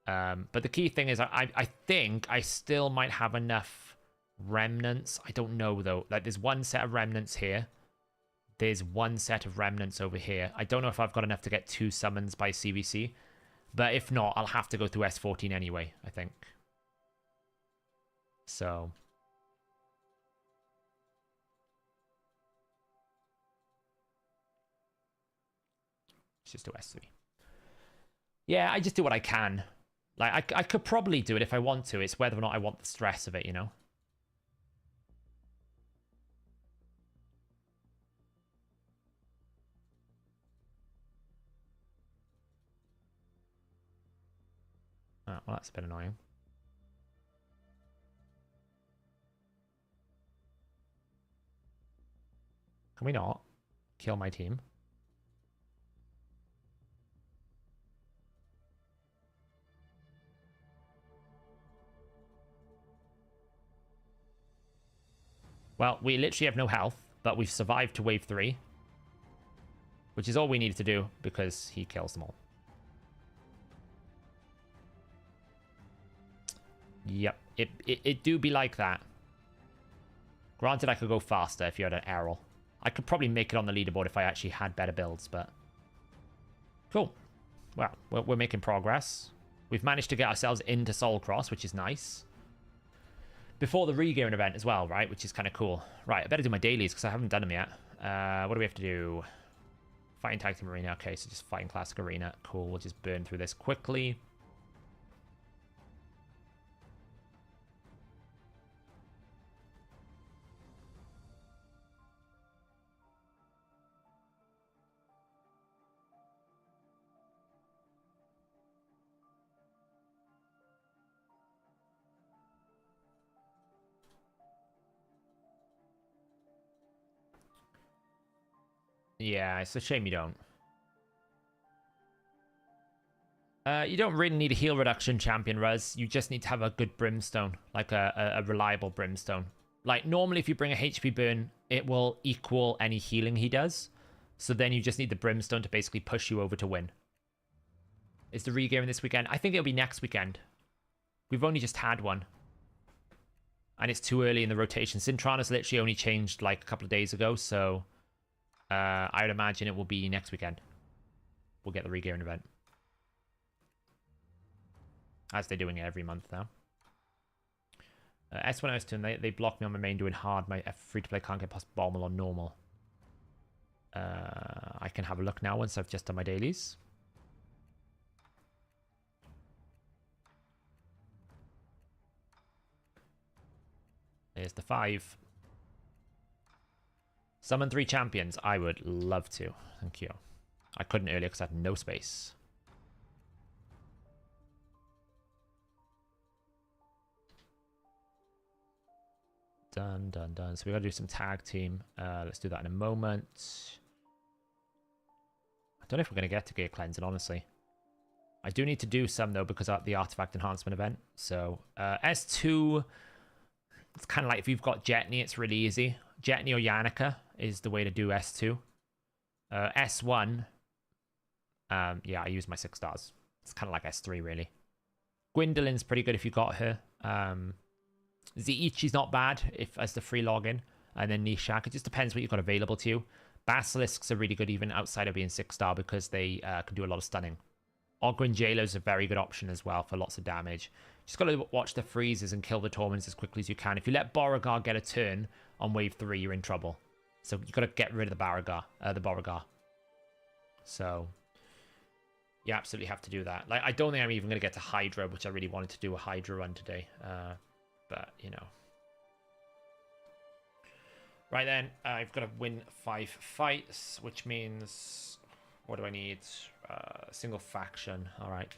But the key thing is I think I still might have enough remnants. I don't know, though. Like, there's one set of remnants here. There's one set of remnants over here. I don't know if I've got enough to get 2 summons by CVC. But if not, I'll have to go through S14 anyway, I think. So... let's just do S3. Yeah, I just do what I can. Like, I could probably do it if I want to. It's whether or not I want the stress of it, you know? Oh, well, that's a bit annoying. Can we not kill my team? Well, we literally have no health, but we've survived to wave 3. Which is all we needed to do, because he kills them all. Yep, it do be like that. Granted, I could go faster if you had an Errol. I could probably make it on the leaderboard if I actually had better builds, but... Cool. Well, we're making progress. We've managed to get ourselves into Soulcross, which is nice. Before the regearing event as well, right? Which is kind of cool. Right, I better do my dailies, because I haven't done them yet. What do we have to do? Fighting Tag Team Arena. Okay, so just Fighting Classic Arena. Cool, we'll just burn through this quickly. Yeah, it's a shame you don't. You don't really need a heal reduction champion, Ruz. You just need to have a good brimstone, like a reliable brimstone. Like, normally if you bring a HP burn, it will equal any healing he does. So then you just need the brimstone to basically push you over to win. Is the regearing this weekend? I think it'll be next weekend. We've only just had one. And it's too early in the rotation. Sintrana's literally only changed like a couple of days ago, so... I would imagine it will be next weekend. We'll get the regearing event. As they're doing it every month now. S1 S2, they blocked me on my main doing hard. My free-to-play can't get past Bommel on normal. I can have a look now once I've just done my dailies. There's the 5. Summon 3 champions. I would love to. Thank you. I couldn't earlier because I had no space. Done, done, done. So we got to do some tag team. Let's do that in a moment. I don't know if we're going to get to Gear Cleansing, honestly. I do need to do some, though, because of the Artifact Enhancement event. So, S2... It's kind of like if you've got Jetney, it's really easy. Jetney or Yannicka is the way to do S2. S1, yeah, I use my 6 stars. It's kind of like S3, really. Gwendolyn's pretty good if you got her. Ziichi's not bad if as the free login. And then Nishak, it just depends what you've got available to you. Basilisks are really good even outside of being 6-star because they can do a lot of stunning. Ogren Jailer's a very good option as well for lots of damage. Just got to watch the freezes and kill the torments as quickly as you can. If you let Beauregard get a turn on wave 3, you're in trouble. So you got to get rid of the Beauregard. So you absolutely have to do that. Like, I don't think I'm even going to get to Hydra, which I really wanted to do a Hydra run today. But, you know. Right then, I've got to win 5 fights, which means... What do I need? Single faction. All right.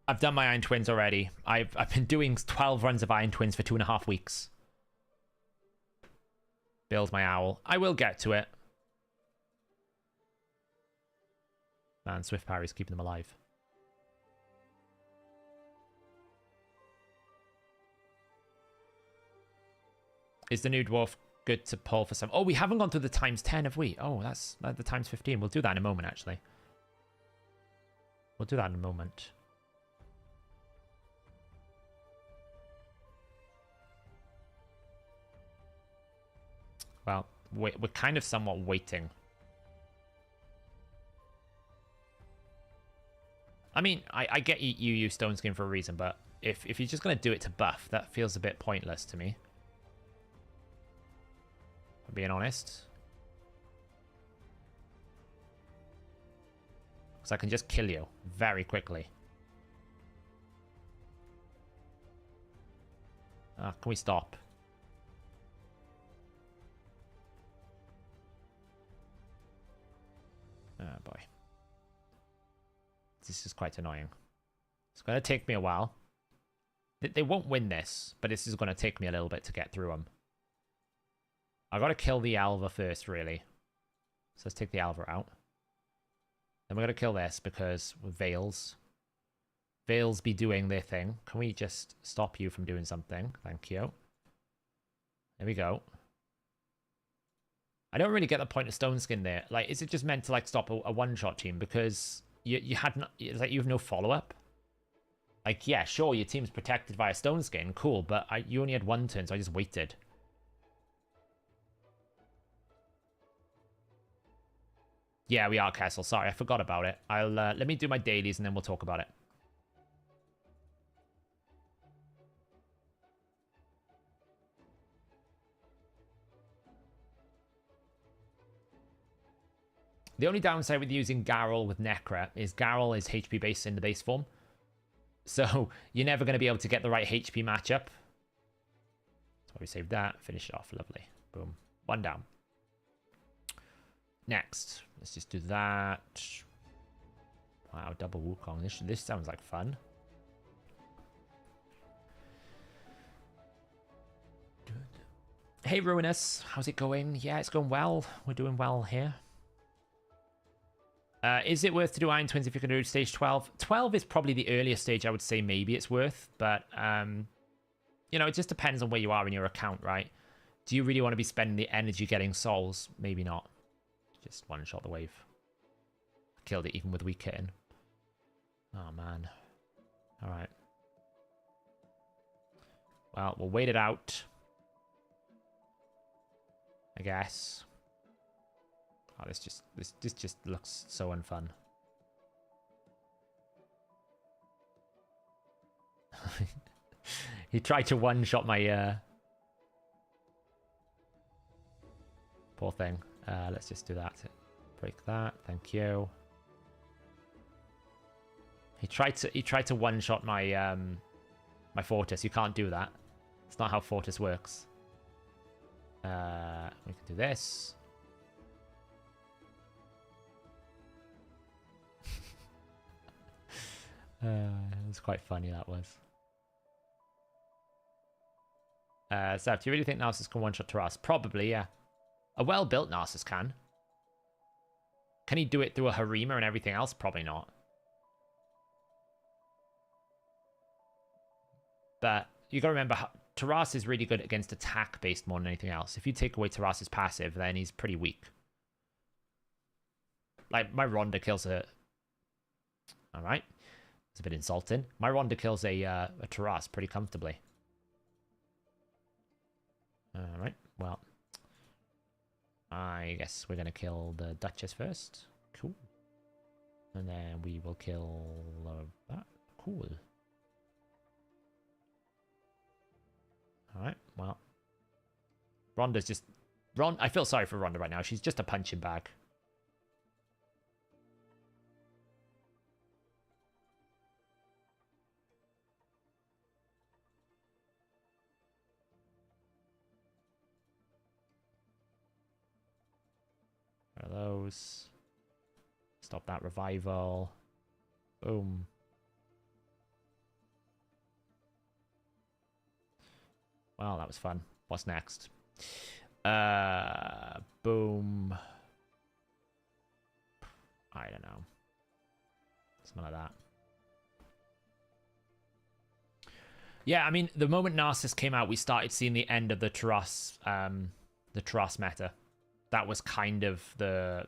I've done my Iron Twins already. I've been doing 12 runs of Iron Twins for 2.5 weeks. Build my owl. I will get to it. Man, Swift Parry's keeping them alive. Is the new dwarf good to pull for some? Oh, we haven't gone through the times 10, have we? Oh, that's the times 15. We'll do that in a moment, actually. We'll do that in a moment. Well, we're kind of somewhat waiting. I mean, I get you use Stone Skin for a reason, but if you're just going to do it to buff, that feels a bit pointless to me. If I'm being honest. Because I can just kill you very quickly. Can we stop? Oh boy. This is quite annoying. It's going to take me a while. They won't win this, but this is going to take me a little bit to get through them. I got to kill the Alva first, really. So let's take the Alva out. Then we're going to kill this because with Veils. Veils be doing their thing. Can we just stop you from doing something? Thank you. There we go. I don't really get the point of Stone Skin there. Like, is it just meant to like stop a one-shot team? Because you had no, it's like you have no follow-up. Like, yeah, sure, your team's protected by a Stone Skin, cool, but you only had one turn, so I just waited. Yeah, we are Kessel. Sorry, I forgot about it. I'll let me do my dailies and then we'll talk about it. The only downside with using Garrel with Necra is Garrel is HP based in the base form. So you're never going to be able to get the right HP matchup. So we saved that. Finish it off. Lovely. Boom. One down. Next. Let's just do that. Wow, double Wukong. This sounds like fun. Hey, Ruinous. How's it going? Yeah, it's going well. We're doing well here. Is it worth to do Iron Twins if you're going to do stage 12? 12 is probably the earliest stage I would say maybe it's worth. But, you know, it just depends on where you are in your account, right? Do you really want to be spending the energy getting souls? Maybe not. Just one-shot the wave. Killed it even with weak kitten. Oh, man. All right. Well, we'll wait it out. I guess. Oh, this just looks so unfun. He tried to one-shot my poor thing. Let's just do that. Break that. Thank you. He tried to one-shot my my Fortis. You can't do that. It's not how Fortis works. We can do this. It was quite funny, that was. Seth, do you really think Narcissus can one-shot Taras? Probably, yeah. A well-built Narcissus can. Can he do it through a Harima and everything else? Probably not. But you got to remember, Taras is really good against attack-based more than anything else. If you take away Taras's passive, then he's pretty weak. Like, my Rhonda kills a... Alright. It's a bit insulting. My Rhonda kills a Taras pretty comfortably. Alright, well. I guess we're going to kill the Duchess first. Cool. And then we will kill that. Cool. Alright, well. Rhonda's just... I feel sorry for Rhonda right now. She's just a punching bag. Those. Stop that revival. Boom. Well, that was fun. What's next? Boom. I don't know. Something like that. Yeah, I mean, the moment Narcissus came out, we started seeing the end of the Taras meta. That was kind of the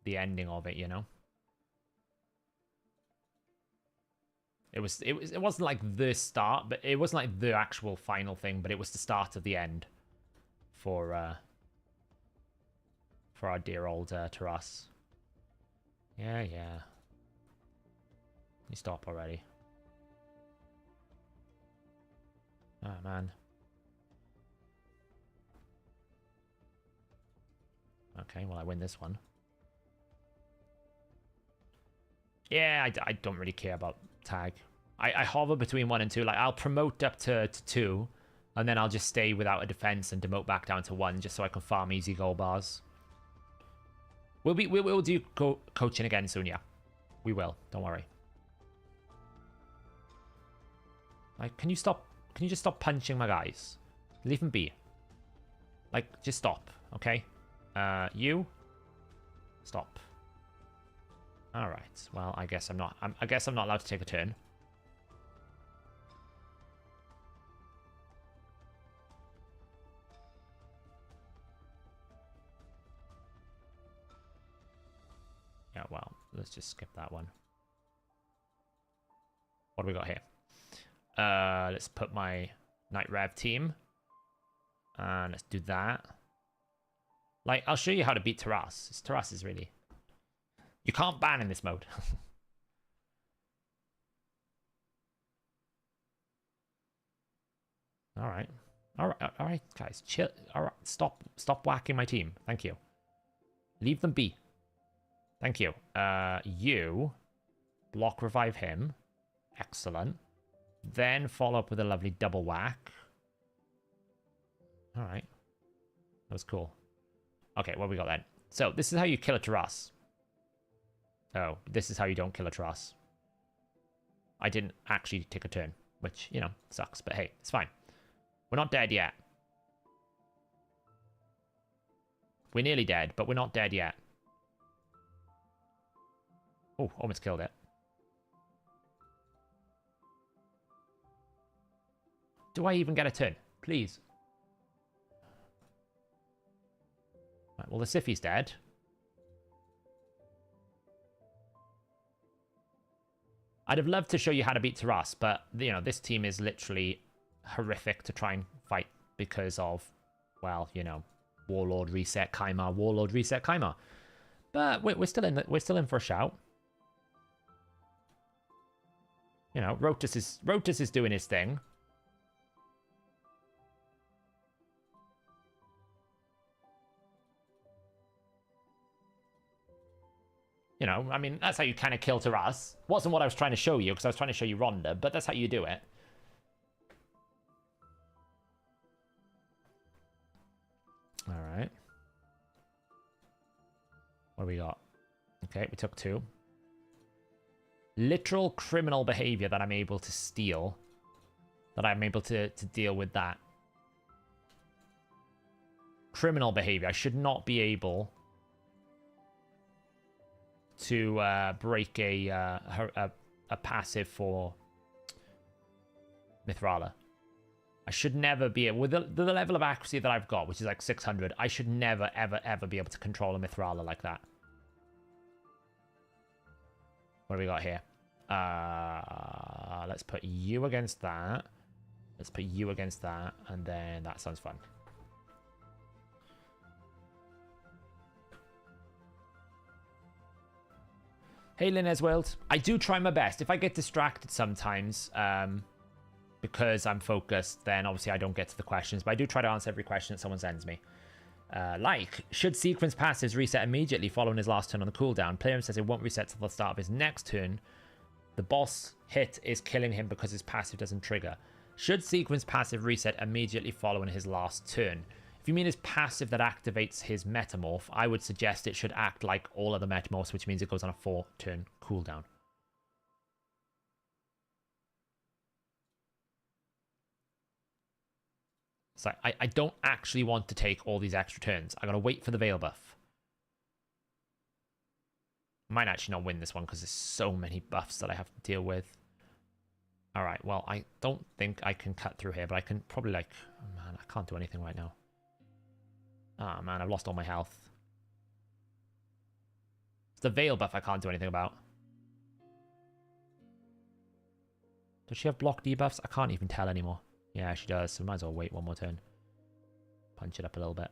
ending of it, you know. It wasn't like the start, but it wasn't like the actual final thing, but it was the start of the end for our dear old Taras. Yeah, yeah. You stop already. Oh, man. Okay, well, I win this one. Yeah, I don't really care about tag. I hover between 1 and 2. Like, I'll promote up to 2, and then I'll just stay without a defense and demote back down to 1 just so I can farm easy gold bars. We'll do coaching again soon, yeah. We will, don't worry. Like, can you just stop punching my guys? Leave them be. Like, just stop, okay? You stop. All right. Well, I guess I'm not allowed to take a turn. Yeah, well, let's just skip that one. What do we got here? Let's put my Night Rev team. And let's do that. Like, I'll show you how to beat Taras. Taras is really... You can't ban in this mode. Alright. Alright, guys. Chill. Alright, stop whacking my team. Thank you. Leave them be. Thank you. You block revive him. Excellent. Then follow up with a lovely double whack. Alright. That was cool. Okay, what we got then? So, this is how you kill a Taras. Oh, this is how you don't kill a Taras. I didn't actually take a turn, which, you know, sucks. But hey, it's fine. We're not dead yet. We're nearly dead, but we're not dead yet. Oh, almost killed it. Do I even get a turn? Please. Right, well, the Siphi's dead. I'd have loved to show you how to beat Taras, but, you know, this team is literally horrific to try and fight because of, well, you know, Warlord reset Kaimar, Warlord reset Kaimar. But we're still in for a shout. You know, Rotus is doing his thing. You know, I mean, that's how you kind of kill Taras. Wasn't what I was trying to show you, because I was trying to show you Rhonda, but that's how you do it. Alright. What do we got? Okay, we took 2. Literal criminal behavior that I'm able to steal. That I'm able to deal with that. Criminal behavior. I should not be able to break a passive for Mithrala. I should never be able, with the level of accuracy that I've got, which is like 600, I should never, ever, ever be able to control a Mithrala like that. What do we got here? Let's put you against that. Let's put you against that, and then that sounds fun. Hey, Linez World. I do try my best. If I get distracted sometimes, because I'm focused, then obviously I don't get to the questions. But I do try to answer every question that someone sends me. Should sequence passives reset immediately following his last turn on the cooldown? Player says it won't reset till the start of his next turn. The boss hit is killing him because his passive doesn't trigger. Should sequence passive reset immediately following his last turn? If you mean his passive that activates his metamorph, I would suggest it should act like all other metamorphs, which means it goes on a 4-turn cooldown. So I don't actually want to take all these extra turns. I'm going to wait for the Veil buff. I might actually not win this one because there's so many buffs that I have to deal with. Alright, well, I don't think I can cut through here, but I can probably, like... Oh, man, I can't do anything right now. Ah, man, I've lost all my health. It's the Veil buff I can't do anything about. Does she have block debuffs? I can't even tell anymore. Yeah, she does, so might as well wait one more turn. Punch it up a little bit.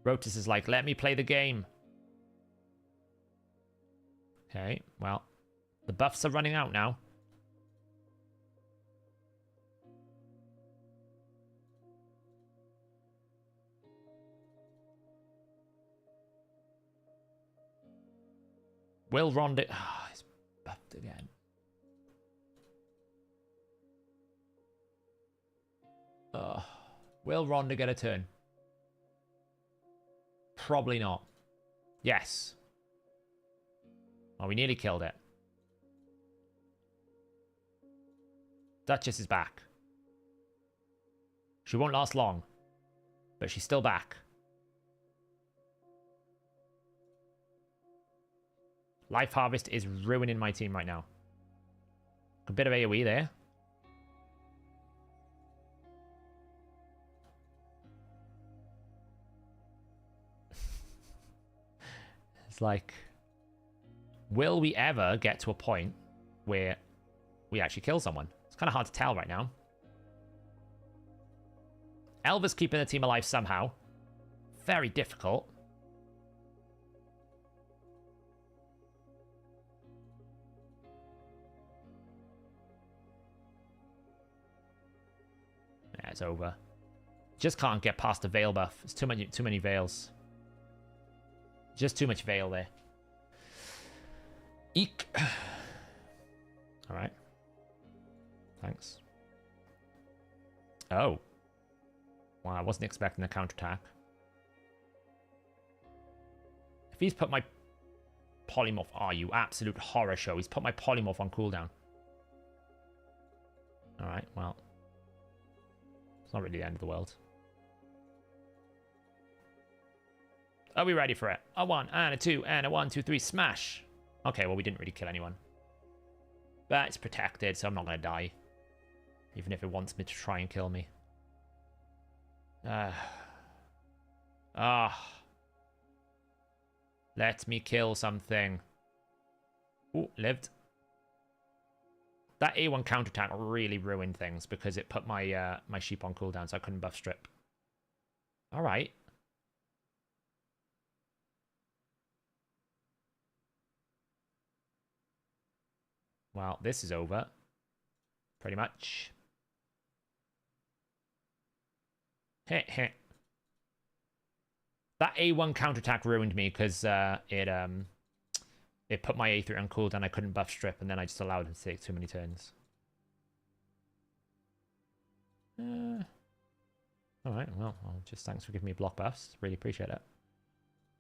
Rotus is like, let me play the game. Okay, well, the buffs are running out now. Will Ronda... Oh, he's buffed again. Will Ronda get a turn? Probably not. Yes. Oh, we nearly killed it. Duchess is back. She won't last long, but she's still back. Life Harvest is ruining my team right now. A bit of AoE there. It's like, will we ever get to a point where we actually kill someone? It's kind of hard to tell right now. Elva's keeping the team alive somehow. Very difficult. Yeah, it's over. Just can't get past the Veil buff. It's too many Veils. Just too much Veil there. Eek. Alright. Thanks. Oh. Wow, I wasn't expecting a counterattack. If he's put my polymorph... Oh, you absolute horror show. He's put my polymorph on cooldown. Alright, well. It's not really the end of the world. Are we ready for it? A 1 and a 2 and a 1, 2, 3, smash! Okay, well, we didn't really kill anyone. But it's protected, so I'm not going to die. Even if it wants me to try and kill me. Let me kill something. Ooh, lived. That A1 counterattack really ruined things because it put my my sheep on cooldown, so I couldn't buff strip. Alright. Well, this is over. Pretty much. Heh heh. That A1 counterattack ruined me because it put my A3 on cooldown. I couldn't buff strip, and then I just allowed him to take too many turns. Alright, well, just thanks for giving me block buffs. Really appreciate it.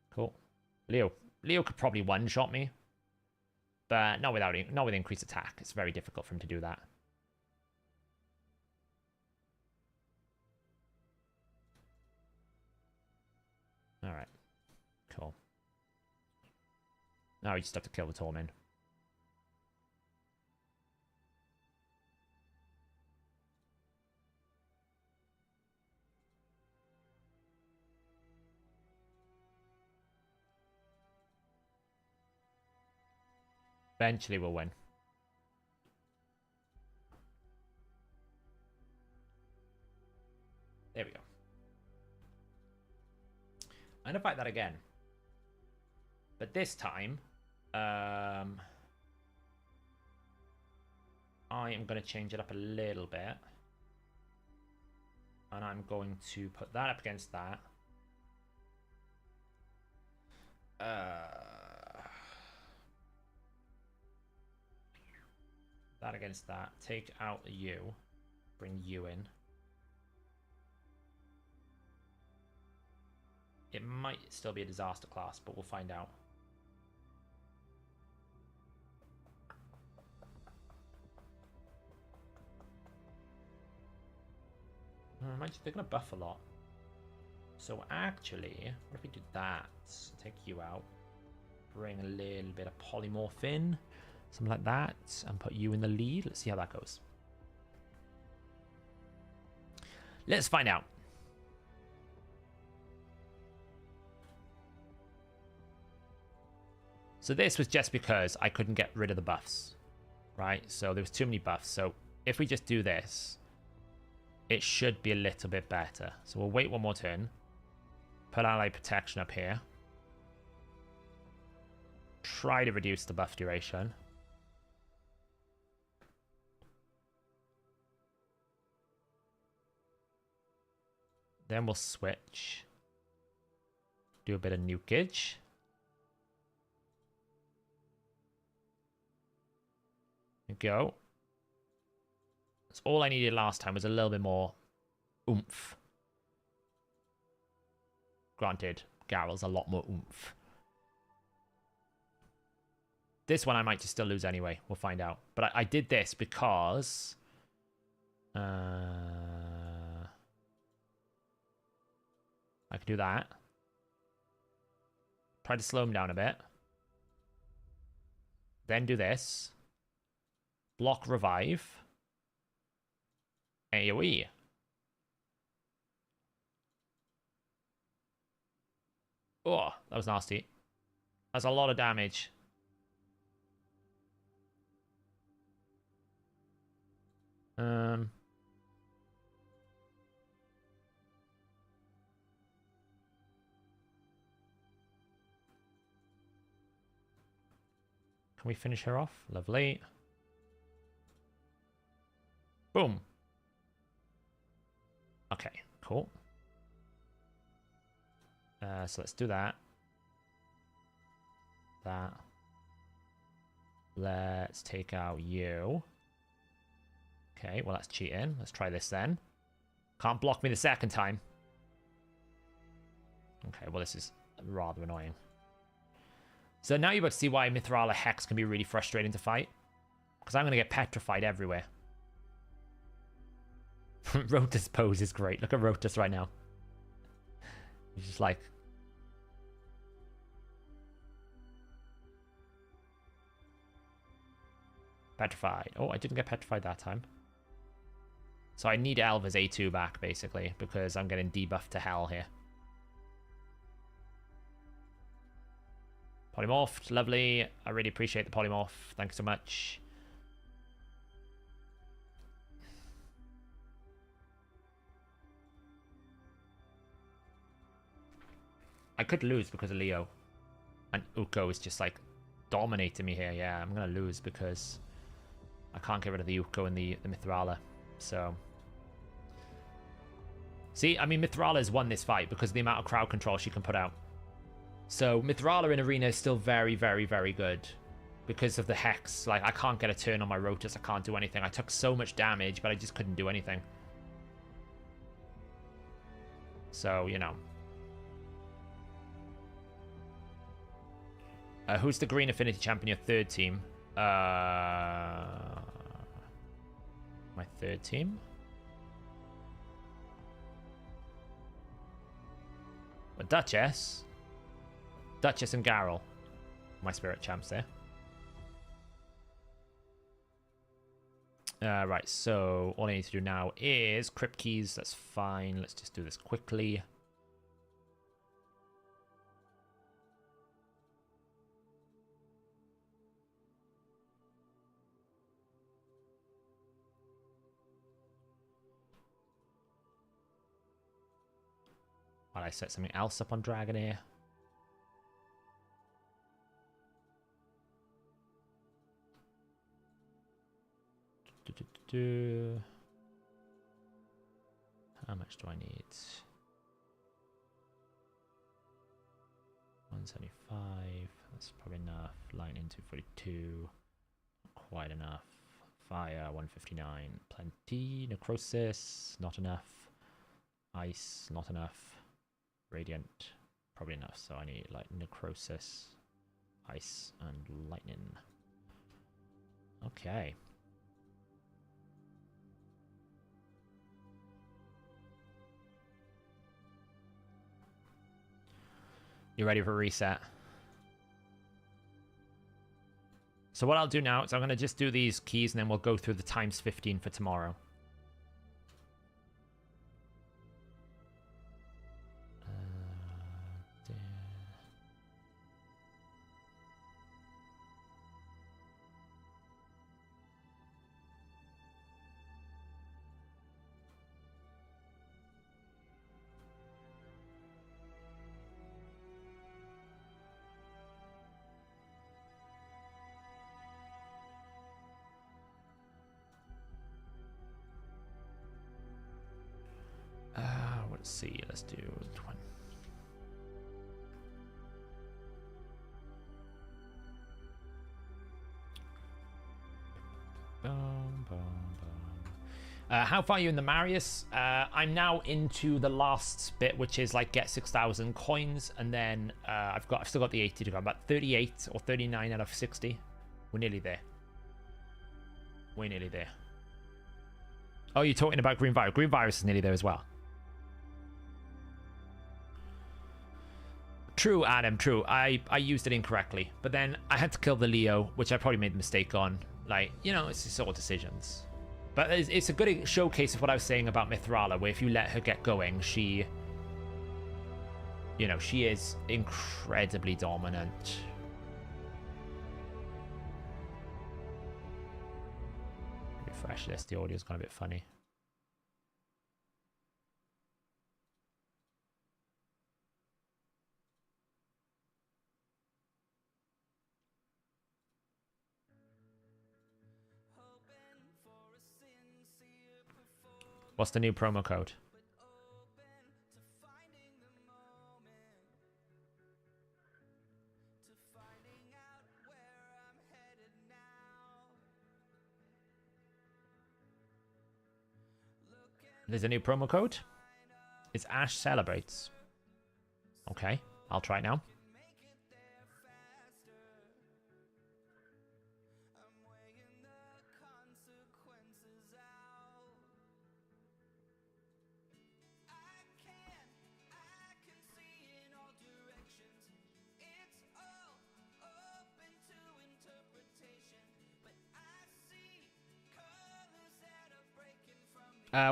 Cool. Leo could probably one-shot me. But not with increased attack. It's very difficult for him to do that. Alright. Cool. Now we just have to kill the Torment. Eventually we'll win. There we go. I'm gonna fight that again. But this time, I am gonna change it up a little bit. And I'm going to put that up against that. That against that. Take out you. Bring you in. It might still be a disaster class, but we'll find out. Mind you, they're going to buff a lot. So actually, what if we do that? Take you out. Bring a little bit of polymorph in. Something like that. And put you in the lead. Let's see how that goes. Let's find out. So this was just because I couldn't get rid of the buffs. right? So there was too many buffs. So if we just do this, it should be a little bit better. So we'll wait one more turn. Put ally protection up here. Try to reduce the buff duration. Then we'll switch. Do a bit of nukage. There we go. That's all I needed last time, was a little bit more oomph. Granted, Garrel's a lot more oomph. This one I might just still lose anyway. We'll find out. But I did this because... I can do that. Try to slow him down a bit. Then do this. Block revive. AoE. Oh, that was nasty. That's a lot of damage. Can we finish her off? Lovely. Boom. Okay, cool. So let's do that. That. Let's take out you. Okay, well that's cheating. Let's try this then. Can't block me the second time. Okay, well this is rather annoying. So now you're about to see why Mithrala Hex can be really frustrating to fight. Because I'm going to get petrified everywhere. Rotus pose is great. Look at Rotus right now. He's just like... Petrified. Oh, I didn't get petrified that time. So I need Elva's A2 back, basically, because I'm getting debuffed to hell here. Polymorphed, lovely. I really appreciate the polymorph. Thanks so much. I could lose because of Leo. And Ukko is just like dominating me here. Yeah, I'm going to lose because I can't get rid of the Ukko and the Mithrala. So... See, I mean, Mithrala has won this fight because of the amount of crowd control she can put out. So Mithrala in Arena is still very, very, very good because of the Hex. Like, I can't get a turn on my Rotus. I can't do anything. I took so much damage, but I just couldn't do anything. So, you know. Who's the Green Affinity Champion, your third team? My third team? A Duchess. Duchess and Garrel. My spirit champs there. Right, so all I need to do now is Crypt Keys. That's fine. Let's just do this quickly. While I set something else up on Dragon here. How much do I need? 175. That's probably enough. Lightning 242. Quite enough. Fire 159. Plenty. Necrosis. Not enough. Ice. Not enough. Radiant. Probably enough. So I need like Necrosis, Ice, and Lightning. Okay. You ready for a reset? So what I'll do now is I'm going to just do these keys and then we'll go through the times 15 for tomorrow. Let's see. Let's do 20. How far are you in the Marius? I'm now into the last bit, which is like get 6,000 coins, and then I've still got the 80 to go. I'm about 38 or 39 out of 60. We're nearly there. We're nearly there. Oh, you're talking about Green Virus. Green Virus is nearly there as well. True, Adam, true. I used it incorrectly, but then I had to kill the Leo, which I probably made a mistake on. Like, you know, it's just all decisions. But it's a good showcase of what I was saying about Mithrala, where if you let her get going, she... You know, she is incredibly dominant. Refresh this, the audio's gone a bit funny. What's the new promo code? There's a new promo code. It's Ash Celebrates. Okay, I'll try it now.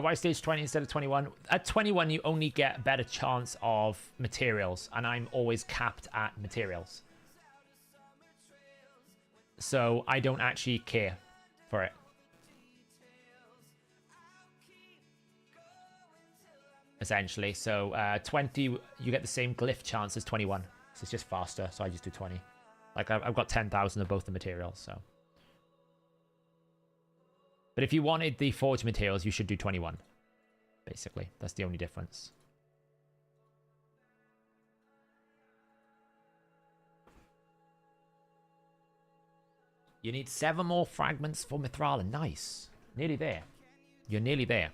Why stage 20 instead of 21? At 21, you only get a better chance of materials, and I'm always capped at materials. So I don't actually care for it. Essentially. So 20, you get the same glyph chance as 21. So it's just faster, so I just do 20. Like, I've got 10,000 of both the materials, so... But if you wanted the forged materials, you should do 21. Basically, that's the only difference. You need 7 more fragments for Mithrala. Nice. Nearly there. You're nearly there.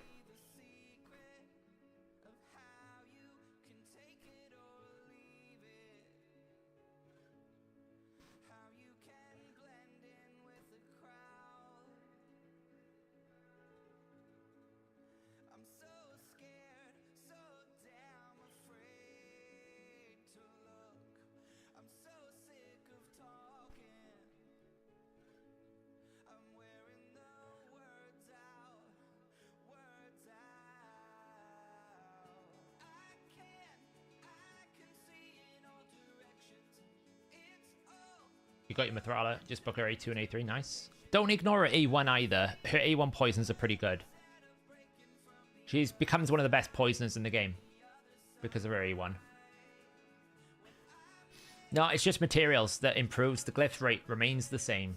You got your Mithrala. Just book her A2 and A3. Nice. Don't ignore her A1 either. Her A1 poisons are pretty good. She becomes one of the best poisoners in the game because of her A1. No, it's just materials that improves. The glyph rate remains the same.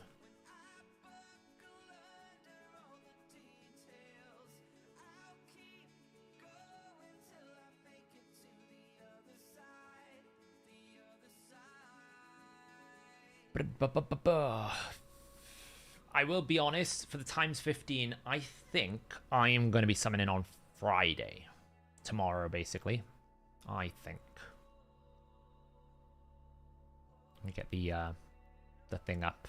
I will be honest, for the times 15, I think I am going to be summoning on Friday. Tomorrow, basically. I think. Let me get the thing up.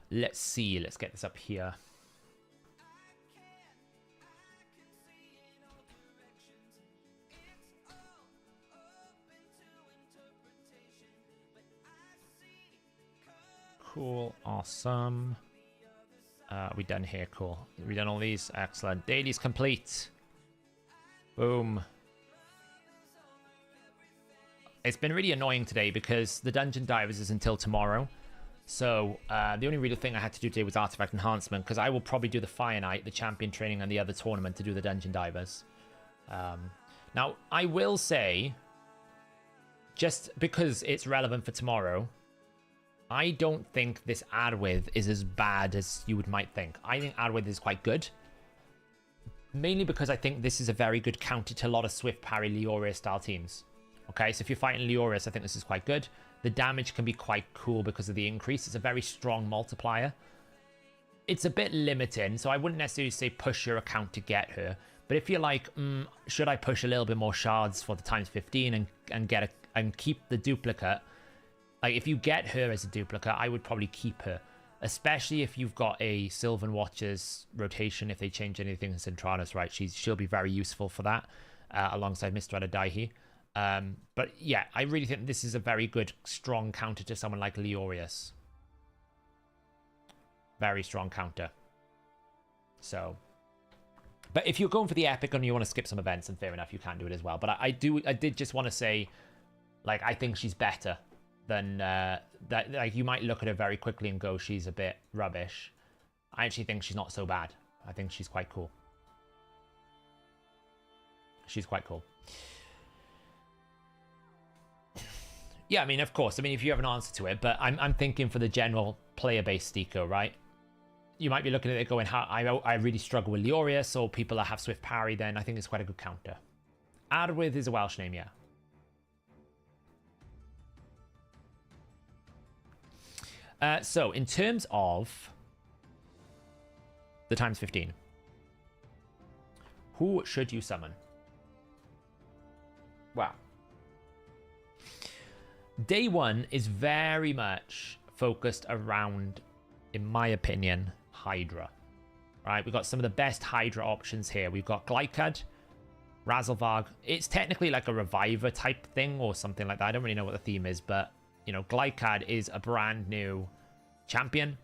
Let's see. Let's get this up here. Cool. Awesome. We done here. Cool. We done all these. Excellent. Daily's complete. Boom. It's been really annoying today because the Dungeon Divers is until tomorrow. So the only real thing I had to do today was artifact enhancement, because I will probably do the Fire Knight, the champion training, and the other tournament to do the dungeon divers. Now, I will say, just because it's relevant for tomorrow, I don't think this Adwith is as bad as you might think. I think Adwith is quite good. Mainly because I think this is a very good counter to a lot of Swift Parry Leoria style teams. Okay, so if you're fighting Leorius, I think this is quite good. The damage can be quite cool because of the increase. It's a very strong multiplier. It's a bit limiting, so I wouldn't necessarily say push your account to get her. But if you're like, should I push a little bit more shards for the times 15 and keep the duplicate? Like, if you get her as a duplicate, I would probably keep her. Especially if you've got a Sylvan Watchers rotation, if they change anything in Centralis, right? She'll be very useful for that, alongside Mr. Adadaihi. But yeah, I really think this is a very good, strong counter to someone like Leorius. Very strong counter. So, but if you're going for the epic and you want to skip some events, then fair enough, you can do it as well. But I did just want to say, like, I think she's better than that. Like, you might look at her very quickly and go, she's a bit rubbish. I actually think she's not so bad. I think she's quite cool. She's quite cool. Yeah, I mean, of course. I mean, if you have an answer to it, but I'm thinking for the general player-based Steeko, right? You might be looking at it going, I really struggle with Leorius, or people that have Swift Parry, then I think it's quite a good counter. Adwith is a Welsh name, yeah. So, in terms of the times 15, who should you summon? Wow. Day one is very much focused around, in my opinion, Hydra. Right, we've got some of the best Hydra options here. We've got Glycad, Razelvarg. It's technically like a Reviver type thing or something like that. I don't really know what the theme is, but, you know, Glycad is a brand new champion.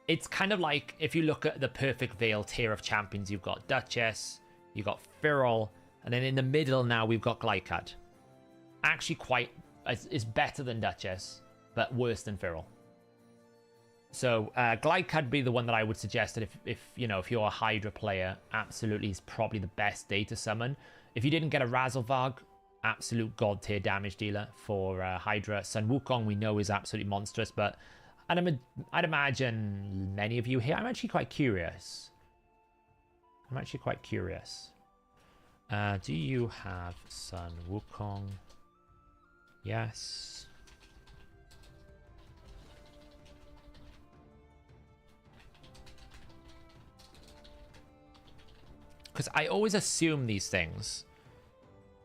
It's kind of like, if you look at the Perfect Veil tier of champions, you've got Duchess, you've got Firol, and then in the middle now we've got Glycad. Actually quite, is better than Duchess, but worse than Firol. So Glycad would be the one that I would suggest that if you're a Hydra player, absolutely is probably the best day to summon. If you didn't get a Razelvarg, absolute god tier damage dealer for Hydra. Sun Wukong we know is absolutely monstrous, but I'd imagine many of you here. I'm actually quite curious. Do you have Sun Wukong? Yes. Because I always assume these things.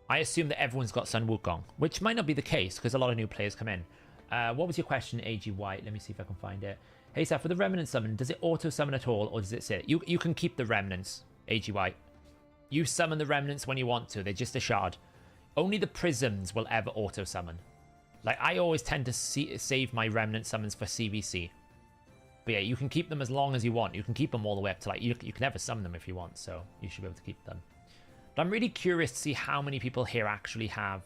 I assume that everyone's got Sun Wukong, which might not be the case because a lot of new players come in. What was your question, AG White? Let me see if I can find it. Hey, Seth, for the Remnant summon, does it auto-summon at all, or does it sit? You can keep the Remnants, AG White. You summon the Remnants when you want to. They're just a shard. Only the Prisms will ever auto-summon. Like, I always tend to save my Remnant summons for CVC. But yeah, you can keep them as long as you want. You can keep them all the way up to, like, you can never summon them if you want, so you should be able to keep them. But I'm really curious to see how many people here actually have...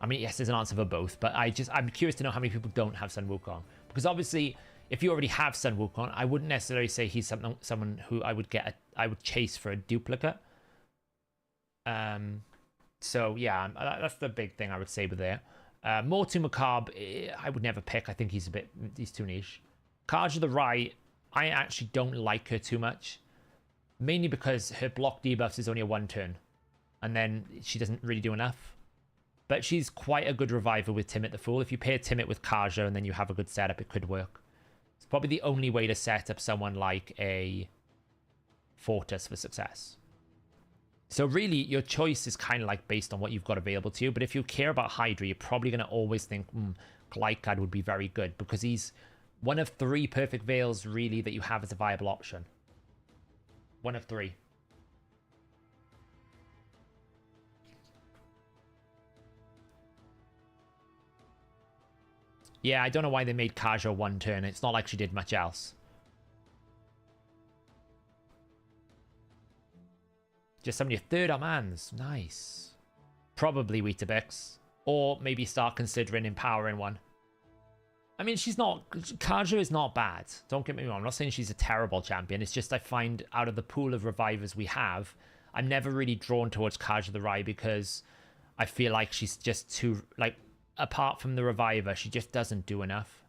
I mean, yes, there's an answer for both, but I'm curious to know how many people don't have Sun Wukong. Because obviously, if you already have Sun Wukong, I wouldn't necessarily say he's someone who I would chase for a duplicate. So yeah, that's the big thing I would say with there. Mortu Macabre, I would never pick. I think he's too niche. Karja the Rai, I actually don't like her too much. Mainly because her block debuffs is only a 1 turn. And then she doesn't really do enough. But she's quite a good reviver with Timid the Fool. If you pair Timid with Karja and then you have a good setup, it could work. It's probably the only way to set up someone like a Fortis for success. So really, your choice is kind of like based on what you've got available to you. But if you care about Hydra, you're probably going to always think, Glycad would be very good. Because he's one of 3 Perfect Veils, really, that you have as a viable option. One of 3. Yeah, I don't know why they made Karja 1 turn. It's not like she did much else. Just summon your 3rd Omans. Nice. Probably Weetabix. Or maybe start considering empowering one. I mean, she's not... Kaja is not bad. Don't get me wrong. I'm not saying she's a terrible champion. It's just I find out of the pool of revivers we have, I'm never really drawn towards Kaja the Rai because I feel like she's just too... Like, apart from the reviver, she just doesn't do enough.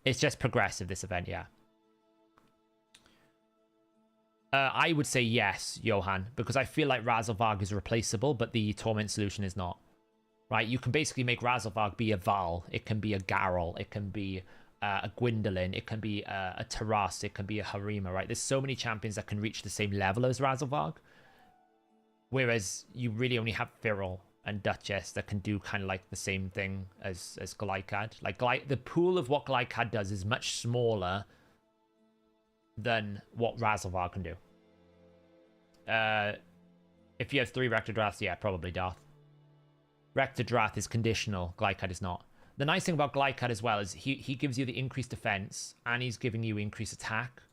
It's just progressive, this event, yeah. I would say yes, Johan, because I feel like Razelvarg is replaceable, but the Torment solution is not. Right? You can basically make Razelvarg be a Val. It can be a Garrel. It can be a Gwendolyn. It can be a Taras. It can be a Harima, right? There's so many champions that can reach the same level as Razelvarg. Whereas you really only have Firil and Duchess that can do kind of like the same thing as Glycad. Like, the pool of what Glycad does is much smaller than what Razelvarg can do. If you have 3 Rector Drafts, yeah, probably Darth. Rector Drath is conditional, Glycad is not. The nice thing about Glycad as well is he gives you the increased defense and he's giving you increased attack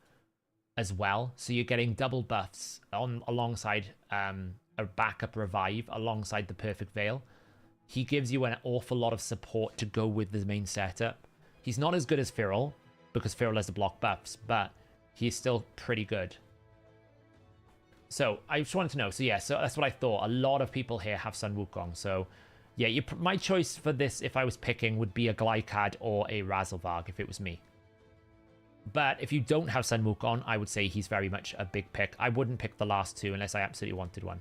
as well. So you're getting double buffs alongside a backup revive alongside the perfect veil. He gives you an awful lot of support to go with the main setup. He's not as good as Firil because Firil has the block buffs, but he's still pretty good. So I just wanted to know. So yeah, so that's what I thought. A lot of people here have Sun Wukong. So yeah, my choice for this, if I was picking, would be a Glycad or a Razelvarg if it was me. But if you don't have Sun Wukong, I would say he's very much a big pick. I wouldn't pick the last 2 unless I absolutely wanted one.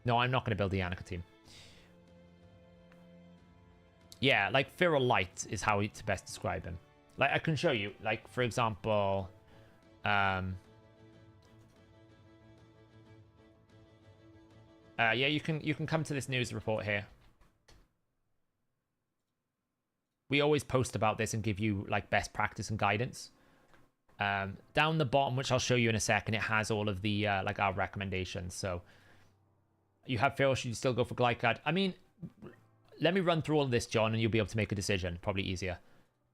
No, I'm not going to build the Yannicka team. Yeah, like Firil Light is how to best describe him. Like I can show you, like for example, yeah, you can come to this news report here. We always post about this and give you like best practice and guidance. Down the bottom, which I'll show you in a second, it has all of the like our recommendations. So you have Firil, should you still go for Glycad? I mean, let me run through all of this, John, and you'll be able to make a decision. Probably easier.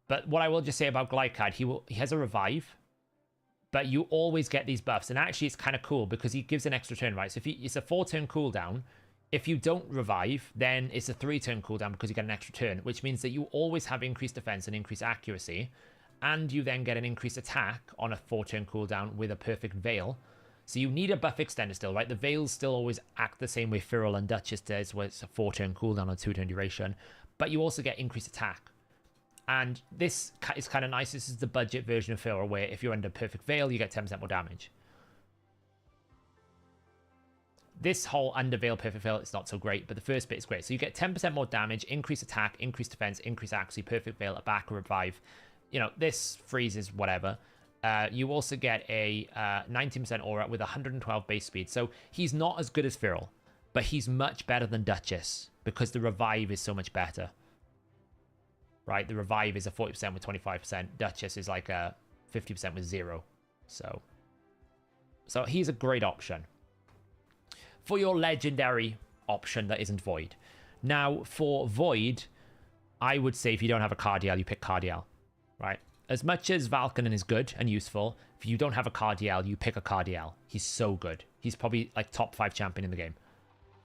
But what I will just say about Glycad, he has a revive, but you always get these buffs. And actually, it's kind of cool because he gives an extra turn, right? So if it's a 4-turn cooldown. If you don't revive, then it's a 3-turn cooldown because you get an extra turn, which means that you always have increased defense and increased accuracy. And you then get an increased attack on a 4-turn cooldown with a perfect veil. So you need a buff extender still, right? The veils still always act the same way Firil and Duchess does, where it's a 4-turn cooldown on 2-turn duration. But you also get increased attack. And this is kind of nice. This is the budget version of Firil, where if you're under perfect veil, you get 10% more damage. This whole under veil perfect veil is not so great, but the first bit is great. So you get 10% more damage, increased attack, increased defense, increased accuracy, perfect veil, a back, a revive. You know, this freezes whatever. You also get a 19% aura with 112 base speed. So he's not as good as Firil, but he's much better than Duchess because the revive is so much better. Right? The revive is a 40% with 25%. Duchess is like a 50% with 0. So he's a great option for your legendary option that isn't Void. Now, for Void, I would say if you don't have a Cardiel, you pick Cardiel, right? As much as Valkynon is good and useful, if you don't have a Cardiel, you pick a Cardiel. He's so good. He's probably like top 5 champion in the game.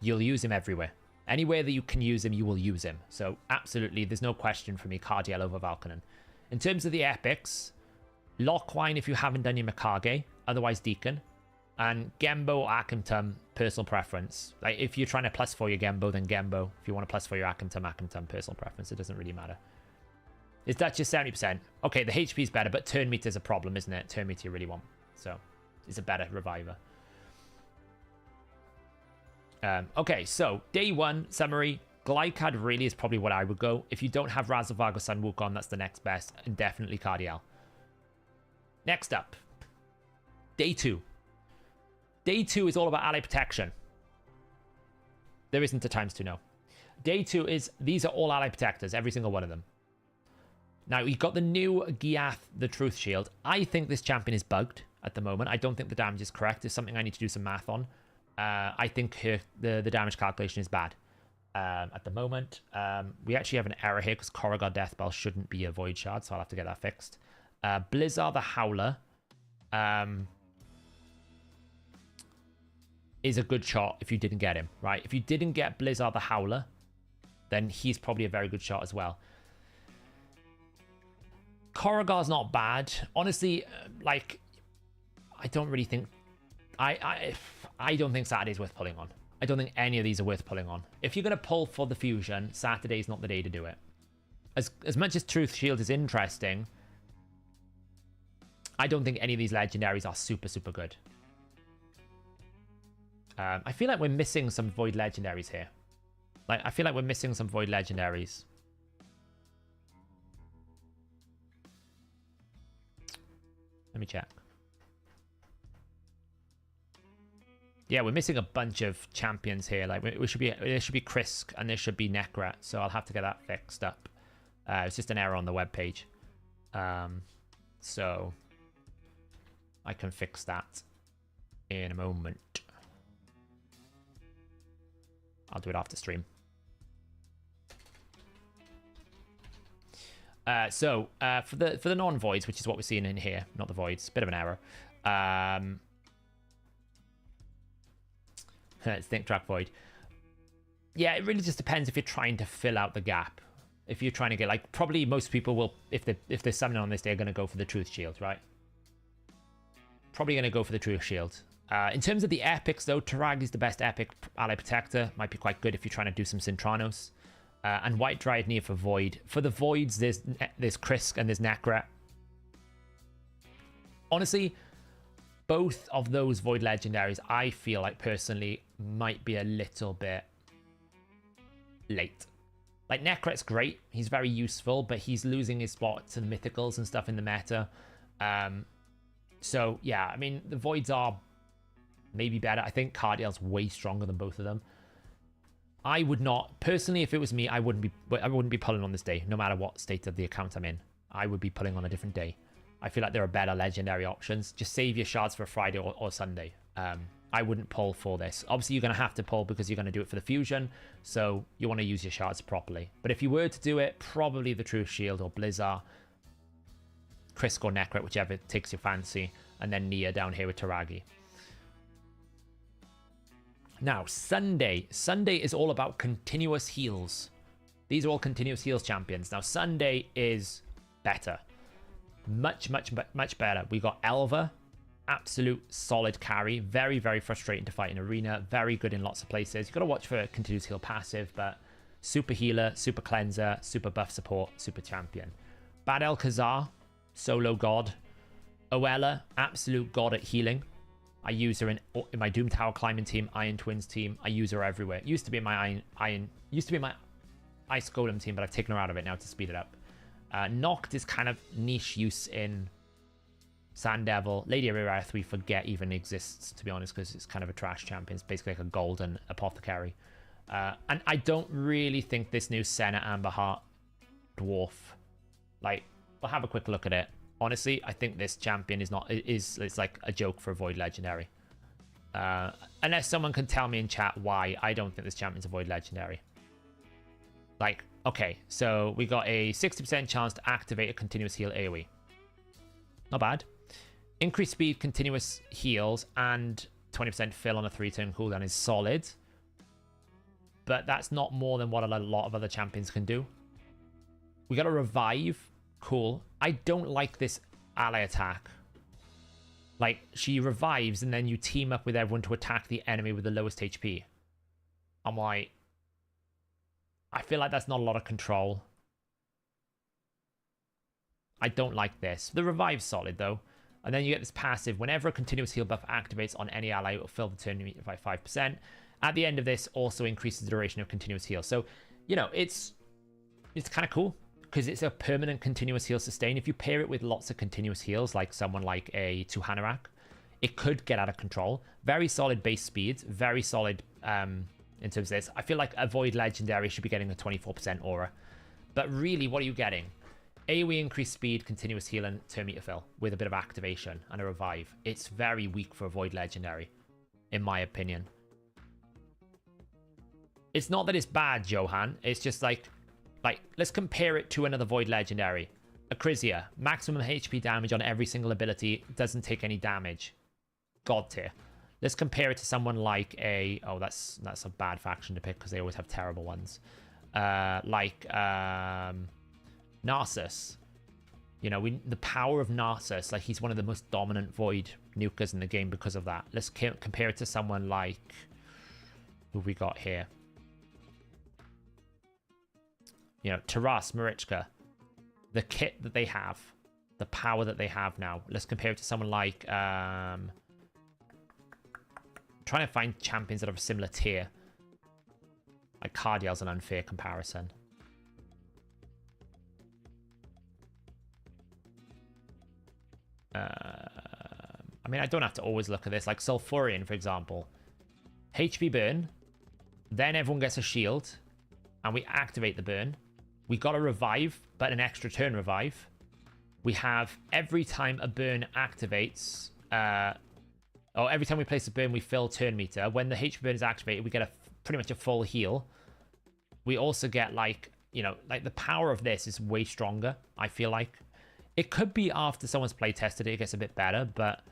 You'll use him everywhere. Anywhere that you can use him, you will use him. So absolutely, there's no question for me, Cardiel over Valkynon. In terms of the epics, Lockwine if you haven't done your Mikage, otherwise Deacon. And Gembo, Akhenaten, personal preference. Like if you're trying to +4 your Gembo, then Gembo. If you want to +4 your Akhenaten, personal preference. It doesn't really matter. Is Duchess 70%? Okay, the HP is better, but turn meter is a problem, isn't it? Turn meter you really want. So it's a better reviver. Okay, so day 1 summary. Glycad really is probably what I would go. If you don't have Razelvarg or Sun Wukong, that's the next best, and definitely Cardiel. Next up, day 2. Day 2 is all about ally protection. There isn't a ×2, no. Day 2 is, these are all ally protectors, every single one of them. Now, you've got the new Giath, the Truth Shield. I think this champion is bugged at the moment. I don't think the damage is correct. It's something I need to do some math on. I think the damage calculation is bad at the moment. We actually have an error here because Corrigar Deathbell shouldn't be a Void Shard, so I'll have to get that fixed. Blizzard the Howler is a good shot if you didn't get him, right? If you didn't get Blizzard the Howler, then he's probably a very good shot as well. Korrigar's not bad. Honestly, like, I don't really think... I don't think Saturday's worth pulling on. I don't think any of these are worth pulling on. If you're going to pull for the fusion, Saturday's not the day to do it. As much as Truth Shield is interesting, I don't think any of these legendaries are super, super good. I feel like we're missing some Void legendaries here. Like, I feel like we're missing some Void legendaries. Let me check. Yeah, we're missing a bunch of champions here. Like, there should be Krisk and there should be Necrat. So I'll have to get that fixed up. It's just an error on the webpage. So I can fix that in a moment. I'll do it after stream. For the non-voids, which is what we're seeing in here, not the voids, bit of an error. It's Think Track Void. Yeah, it really just depends if you're trying to fill out the gap. If you're trying to get, like, probably most people will, if they're summoning on this day, are going to go for the Truth Shield, right? Probably going to go for the Truth Shield. In terms of the epics, though, Taragi's the best epic ally protector. Might be quite good if you're trying to do some Cintranos. And White Dryad Near for Void. For the Voids, there's Krisk and there's Necrat. Honestly, both of those Void legendaries, I feel like personally, might be a little bit late. Like, Necrat's great. He's very useful, but he's losing his spot to the Mythicals and stuff in the meta. So, yeah, I mean, the Voids are maybe better. I think Cardiel's way stronger than both of them. I would not, personally, if it was me, I wouldn't be pulling on this day, no matter what state of the account I'm in. I would be pulling on a different day. I feel like there are better legendary options. Just save your shards for Friday or Sunday. I wouldn't pull for this. Obviously, you're going to have to pull because you're going to do it for the fusion, so you want to use your shards properly. But if you were to do it, probably the Truth Shield or Blizzard, Krisk or Necrat, whichever takes your fancy, and then Nia down here with Taragi. Now, Sunday. Sunday is all about continuous heals. These are all continuous heals champions. Now, Sunday is better. Much, much, much better. We got Elva. Absolute solid carry. Very, very frustrating to fight in arena. Very good in lots of places. You've got to watch for continuous heal passive, but super healer, super cleanser, super buff support, super champion. Bad Alcazar, solo god. Oella, absolute god at healing. I use her in my Doom Tower climbing team, Iron Twins team. I use her everywhere. Used to be my Ice Golem team, but I've taken her out of it now to speed it up. Noct is kind of niche use in Sand Devil. Lady of Erath we forget even exists, to be honest, because it's kind of a trash champion. It's basically like a golden apothecary. And I don't really think this new Senna Amberheart dwarf, like, we'll have a quick look at it. Honestly, I think this champion it's like a joke for a Void Legendary. Unless someone can tell me in chat why I don't think this champion's a Void Legendary. Like, okay, so we got a 60% chance to activate a continuous heal AoE. Not bad. Increased speed, continuous heals, and 20% fill on a 3-turn cooldown is solid. But that's not more than what a lot of other champions can do. We got a revive. Cool. I don't like this ally attack. Like, she revives and then you team up with everyone to attack the enemy with the lowest HP. I'm like, I feel like that's not a lot of control. I don't like this. The revive's solid though. And then you get this passive. Whenever a continuous heal buff activates on any ally, it will fill the turn meter by 5%. At the end of this, also increases the duration of continuous heal. So, you know, it's kind of cool because it's a permanent continuous heal sustain. If you pair it with lots of continuous heals, like someone like a Tuhanarak, it could get out of control. Very solid base speed. Very solid in terms of this. I feel like a Void Legendary should be getting a 24% aura. But really, what are you getting? AoE increased speed, continuous heal, and turn meter fill with a bit of activation and a revive. It's very weak for a Void Legendary, in my opinion. It's not that it's bad, Johan. It's just like, let's compare it to another Void Legendary. Acrisia, maximum HP damage on every single ability, doesn't take any damage. God tier. Let's compare it to someone like a... Oh, that's a bad faction to pick because they always have terrible ones. Narcissus. You know, the power of Narcissus, like he's one of the most dominant Void nukers in the game because of that. Let's compare it to someone like, who we got here? You know, Taras, Marichka. The kit that they have, the power that they have now. Let's compare it to someone like, trying to find champions that are of a similar tier. Like Cardiel's an unfair comparison. I mean, I don't have to always look at this. Like Sulfurion, for example. HP burn. Then everyone gets a shield. And we activate the burn. We got a revive, but an extra turn revive. We have every time a burn activates... every time we place a burn, we fill turn meter. When the HP burn is activated, we get pretty much a full heal. We also get, like, you know, like the power of this is way stronger, I feel like. It could be after someone's play tested it gets a bit better, but,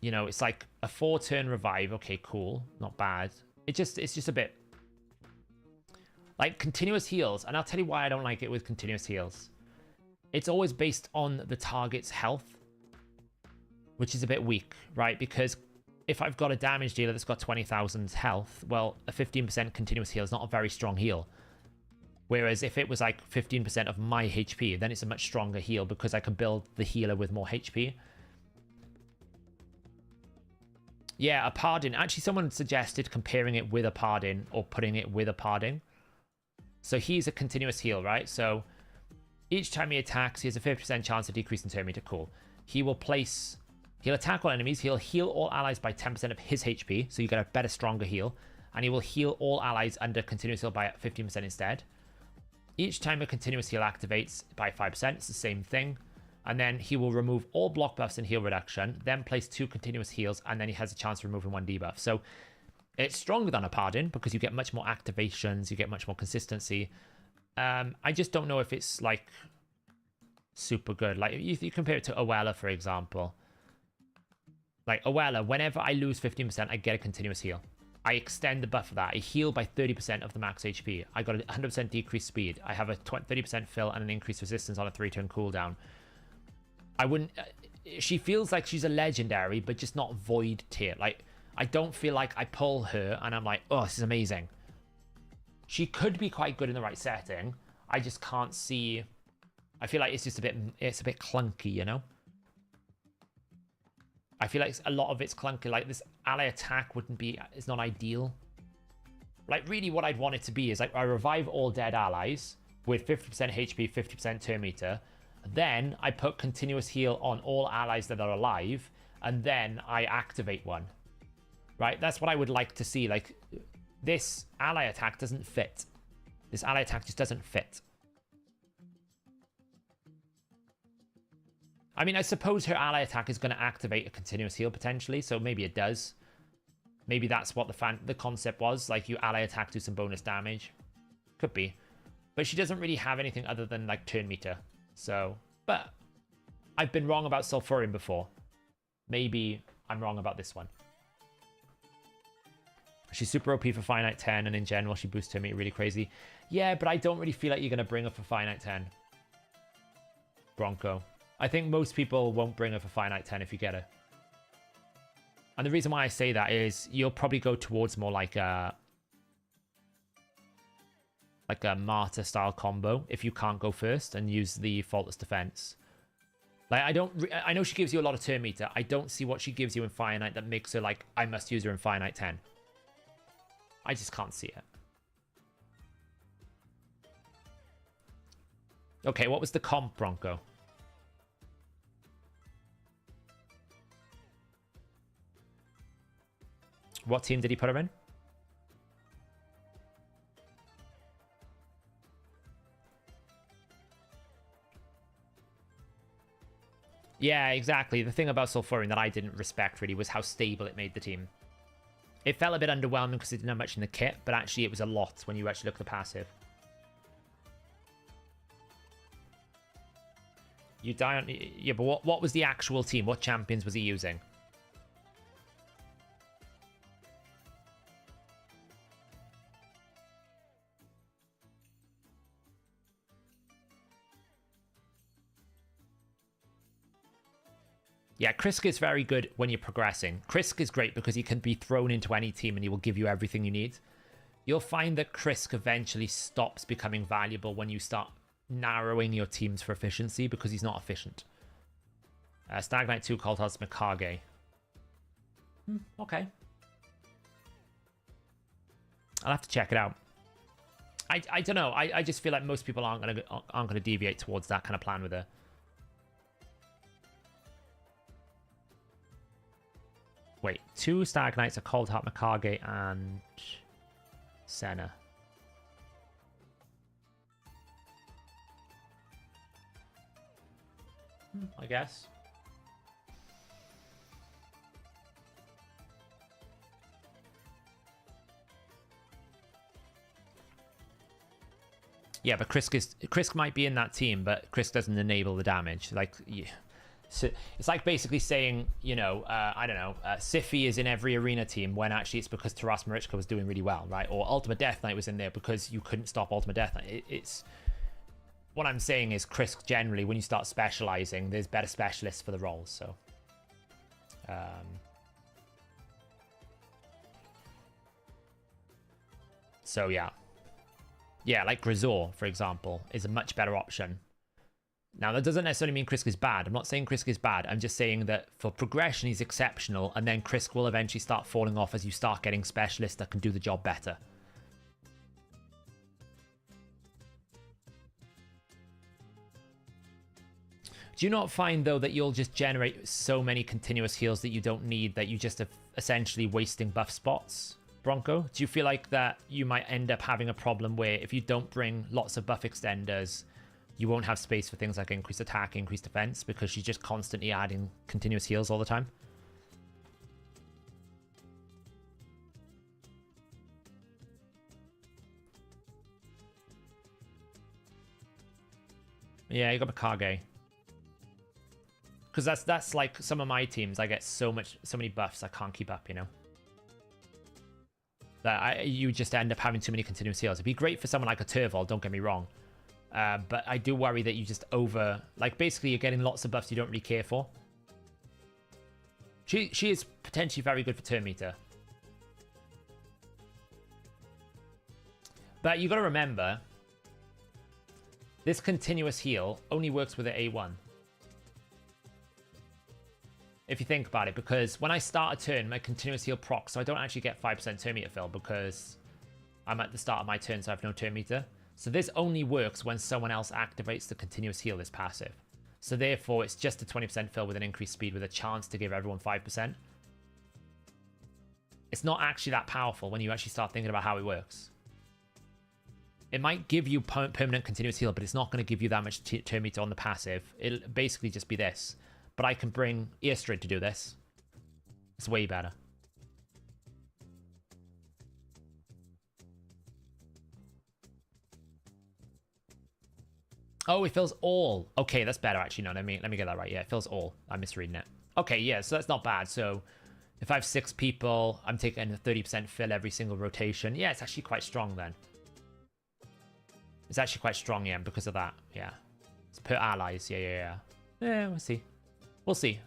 you know, it's like a 4-turn revive. Okay, cool. Not bad. It's just a bit... Like, continuous heals, and I'll tell you why I don't like it with continuous heals. It's always based on the target's health, which is a bit weak, right? Because if I've got a damage dealer that's got 20,000 health, well, a 15% continuous heal is not a very strong heal. Whereas if it was like 15% of my HP, then it's a much stronger heal because I can build the healer with more HP. Yeah, a Pardon. Actually, someone suggested comparing it with a Pardon or putting it with a Pardon. So he's a continuous heal, right? So each time he attacks, he has a 50% chance of decreasing turn meter. Cool. He'll attack all enemies. He'll heal all allies by 10% of his HP. So you get a better, stronger heal. And he will heal all allies under continuous heal by 15% instead. Each time a continuous heal activates by 5%, it's the same thing. And then he will remove all block buffs and heal reduction, then place 2 continuous heals, and then he has a chance of removing 1 debuff. So it's stronger than a Pardon because you get much more activations, you get much more consistency. I just don't know if it's, like, super good. Like, if you compare it to Owella, for example. Like, Owella, whenever I lose 15%, I get a continuous heal. I extend the buff of that. I heal by 30% of the max HP. I got a 100% decreased speed. I have a 30% fill and an increased resistance on a 3-turn cooldown. I wouldn't... she feels like she's a legendary, but just not Void tier. Like, I don't feel like I pull her and I'm like, oh, this is amazing. She could be quite good in the right setting. I just can't see... I feel like it's just a bit clunky, you know? I feel like a lot of it's clunky. Like, this ally attack is not ideal. Like, really what I'd want it to be is, like, I revive all dead allies with 50% HP, 50% turn meter. Then I put continuous heal on all allies that are alive, and then I activate one. Right? That's what I would like to see. Like, this ally attack doesn't fit. This ally attack just doesn't fit. I mean, I suppose her ally attack is going to activate a continuous heal potentially, so maybe it does. Maybe that's what the concept was, like you ally attack, do some bonus damage. Could be. But she doesn't really have anything other than, like, turn meter. So, but I've been wrong about Sulfurion before. Maybe I'm wrong about this one. She's super OP for Finite 10, and in general, she boosts turn meter really crazy. Yeah, but I don't really feel like you're going to bring her for Finite 10. Bronco. I think most people won't bring her for Finite 10 if you get her. And the reason why I say that is you'll probably go towards more like a Martyr style combo if you can't go first and use the Faultless Defense. Like, I know she gives you a lot of turn meter. I don't see what she gives you in Finite that makes her like, I must use her in Finite 10. I just can't see it. Okay, what was the comp, Bronco? What team did he put her in? Yeah, exactly. The thing about Sulfurion that I didn't respect really was how stable it made the team. It felt a bit underwhelming because it didn't have much in the kit, but actually it was a lot when you actually look at the passive. You die on... Yeah, but what was the actual team? What champions was he using? Yeah, Krisk is very good when you're progressing. Krisk is great because he can be thrown into any team and he will give you everything you need. You'll find that Krisk eventually stops becoming valuable when you start narrowing your teams for efficiency because he's not efficient. Stag Knight 2 Cold Hearts Mikage. Okay. I'll have to check it out. I don't know. I just feel like most people aren't gonna deviate towards that kind of plan with her. Wait, 2 Stag Knights, a Cold Heart Mikage, and Senna. I guess. Yeah, but Krisk might be in that team, but Krisk doesn't enable the damage. Like, yeah. So it's like basically saying, you know, I don't know, Sify is in every arena team when actually it's because Taras Marichka was doing really well, right? Or Ultimate Death Knight was in there because you couldn't stop Ultimate Death Knight. It's what I'm saying is Krisk generally, when you start specializing, there's better specialists for the roles. So yeah. Yeah, like Grisor, for example, is a much better option. Now, that doesn't necessarily mean Krisk is bad. I'm not saying Krisk is bad. I'm just saying that for progression, he's exceptional, and then Krisk will eventually start falling off as you start getting specialists that can do the job better. Do you not find, though, that you'll just generate so many continuous heals that you don't need, that you just are essentially wasting buff spots? Bronco, do you feel like that you might end up having a problem where if you don't bring lots of buff extenders, you won't have space for things like increased attack, increased defense, because she's just constantly adding continuous heals all the time? Yeah, you got Mikage. Because that's like some of my teams. I get so many buffs I can't keep up, you know? That you just end up having too many continuous heals. It'd be great for someone like a Turvold, don't get me wrong. But I do worry that you just like basically you're getting lots of buffs you don't really care for. She is potentially very good for turn meter. But you got to remember, this continuous heal only works with an A1. If you think about it, because when I start a turn, my continuous heal procs, so I don't actually get 5% turn meter fill because I'm at the start of my turn, so I have no turn meter. So this only works when someone else activates the continuous heal, this passive. So therefore, it's just a 20% fill with an increased speed with a chance to give everyone 5%. It's not actually that powerful when you actually start thinking about how it works. It might give you permanent continuous heal, but it's not going to give you that much turn meter on the passive. It'll basically just be this. But I can bring Earstrid to do this. It's way better. Oh, it fills all. Okay, that's better actually. No, let me get that right. Yeah, it fills all. I'm misreading it. Okay, yeah, so that's not bad. So if I have 6 people, I'm taking a 30% fill every single rotation. Yeah, it's actually quite strong then. It's actually quite strong, yeah, because of that. Yeah. It's per allies. Yeah. Yeah, we'll see. We'll see.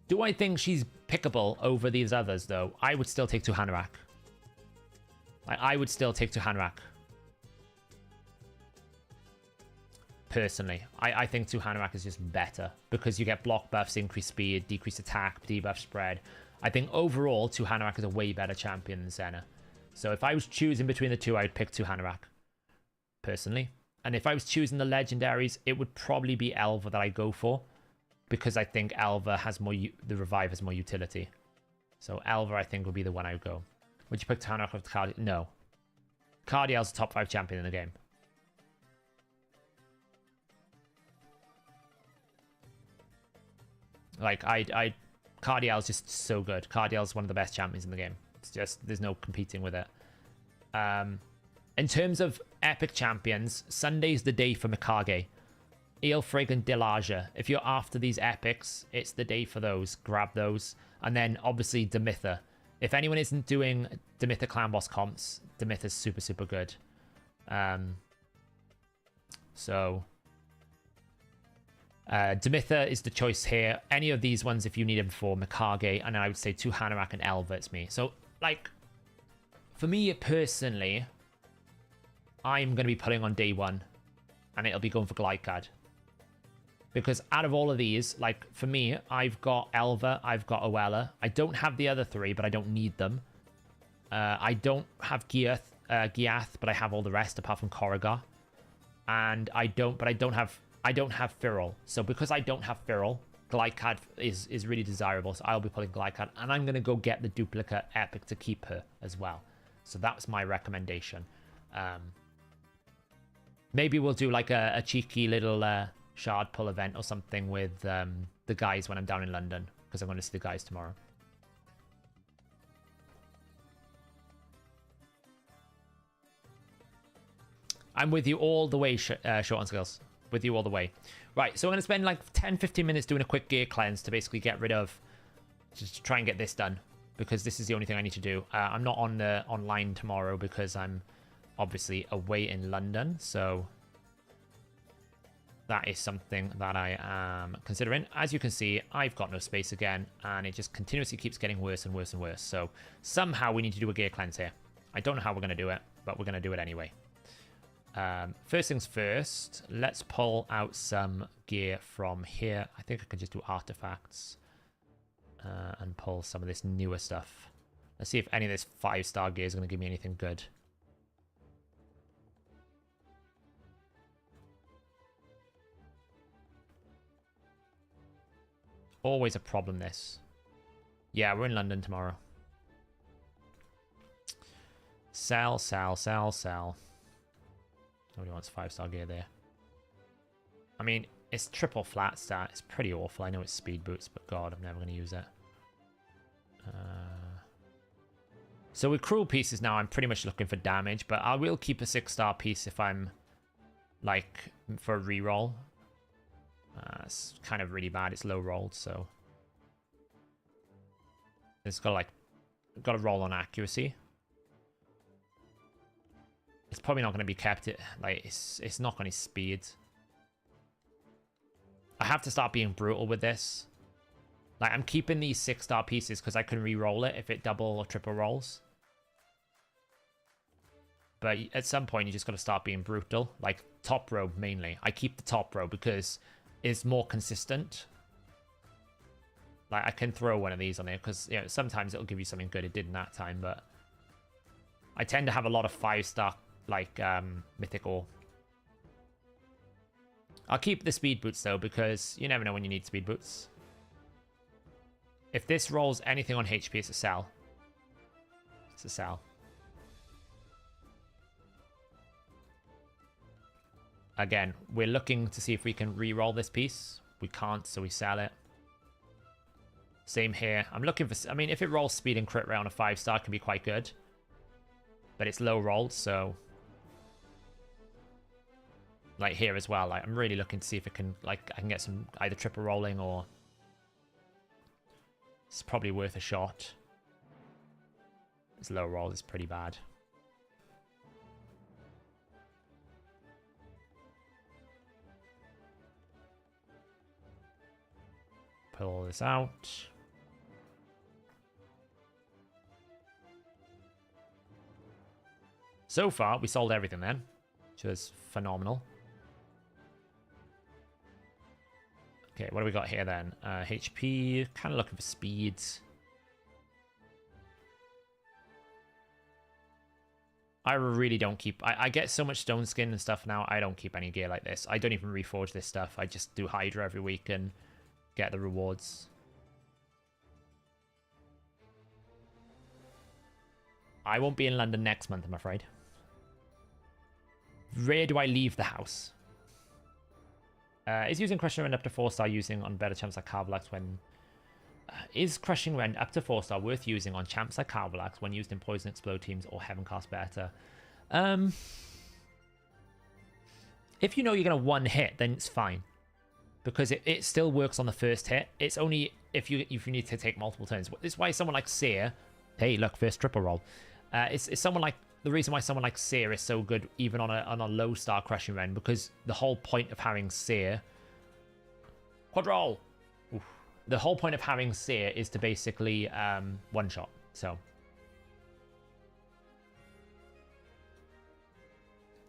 Do I think she's pickable over these others, though? I would still take Hanorach. I would still take Hanorach. Personally. I think Hanorach is just better because you get block buffs, increased speed, decreased attack, debuff spread. I think overall, Hanorach is a way better champion than Senna. So if I was choosing between the two, I'd pick Hanorach. Personally. And if I was choosing the legendaries, it would probably be Elva that I go for. Because I think Elva has more... The Revive has more utility. So Elva, I think, would be the one I would go. Would you pick Hanorach over Cardiel? No. Cardiel's the top 5 champion in the game. Like, Cardiel's just so good. Cardiel's one of the best champions in the game. It's just... There's no competing with it. In terms of epic champions, Sunday's the day for Mikage. Aelfried and Delaja. If you're after these epics, it's the day for those. Grab those. And then, obviously, Demitha. If anyone isn't doing Demitha Clan Boss comps, Demitha's super, super good. So, Demitha is the choice here. Any of these ones if you need them for Mikage, and I would say 2 Hanomach and Elva, it's me. So, like, for me personally, I'm going to be putting on day 1, and it'll be going for Glycad. Because out of all of these, like, for me, I've got Elva, I've got Oella. I don't have the other 3, but I don't need them. I don't have Giath, but I have all the rest apart from Korrigar. And I don't have Firol. So because I don't have Firol, Glycad is really desirable. So I'll be putting Glycad, and I'm going to go get the duplicate epic to keep her as well. So that was my recommendation. Maybe we'll do like a cheeky little shard pull event or something with the guys when I'm down in London, because I'm going to see the guys tomorrow. I'm with you all the way, Short on Skills. With you all the way. Right, so I'm going to spend like 10-15 minutes doing a quick gear cleanse to basically get rid of... Just to try and get this done, because this is the only thing I need to do. I'm not on the online tomorrow because I'm obviously away in London, so... That is something that I am considering. As you can see, I've got no space again, and it just continuously keeps getting worse and worse and worse. So somehow we need to do a gear cleanse here. I don't know how we're going to do it, but we're going to do it anyway. First things first, let's pull out some gear from here. I think I can just do artifacts and pull some of this newer stuff. Let's see if any of this 5-star gear is going to give me anything good. Always a problem, this. Yeah, we're in London tomorrow. Sell, sell, sell, sell. Nobody wants 5-star gear there. I mean, it's triple flat stat. It's pretty awful. I know it's speed boots, but God, I'm never going to use it. So with cruel pieces now, I'm pretty much looking for damage, but I will keep a 6-star piece if I'm, like, for a reroll. It's kind of really bad. It's low rolled, so... It's got, like, got to roll on accuracy. It's probably not going to be kept. Like, it's not going to speed. I have to start being brutal with this. Like, I'm keeping these 6-star pieces because I can re-roll it if it double or triple rolls. But at some point, you just got to start being brutal. Like, top row mainly. I keep the top row because it's more consistent. Like, I can throw one of these on there because, you know, sometimes it'll give you something good. It did in that time, but I tend to have a lot of 5-star, like, mythic ore. I'll keep the speed boots, though, because you never know when you need speed boots. If this rolls anything on HP, it's a sell. It's a sell. Again, we're looking to see if we can re-roll this piece. We can't, so we sell it. Same here. I'm looking for... I mean, if it rolls speed and crit rate on a 5-star, it can be quite good. But it's low rolled, so... Like here as well, like I'm really looking to see if it can, like, I can get some either triple rolling or... It's probably worth a shot. This low roll is pretty bad. Pull all this out. So far, we sold everything then, which was phenomenal. Okay, what do we got here then? HP, kind of looking for speeds. I really don't keep... I get so much stone skin and stuff now, I don't keep any gear like this. I don't even reforge this stuff. I just do Hydra every week and get the rewards. I won't be in London next month, I'm afraid. Rare do I leave the house? Is using Crushing Rend up to 4-star using on better champs like Carvelax when... is Crushing Rend up to 4-star worth using on champs like Carvelax when used in Poison Explode teams or Heaven Cast better? If you know you're going to one hit, then it's fine. Because it still works on the first hit. It's only if you need to take multiple turns. It's why someone like Seer... Hey, look, first triple roll. It's someone like... The reason why someone like Seer is so good even on a low star Crushing Rend, because the whole point of having Seer Quad roll. Oof. The whole point of having Seer is to basically one shot. So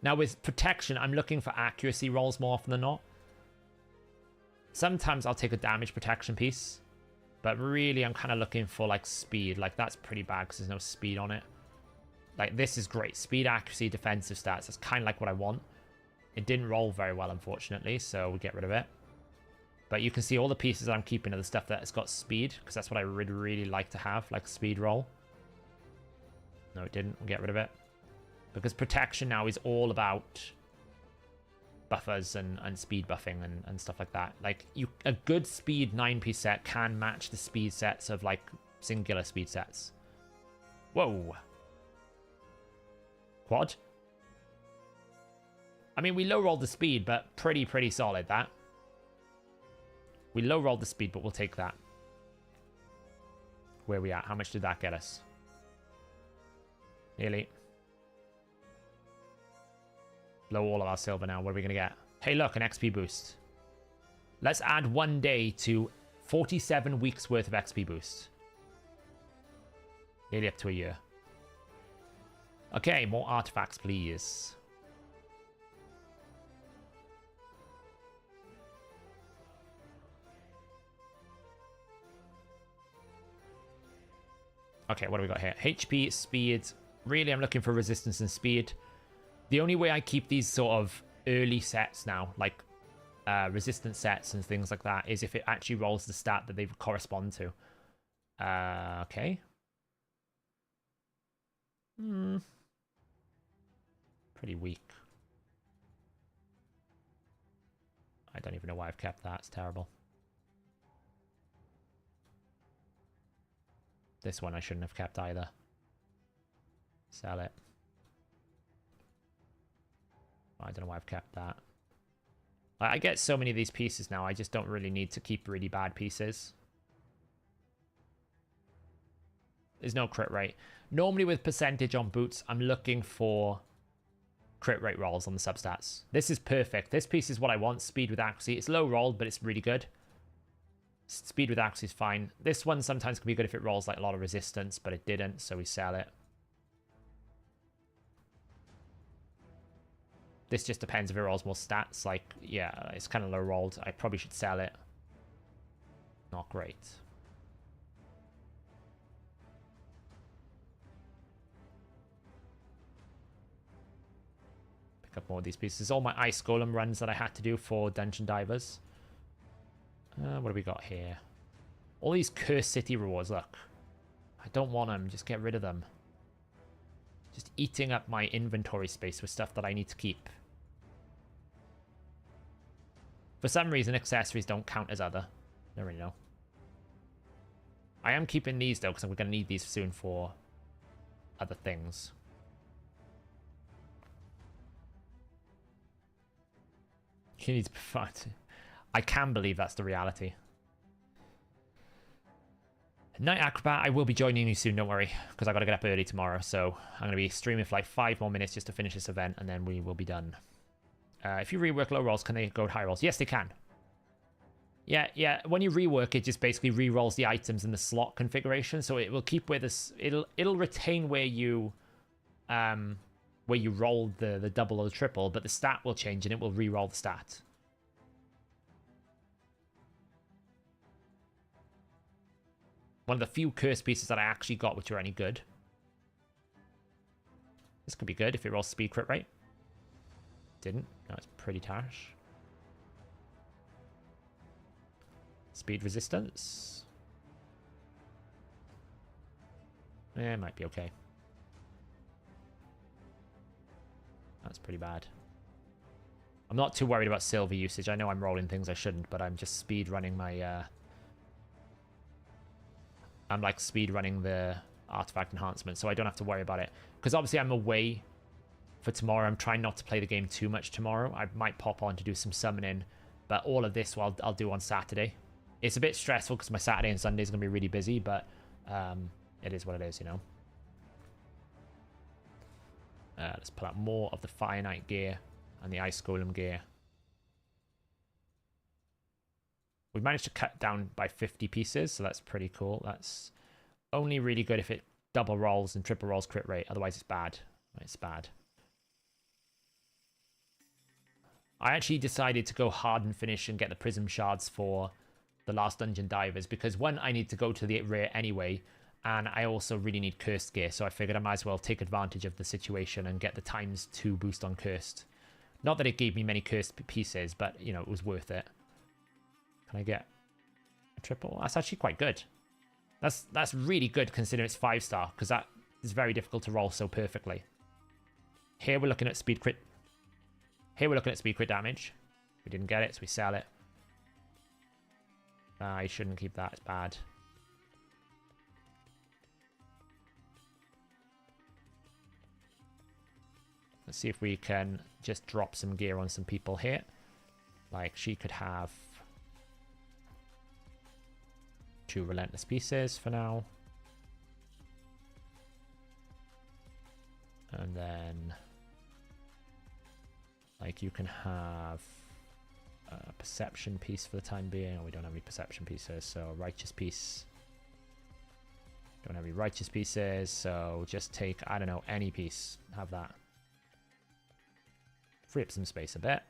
now with protection, I'm looking for accuracy rolls more often than not. Sometimes I'll take a damage protection piece, but really I'm kind of looking for like speed. Like that's pretty bad because there's no speed on it. Like this is great. Speed, accuracy, defensive stats. That's kind of like what I want. It didn't roll very well, unfortunately, so we get rid of it. But you can see all the pieces that I'm keeping are the stuff that's got speed, because that's what I would really like to have, like speed roll. No, it didn't. We'll get rid of it. Because protection now is all about buffers and speed buffing and stuff like that. Like, a good speed 9-piece set can match the speed sets of, like, singular speed sets. Whoa. Quad? I mean, we low-rolled the speed, but pretty solid, that. We low-rolled the speed, but we'll take that. Where are we at? How much did that get us? Nearly. Blow all of our silver now. What are we going to get? Hey, look, an XP boost. Let's add 1 day to 47 weeks worth of XP boost. Nearly up to a year. Okay, more artifacts, please. Okay, what do we got here? HP, speed. Really, I'm looking for resistance and speed. The only way I keep these sort of early sets now, like resistance sets and things like that, is if it actually rolls the stat that they correspond to. Okay. Pretty weak. I don't even know why I've kept that. It's terrible. This one I shouldn't have kept either. Sell it. I don't know why I've kept that. I get so many of these pieces now, I just don't really need to keep really bad pieces. There's no crit rate. Normally with percentage on boots, I'm looking for crit rate rolls on the substats. This is perfect. This piece is what I want. Speed with accuracy. It's low rolled, but it's really good. Speed with accuracy is fine. This one sometimes can be good if it rolls like a lot of resistance, but it didn't, so we sell it. This just depends if it rolls more stats. Like, yeah, it's kind of low rolled. I probably should sell it. Not great. Pick up more of these pieces. All my Ice Golem runs that I had to do for Dungeon Divers. What do we got here? All these Cursed City rewards, look. I don't want them. Just get rid of them. Just eating up my inventory space with stuff that I need to keep. For some reason, accessories don't count as other. Don't really know. I am keeping these, though, because we're going to need these soon for other things. You need to be fun. I can believe that's the reality. Night Acrobat, I will be joining you soon, don't worry, because I got to get up early tomorrow, so I'm going to be streaming for like 5 more minutes just to finish this event, and then we will be done. If you rework low rolls, can they go to high rolls? Yes, they can. Yeah, when you rework, it just basically re-rolls the items in the slot configuration, so it will keep where this... It'll retain where you roll the double or the triple, but the stat will change, and it will re-roll the stat. One of the few curse pieces that I actually got which are any good. This could be good if it rolls speed crit rate. Didn't. No, it's pretty trash. Speed resistance. Yeah, it might be okay. That's pretty bad. I'm not too worried about silver usage. I know I'm rolling things I shouldn't, but I'm just speed running my... I'm like speed running the artifact enhancement, so I don't have to worry about it. Because obviously I'm away for tomorrow. I'm trying not to play the game too much tomorrow. I might pop on to do some summoning, but all of this I'll do on Saturday. It's a bit stressful because my Saturday and Sunday is going to be really busy, but it is what it is, you know. Let's pull out more of the Fire Knight gear and the Ice Golem gear. we managed to cut down by 50 pieces, so that's pretty cool. That's only really good if it double rolls and triple rolls crit rate. Otherwise, it's bad. It's bad. I actually decided to go hard and finish and get the prism shards for the last dungeon divers because one, I need to go to the rear anyway, and I also really need cursed gear, so I figured I might as well take advantage of the situation and get the ×2 boost on cursed. Not that it gave me many cursed pieces, but you know, it was worth it. Can I get a triple? That's actually quite good. That's really good considering it's 5-star, because that is very difficult to roll so perfectly. Here we're looking at speed crit. Here we're looking at speed crit damage. We didn't get it, so we sell it. I shouldn't keep that, it's bad. Let's see if we can just drop some gear on some people here. Like, she could have 2 relentless pieces for now. And then, like, you can have a perception piece for the time being. Oh, we don't have any perception pieces, so righteous piece. Don't have any righteous pieces, so just take, I don't know, any piece. Have that. Free up some space a bit.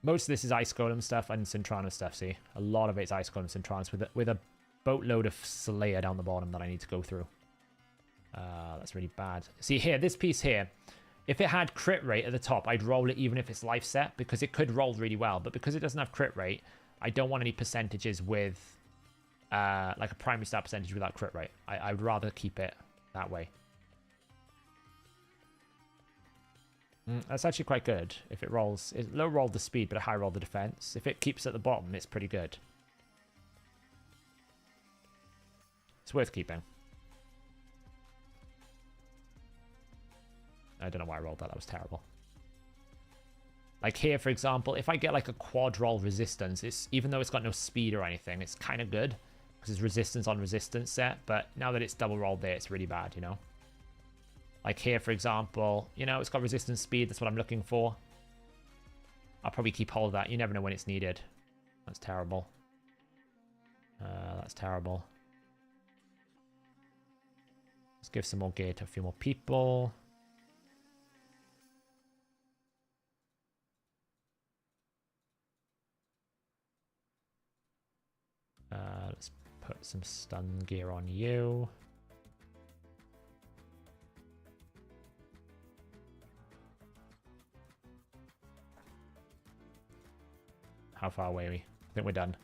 Most of this is Ice Golem stuff and Centrana stuff, see? A lot of it's Ice Golem Centranas with a boatload of Slayer down the bottom that I need to go through. That's really bad. See here, this piece here, if it had crit rate at the top, I'd roll it even if it's life set, because it could roll really well. But because it doesn't have crit rate, I don't want any percentages with, like a primary stat percentage without crit rate. I would rather keep it that way. That's actually quite good. If it rolls, it low rolled the speed, but a high roll the defense. If it keeps at the bottom, it's pretty good. It's worth keeping. I don't know why I rolled that. That was terrible. Like here, for example, if I get like a quad roll resistance, it's even though it's got no speed or anything, it's kind of good because it's resistance on resistance set. But now that it's double rolled there, it's really bad, you know. Like here, for example, you know, it's got resistance speed. That's what I'm looking for. I'll probably keep hold of that. You never know when it's needed. That's terrible. That's terrible. Let's give some more gear to a few more people. Let's put some stun gear on you. How far away are we? I think we're done.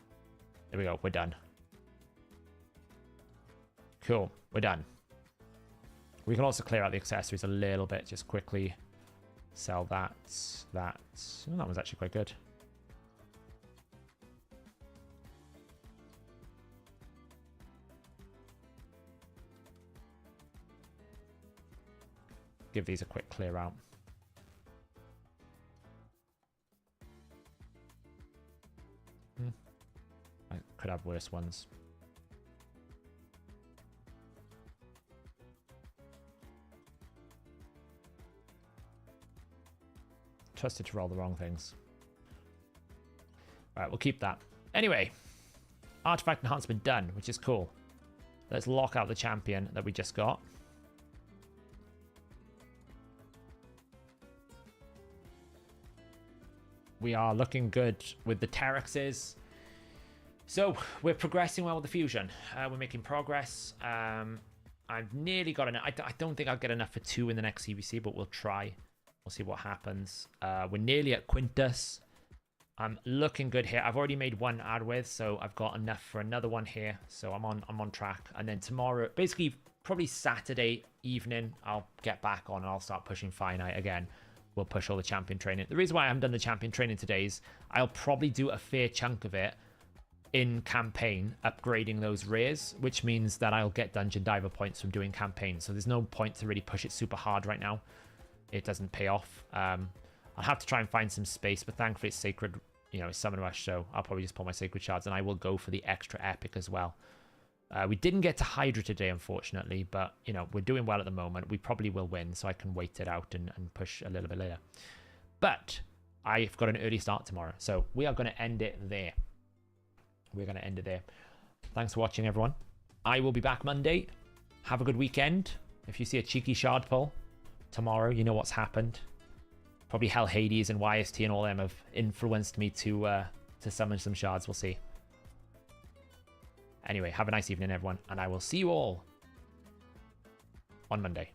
There we go, we're done. Cool, we're done. We can also clear out the accessories a little bit, just quickly sell that. That. Oh, that was actually quite good. Give these a quick clear out. I could have worse ones. Trusted to roll the wrong things. Alright, we'll keep that. Anyway, artifact enhancement done, which is cool. Let's lock out the champion that we just got. We are looking good with the Terexes. So we're progressing well with the fusion. We're making progress. I've nearly got enough. I don't think I'll get enough for 2 in the next CVC, but we'll try. We'll see what happens. We're nearly at Quintus. I'm looking good here. I've already made 1 add with, so I've got enough for another one here. So I'm on track. And then tomorrow, basically probably Saturday evening, I'll get back on and I'll start pushing finite again. We'll push all the champion training. The reason why I haven't done the champion training today is I'll probably do a fair chunk of it in campaign, upgrading those rares, which means that I'll get dungeon diver points from doing campaign. So there's no point to really push it super hard right now. It doesn't pay off. I'll have to try and find some space, but thankfully it's sacred, you know, it's summon rush, so I'll probably just pull my sacred shards and I will go for the extra epic as well. We didn't get to Hydra today, unfortunately, but, you know, we're doing well at the moment. We probably will win, so I can wait it out and push a little bit later. But I've got an early start tomorrow, so we are going to end it there. We're going to end it there. Thanks for watching, everyone. I will be back Monday. Have a good weekend. If you see a cheeky shard pull tomorrow, you know what's happened. Probably Hell Hades and YST and all them have influenced me to summon some shards. We'll see. Anyway, have a nice evening, everyone, and I will see you all on Monday.